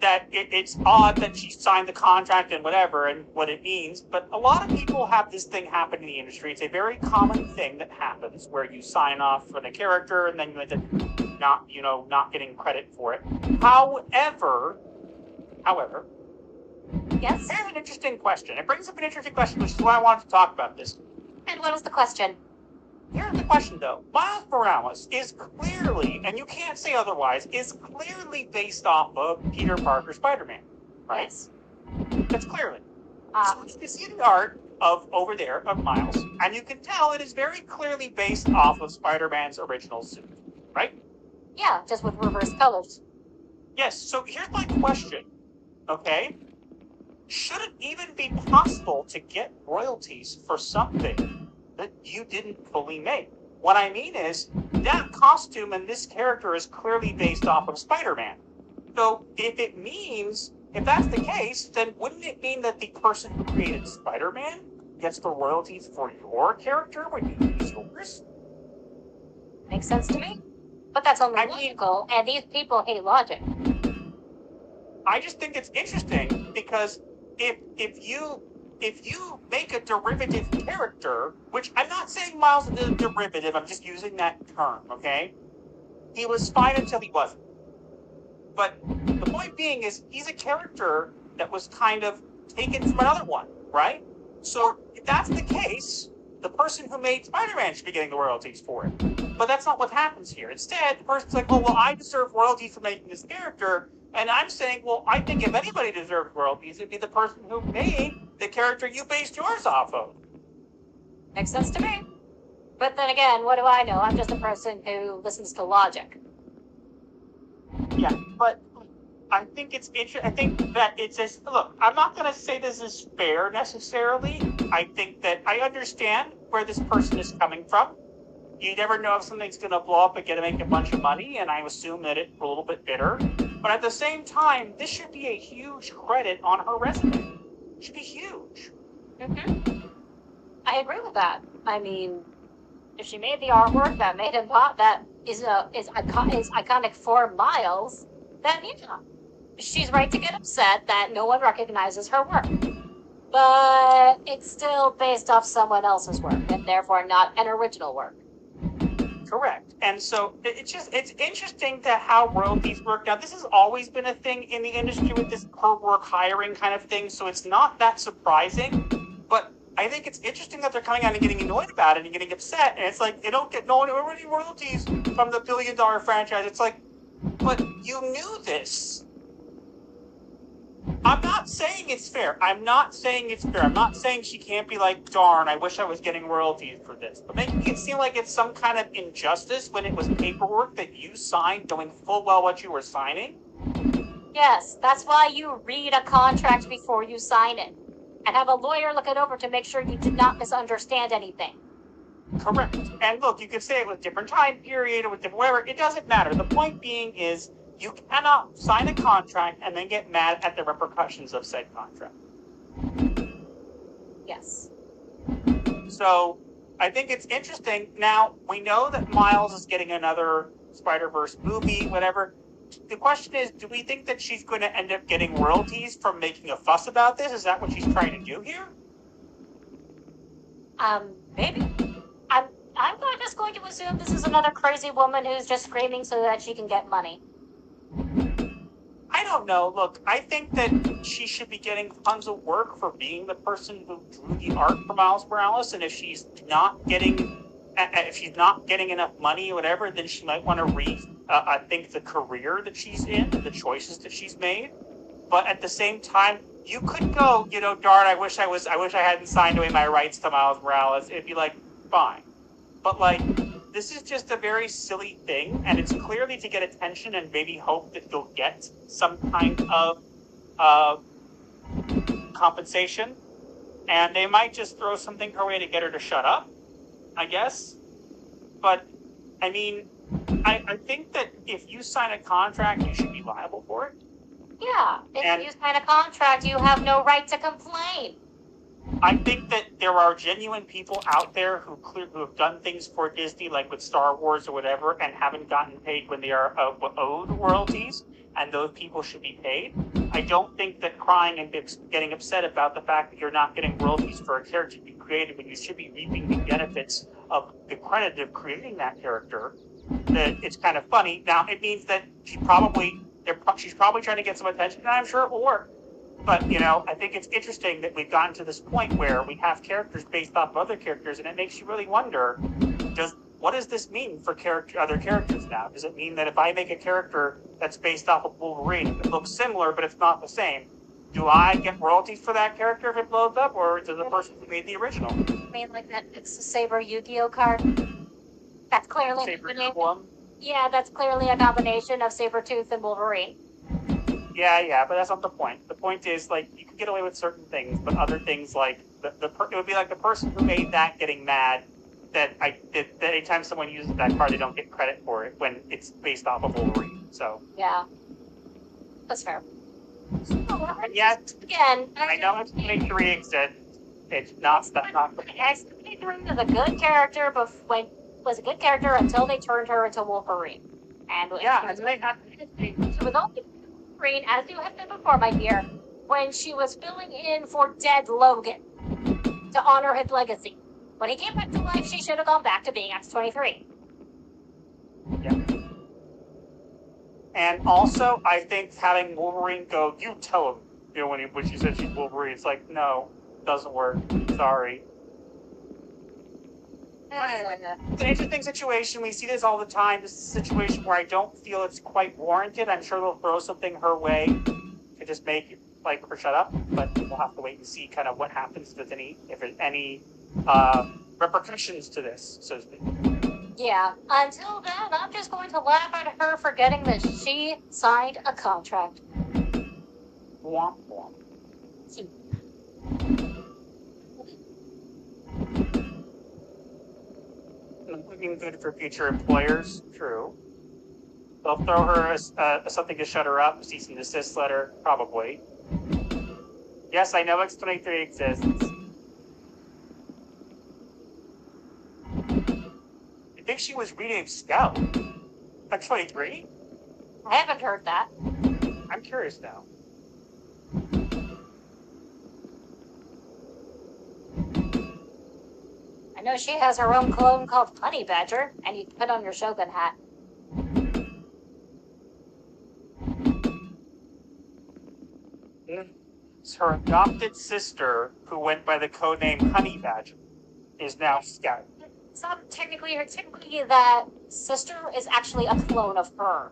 that it's odd that she signed the contract and whatever and what it means, but a lot of people have this thing happen in the industry. It's a very common thing that happens where you sign off for the character and then you end up not getting credit for it. However, yes, here's an interesting question. It brings up an interesting question, which is why I wanted to talk about this. And what is the question? Here's the question, though. Miles Morales is clearly, and you can't say otherwise, is clearly based off of Peter Parker Spider-Man, right? Yes. That's clearly. So you see the art of over there of Miles, and you can tell it is very clearly based off of Spider-Man's original suit, right? Yeah, just with reverse colors. Yes, so here's my question, okay? Should it even be possible to get royalties for something that you didn't fully make? What I mean is, that costume and this character is clearly based off of Spider-Man. So if that's the case, then wouldn't it mean that the person who created Spider-Man gets the royalties for your character when you use yours? Makes sense to me. But that's only logical, and these people hate logic. I just think it's interesting because if you make a derivative character, which I'm not saying Miles is a derivative, I'm just using that term, okay? He was fine until he wasn't. But the point being is, he's a character that was kind of taken from another one, right? So if that's the case, the person who made Spider-Man should be getting the royalties for it. But that's not what happens here. Instead, the person's like, oh, well, I deserve royalties for making this character. And I'm saying, well, I think if anybody deserved royalties, it'd be the person who made the character you based yours off of. Makes sense to me. But then again, what do I know? I'm just a person who listens to logic. Yeah, but I think it's interesting. I think that it's just, look, I'm not going to say this is fair necessarily. I think that I understand where this person is coming from. You never know if something's going to blow up and get to make a bunch of money, and I assume that it's a little bit bitter. But at the same time, this should be a huge credit on her resume. It should be huge. I agree with that. I mean, if she made the artwork that made him pop, that is iconic for Miles, then yeah, she's right to get upset that no one recognizes her work. But it's still based off someone else's work, and therefore not an original work. Correct. And so it's interesting to how royalties work. Now, this has always been a thing in the industry with this per work hiring kind of thing, so it's not that surprising. But I think it's interesting that they're coming out and getting annoyed about it and getting upset. And it's like, they don't get no any royalties from the billion-dollar franchise. It's like, but you knew this. I'm not saying it's fair. I'm not saying she can't be like, darn, I wish I was getting royalties for this. But making it seem like it's some kind of injustice when it was paperwork that you signed knowing full well what you were signing. Yes, that's why you read a contract before you sign it. And have a lawyer look it over to make sure you did not misunderstand anything. Correct. And look, you could say it was a different time period or with different whatever. It doesn't matter. The point being is you cannot sign a contract and then get mad at the repercussions of said contract. Yes. So I think it's interesting. Now, we know that Miles is getting another Spider-Verse movie, whatever. The question is, do we think that she's going to end up getting royalties from making a fuss about this? Is that what she's trying to do here? Maybe. I'm just going to assume this is another crazy woman who's just screaming so that she can get money. I don't know. Look, I think that she should be getting tons of work for being the person who drew the art for Miles Morales, and if she's not getting enough money or whatever, then she might want to rethink the career that she's in, the choices that she's made. But at the same time, you could go, darn, I wish I hadn't signed away my rights to Miles Morales. It'd be like, fine. But like, this is just a very silly thing, and it's clearly to get attention and maybe hope that you'll get some kind of compensation. And they might just throw something her way to get her to shut up, I guess. But, I mean, I think that if you sign a contract, you should be liable for it. Yeah, if you sign a contract, you have no right to complain. I think that there are genuine people out there who have done things for Disney, like with Star Wars or whatever, and haven't gotten paid when they are owed royalties, and those people should be paid. I don't think that crying and getting upset about the fact that you're not getting royalties for a character you created when you should be reaping the benefits of the credit of creating that character, that it's kind of funny. Now, it means that she's probably trying to get some attention, and I'm sure it will work. But, I think it's interesting that we've gotten to this point where we have characters based off of other characters, and it makes you really wonder, what does this mean for other characters now? Does it mean that if I make a character that's based off of Wolverine, it looks similar, but it's not the same, do I get royalties for that character if it blows up, or does the person who made the original? I mean, like that Saber Yu-Gi-Oh card? That's clearly that's clearly a combination of Sabretooth and Wolverine. Yeah, but that's not the point. The point is, like, you can get away with certain things, but other things, like, it would be like the person who made that getting mad that anytime someone uses that card, they don't get credit for it when it's based off of Wolverine. So yeah, that's fair. And yet, again, I know it's 23 exists. It's not that. S23 was a good character, but was a good character until they turned her into Wolverine. And it was only Wolverine, as you have said before, my dear, when she was filling in for dead Logan to honor his legacy. When he came back to life, she should have gone back to being X-23. Yeah. And also, I think having Wolverine go, you tell him, when she said she's Wolverine, it's like, no, doesn't work. Sorry. It's an interesting situation. We see this all the time. This is a situation where I don't feel it's quite warranted. I'm sure they'll throw something her way to just make her shut up. But we'll have to wait and see kind of what happens if there's any repercussions to this, so to speak. Yeah, until then, I'm just going to laugh at her forgetting that she signed a contract. Womp womp. Looking good for future employers. True. They'll throw her something to shut her up, cease and desist letter, probably. Yes, I know X-23 exists. I think she was renamed Scout. X-23? I haven't heard that. I'm curious now. I know she has her own clone called Honey Badger, and you can put on your Shogun hat. It's her adopted sister, who went by the codename Honey Badger, is now Scout. It's not technically that sister is actually a clone of her.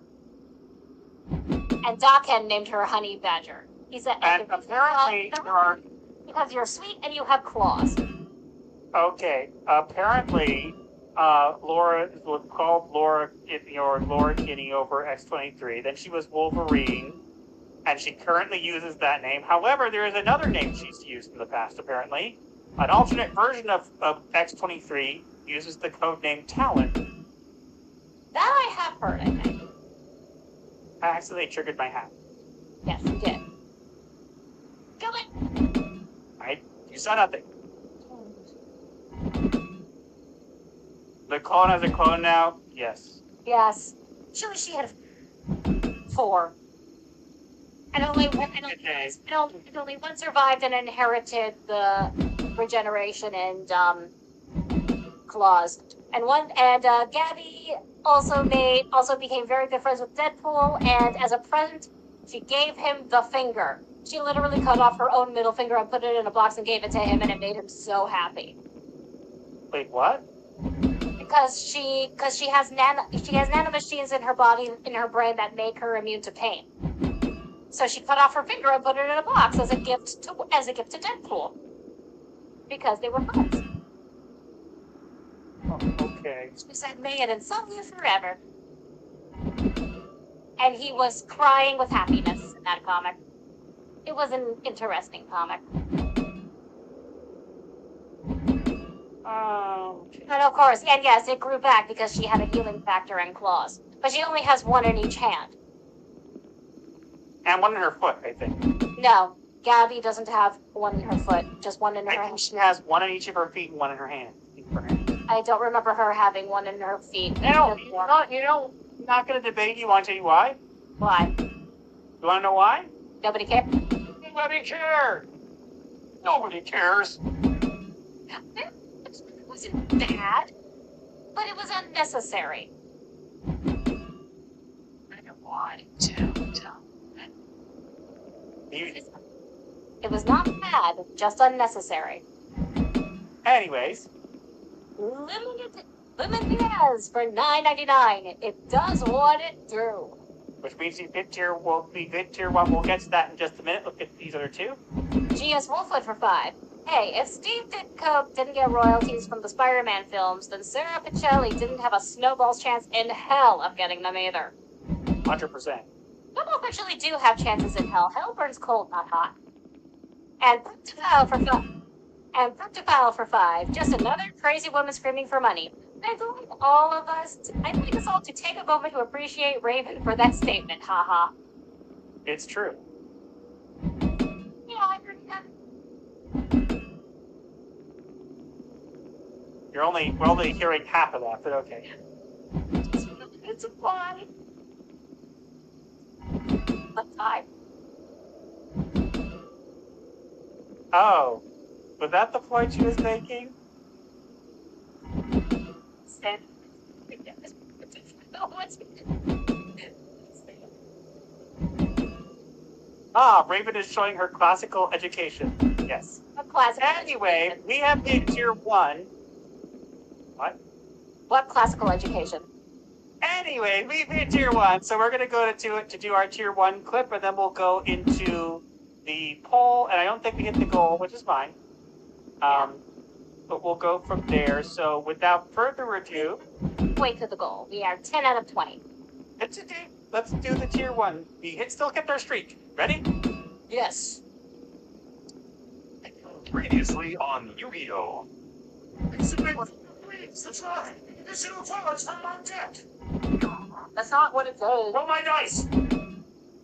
And Daken named her Honey Badger. He said, And apparently there are... because you're sweet and you have claws. Okay, apparently, Laura was called Laura Kinney over X-23. Then she was Wolverine, and she currently uses that name. However, there is another name she's used in the past, apparently. An alternate version of X-23 uses the codename Talon. That I have heard, I think. I accidentally triggered my hat. Yes, you did. Kill it! You saw nothing. The clone has a clone now? Yes. Yes. Surely she had 4. And only one survived and inherited the regeneration and claws. And Gabby also became very good friends with Deadpool, and as a present, she gave him the finger. She literally cut off her own middle finger and put it in a box and gave it to him, and it made him so happy. Wait, what? Because she has nanomachines in her body, in her brain, that make her immune to pain. So she cut off her finger and put it in a box as a gift to Deadpool. Because they were friends. Oh, okay. She said, "May it insult you forever." And he was crying with happiness in that comic. It was an interesting comic. And of course, and yes, it grew back because she had a healing factor and claws. But she only has one in each hand. And one in her foot, I think. No, Gabby doesn't have one in her foot, just one in her hand. I think she has one in each of her feet and one in her hand. I don't remember her having one in her feet. No, I'm not going to debate you. Want to tell you why? Why? You want to know why? Nobody cares. Nobody cares. Nobody cares. It wasn't bad, but it was unnecessary. I don't want to tell. It was not bad, just unnecessary. Anyways. Limited for $9.99. It does what it do. Which means the mid tier 1. We'll get to that in just a minute. Look at these other two. GS Wolfwood for 5. Hey, if Steve Ditko didn't get royalties from the Spider-Man films, then Sarah Pichelli didn't have a snowball's chance in hell of getting them either. 100%. Some actually do have chances in hell. Hell burns cold, not hot. And Put to Foul for 5. Just another crazy woman screaming for money. I'd like us all to take a moment to appreciate Raven for that statement, haha. It's true. Yeah, I heard that. We're only hearing half of that, but okay. It's a lie. What time? Oh, was that the point she was making? Raven is showing her classical education. Yes. A classical Anyway, education. we have the tier 1. What? What classical education? Anyway, we've hit tier 1, so we're gonna go to do our tier 1 clip, and then we'll go into the poll. And I don't think we hit the goal, which is fine. but we'll go from there. So without further ado, Way to the goal. We are 10 out of 20. it's okay. Let's do the tier 1. We still kept our streak. Ready? Yes. Previously on Yu-Gi-Oh! That's not what it says. Roll my dice!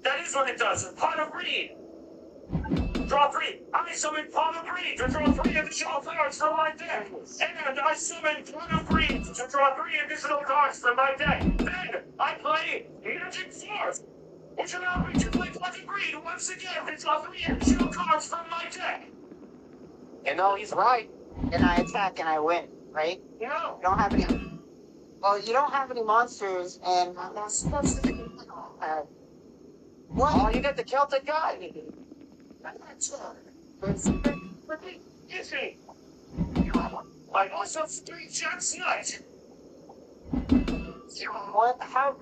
That is what it does. Pot of greed! Draw 3. I summon Pot of Greed to draw 3 additional cards from my deck. And I summon Pot of Greed to draw 3 additional cards from my deck. Then I play Magic Force, which allows me to play Pot of Greed once again to draw 3 additional cards from my deck. You know, he's right. And I attack and I win, right? No. You don't have any. Well, you don't have any monsters, and that's supposed to be. What? Oh, you get the Celtic guy. Easy. I also have 3 Jack's Knight. What? How?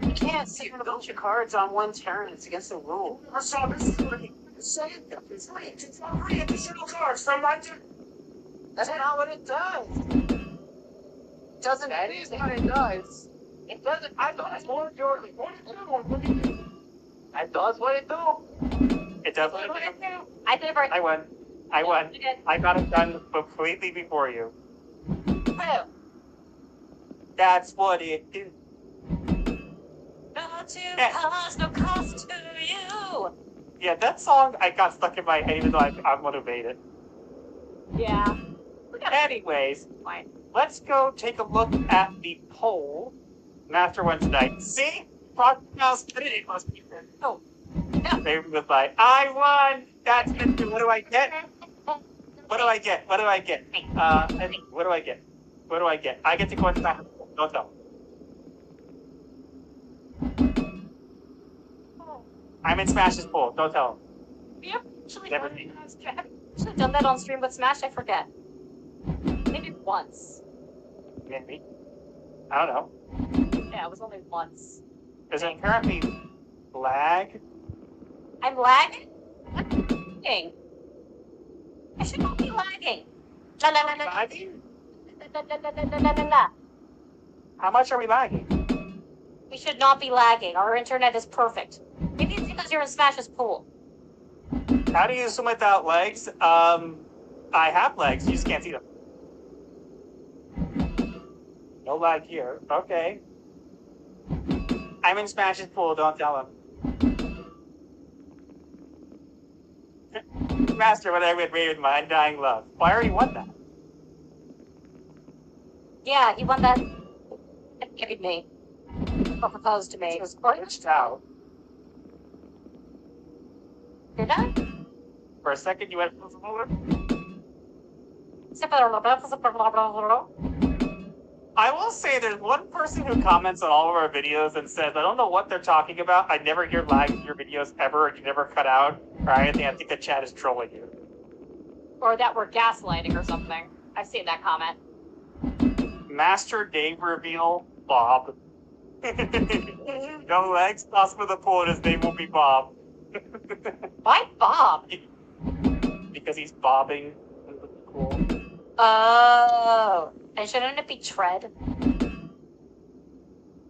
You can't sit a bunch of cards on one turn. It's against the rule. I saw this 3. Say it, 3 to draw 3 additional cards from my deck. That's not what it does. It doesn't. That is what it does. It doesn't. I thought it's more Jordan. That does what it do. It does. I favor it. I won. I won. I got it done completely before you. That's what it do. No to cost to you. Yeah, that song I got stuck in my head even though I'm motivated. Yeah. Anyways, Fine. let's go take a look at the poll. Master won tonight. See? Podcast today must be good. Oh. Favorite was like, I won! That's it. What do I get? What do I get? What do I get? What do I get? What do I get? I get to go inside. Don't tell. I'm in Smash's pool. Don't tell him. Yep. Actually, Never actually done that on stream with Smash. I forget. Maybe once. Maybe. I don't know. Yeah, it was only once. There's apparently lag. I'm lagging? I'm lagging. I should not be lagging. La la la la. Lagging? La la la la la la la. How much are we lagging? We should not be lagging. Our internet is perfect. Maybe it's because you're in Smash's pool. How do you swim without legs? I have legs. You just can't see them. No lag here. Okay. I'm in Smash's pool. Don't tell him. Master, what I would rate with my undying love. Well, I already won that. Yeah, he won that. Gave me. Or proposed to me. It was glitched out. Did I? For a second, you went. I will say there's one person who comments on all of our videos and says, I don't know what they're talking about. I never hear lag in your videos ever, and you never cut out or anything. I think the chat is trolling you. Or that we're gaslighting or something. I've seen that comment. Master Dave reveal, Bob. No legs, toss for the pool, and his name will be Bob. Why Bob? Because he's bobbing in the pool. Oh. And shouldn't it be Tread?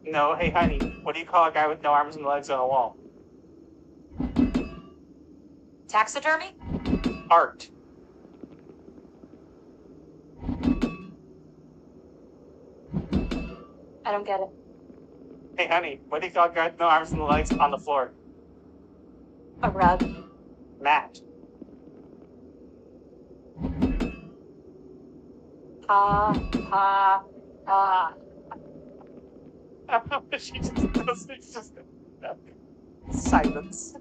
No, hey honey, what do you call a guy with no arms and legs on a wall? Taxidermy? Art. I don't get it. Hey honey, what do you call a guy with no arms and legs on the floor? A rug. Mat. Ha, ha, ha. She just does it's just silence.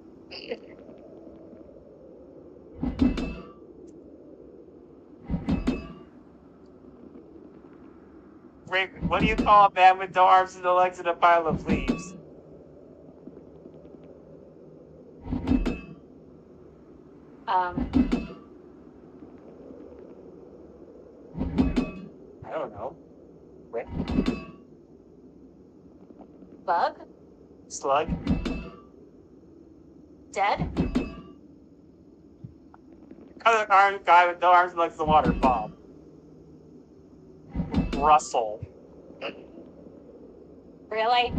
Wait, what do you call a man with no arms and no legs in a pile of leaves? I don't know. Wait. Bug? Slug? Dead? Other arm guy with no arms and legs in the water, Bob. Russell. Really?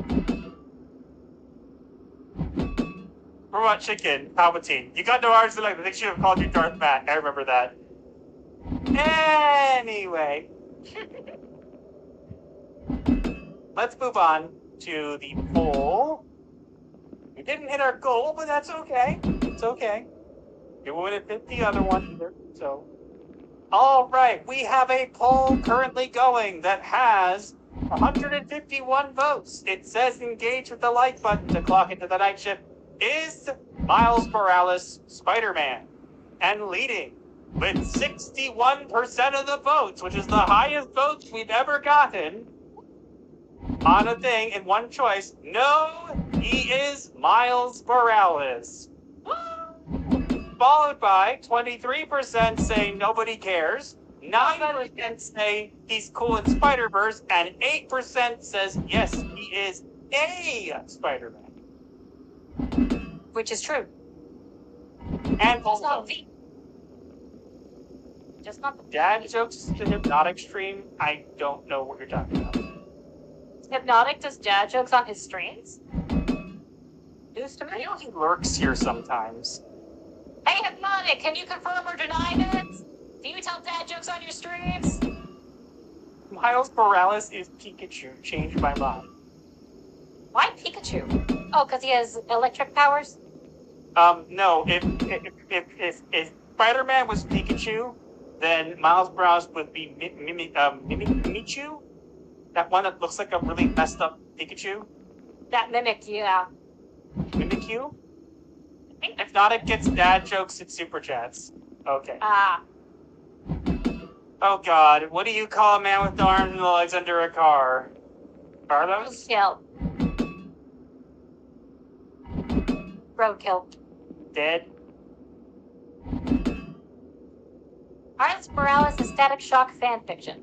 Robot Chicken, Palpatine. You got no arms to like, they should have called you Darth Matt. I remember that. Anyway. Let's move on to the poll. We didn't hit our goal, but that's okay. It's okay. We wouldn't hit the other one either, so. All right, we have a poll currently going that has 151 votes. It says engage with the like button to clock into the night shift. Is Miles Morales Spider-Man? And leading with 61% of the votes, which is the highest votes we've ever gotten on a thing in one choice. No, he is Miles Morales. Followed by 23% saying nobody cares, 9% say he's cool in Spider-Verse, and 8% says yes, he is a Spider-Man. Which is true. And It's not the. Just not the. dad jokes to Hypnotic stream, I don't know what you're talking about. Hypnotic does dad jokes on his streams? News to I me. know he lurks here sometimes. Hey, Hypnotic, can you confirm or deny this? Do you tell dad jokes on your streams? Miles Morales is Pikachu. Changed my mind. Why Pikachu? Oh, because he has electric powers? No. If Spider-Man was Pikachu, then Miles Morales would be Mimichu. That one that looks like a really messed up Pikachu. That mimic, yeah. Mimikyu. If not, it gets dad jokes and super chats. Okay. Ah. Oh God, what do you call a man with no arms and no legs under a car? Carlos? Roadkill. Roadkill. Dead? Miles Morales is Static Shock fanfiction.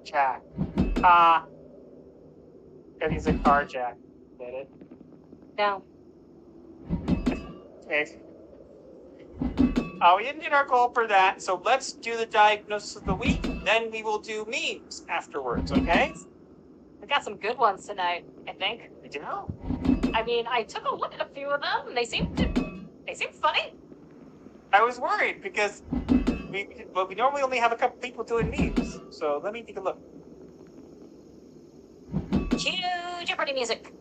Jack. If he's a car jack. Get it? No. Okay. We didn't hit our goal for that, so let's do the diagnosis of the week. Then we will do memes afterwards, okay? We got some good ones tonight, I think. We do? I mean, I took a look at a few of them, and they seem funny. I was worried because we normally only have a couple people doing memes. So let me take a look. Cue Jeopardy music.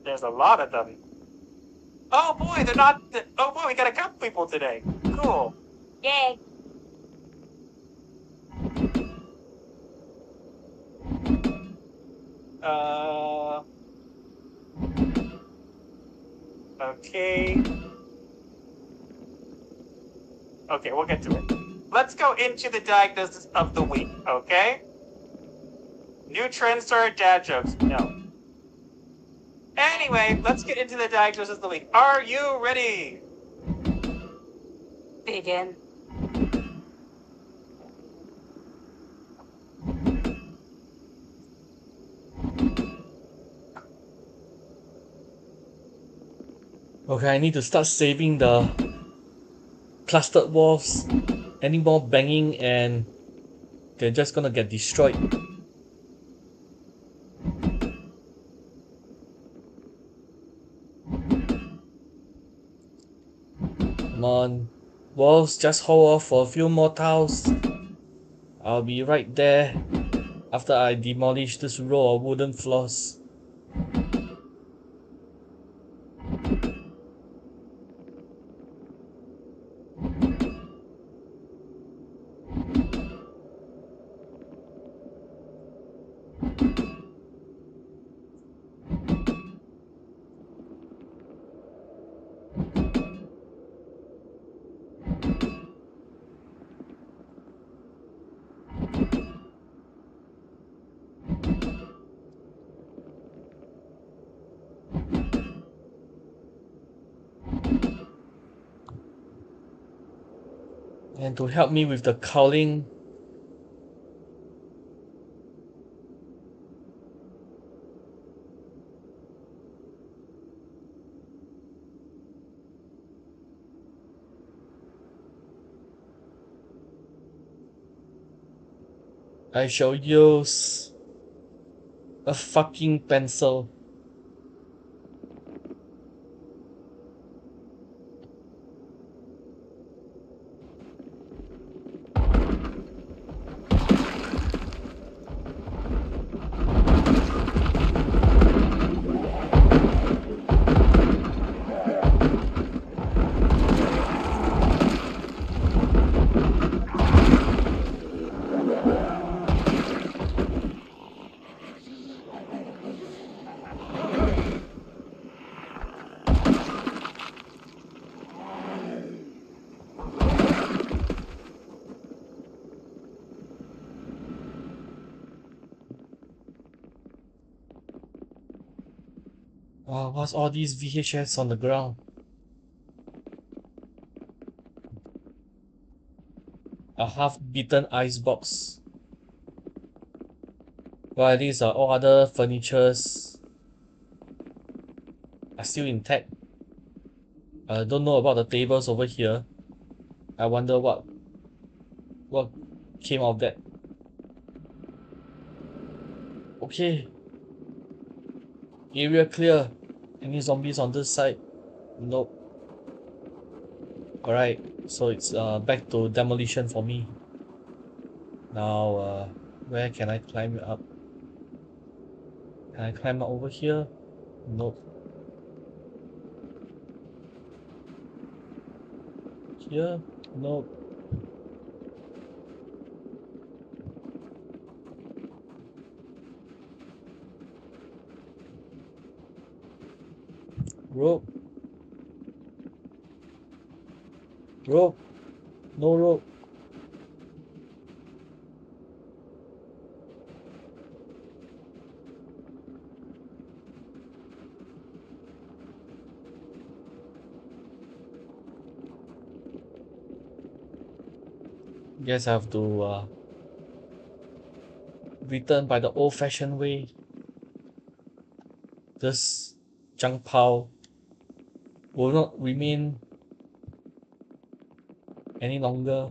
There's a lot of them. Oh boy, they're not. Oh boy, we got a couple people today. Cool. Yay. Okay. Okay, we'll get to it. Let's go into the diagnosis of the week, okay? New trend started dad jokes. No. Anyway, let's get into the diagnosis of the week. Are you ready? Begin. Okay, I need to start saving the clustered walls. Any more banging and they're just gonna get destroyed. Come on. Walls, just hold off for a few more tiles. I'll be right there after I demolish this row of wooden floors. And to help me with the cowling, I shall use a fucking pencil. Wow, what's all these VHS on the ground? A half-beaten icebox. Well, at least all other furnitures are still intact. I don't know about the tables over here. I wonder what came out of that. Okay. Area clear. Any zombies on this side? Nope. Alright, so it's back to demolition for me. Now, where can I climb up? Can I climb up over here? Nope. Here? Nope. Rope. Rope. No rope. Guess I have to return by the old-fashioned way. This junk pile will not remain any longer.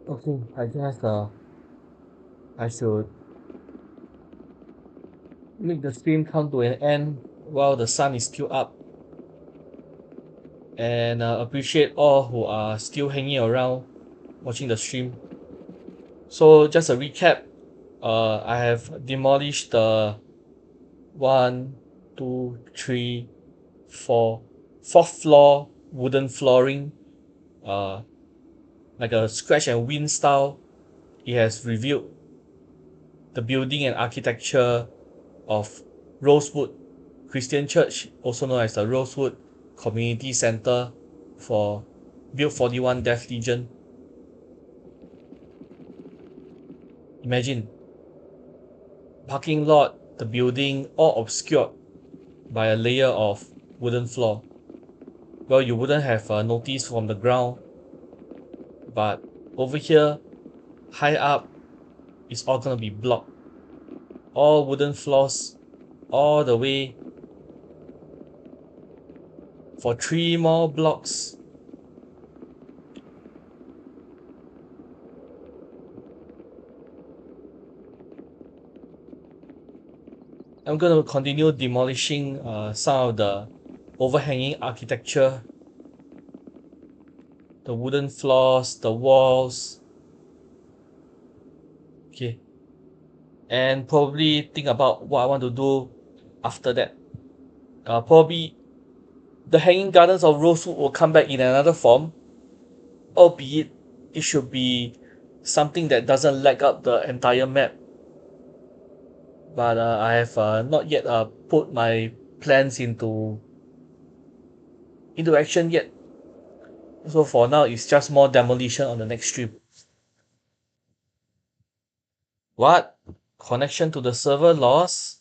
Okay, I guess I should make the stream come to an end while the sun is still up, and appreciate all who are still hanging around watching the stream. So just a recap, I have demolished the 4th floor wooden flooring, like a scratch and win style. It has revealed the building and architecture of Rosewood Christian Church, also known as the Rosewood Community Center for B41 Deaf Legion. Imagine, parking lot, the building, all obscured by a layer of wooden floor. Well, you wouldn't have noticed from the ground, but over here, high up, it's all gonna be blocked. All wooden floors, all the way for 3 more blocks. I'm gonna continue demolishing some of the overhanging architecture, the wooden floors, the walls. Okay. And probably think about what I want to do after that. Probably the Hanging Gardens of Rosewood will come back in another form, albeit it should be something that doesn't lag up the entire map. But I have not yet put my plans into action yet. So for now, it's just more demolition on the next stream. What? Connection to the server lost?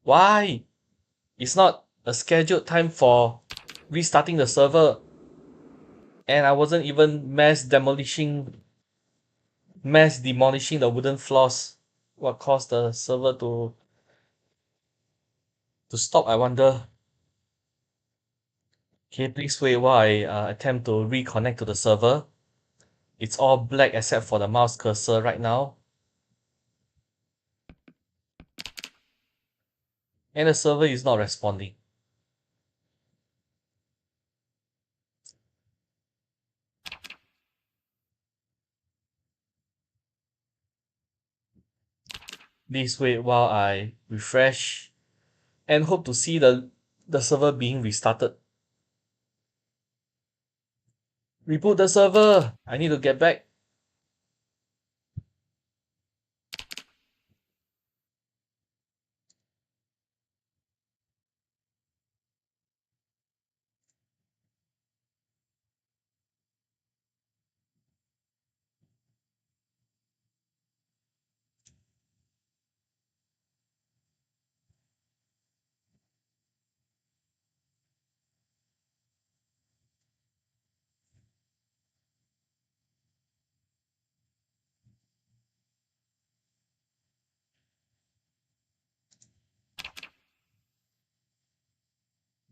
Why? It's not a scheduled time for restarting the server. And I wasn't even mass demolishing the wooden floors. What caused the server to stop, I wonder? Okay, please wait while I attempt to reconnect to the server. It's all black except for the mouse cursor right now. And the server is not responding. Please wait while I refresh and hope to see the server being restarted. Reboot the server! I need to get back.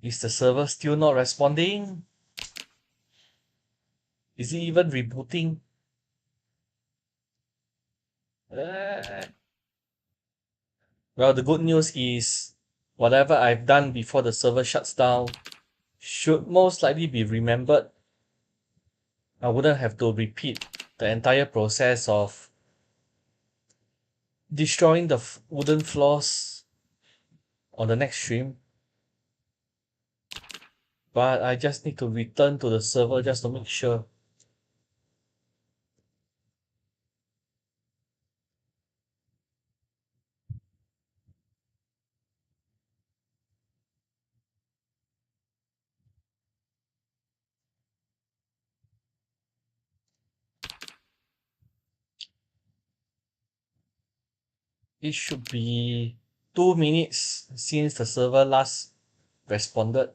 Is the server still not responding? Is it even rebooting? Well, the good news is whatever I've done before the server shuts down should most likely be remembered. I wouldn't have to repeat the entire process of destroying the wooden floors on the next stream. But I just need to return to the server just to make sure. It should be 2 minutes since the server last responded.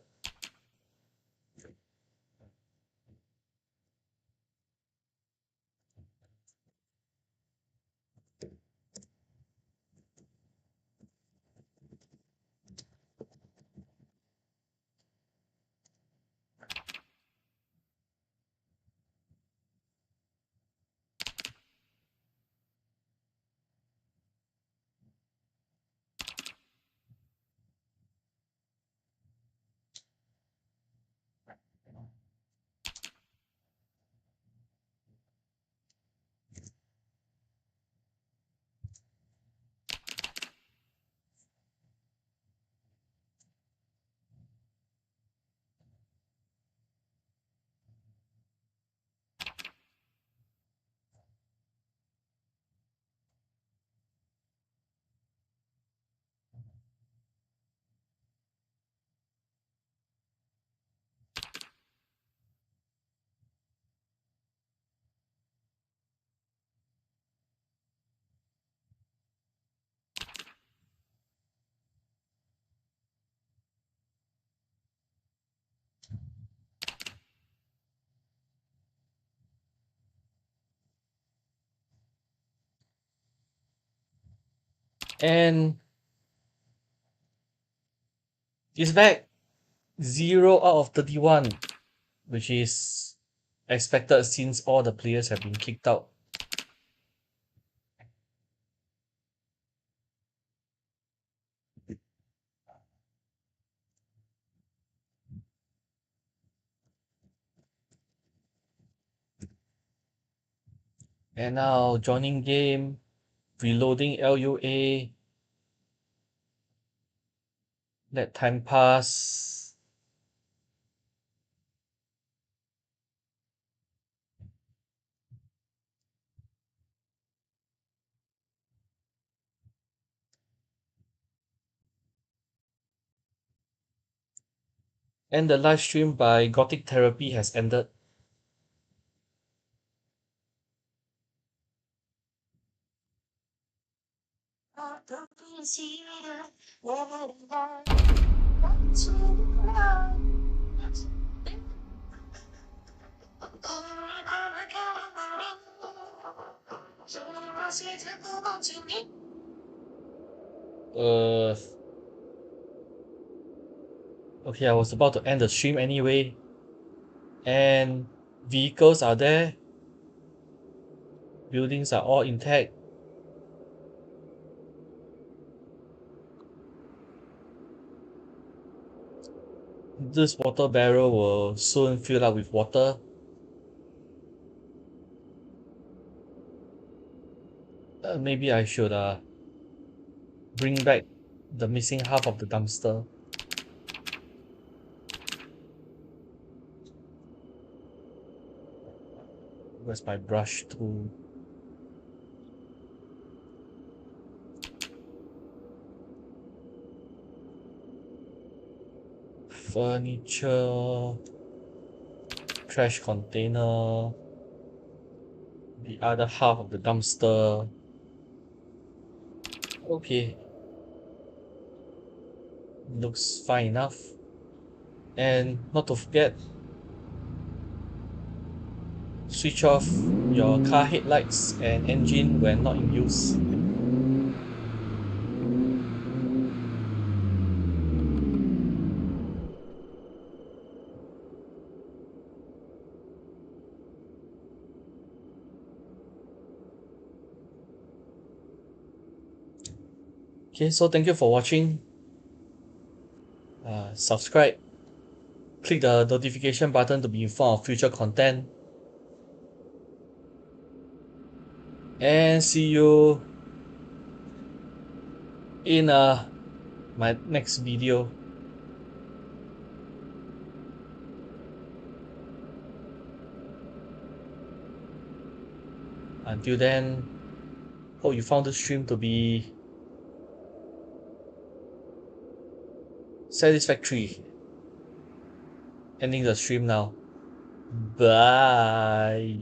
And it's back. 0 out of 31, which is expected since all the players have been kicked out. And now joining game, reloading LUA, let time pass. And the live stream by Gothic Therapy has ended. Okay, I was about to end the stream anyway. And vehicles are there. Buildings are all intact. This water barrel will soon fill up with water. Maybe I should bring back the missing half of the dumpster. Where's my brush tool? Furniture, trash container, the other half of the dumpster. Okay, looks fine enough. And not to forget, switch off your car headlights and engine when not in use. Okay, so thank you for watching. Subscribe, click the notification button to be informed of future content, and see you in my next video. Until then, hope you found the stream to be satisfactory. Ending the stream now. Bye.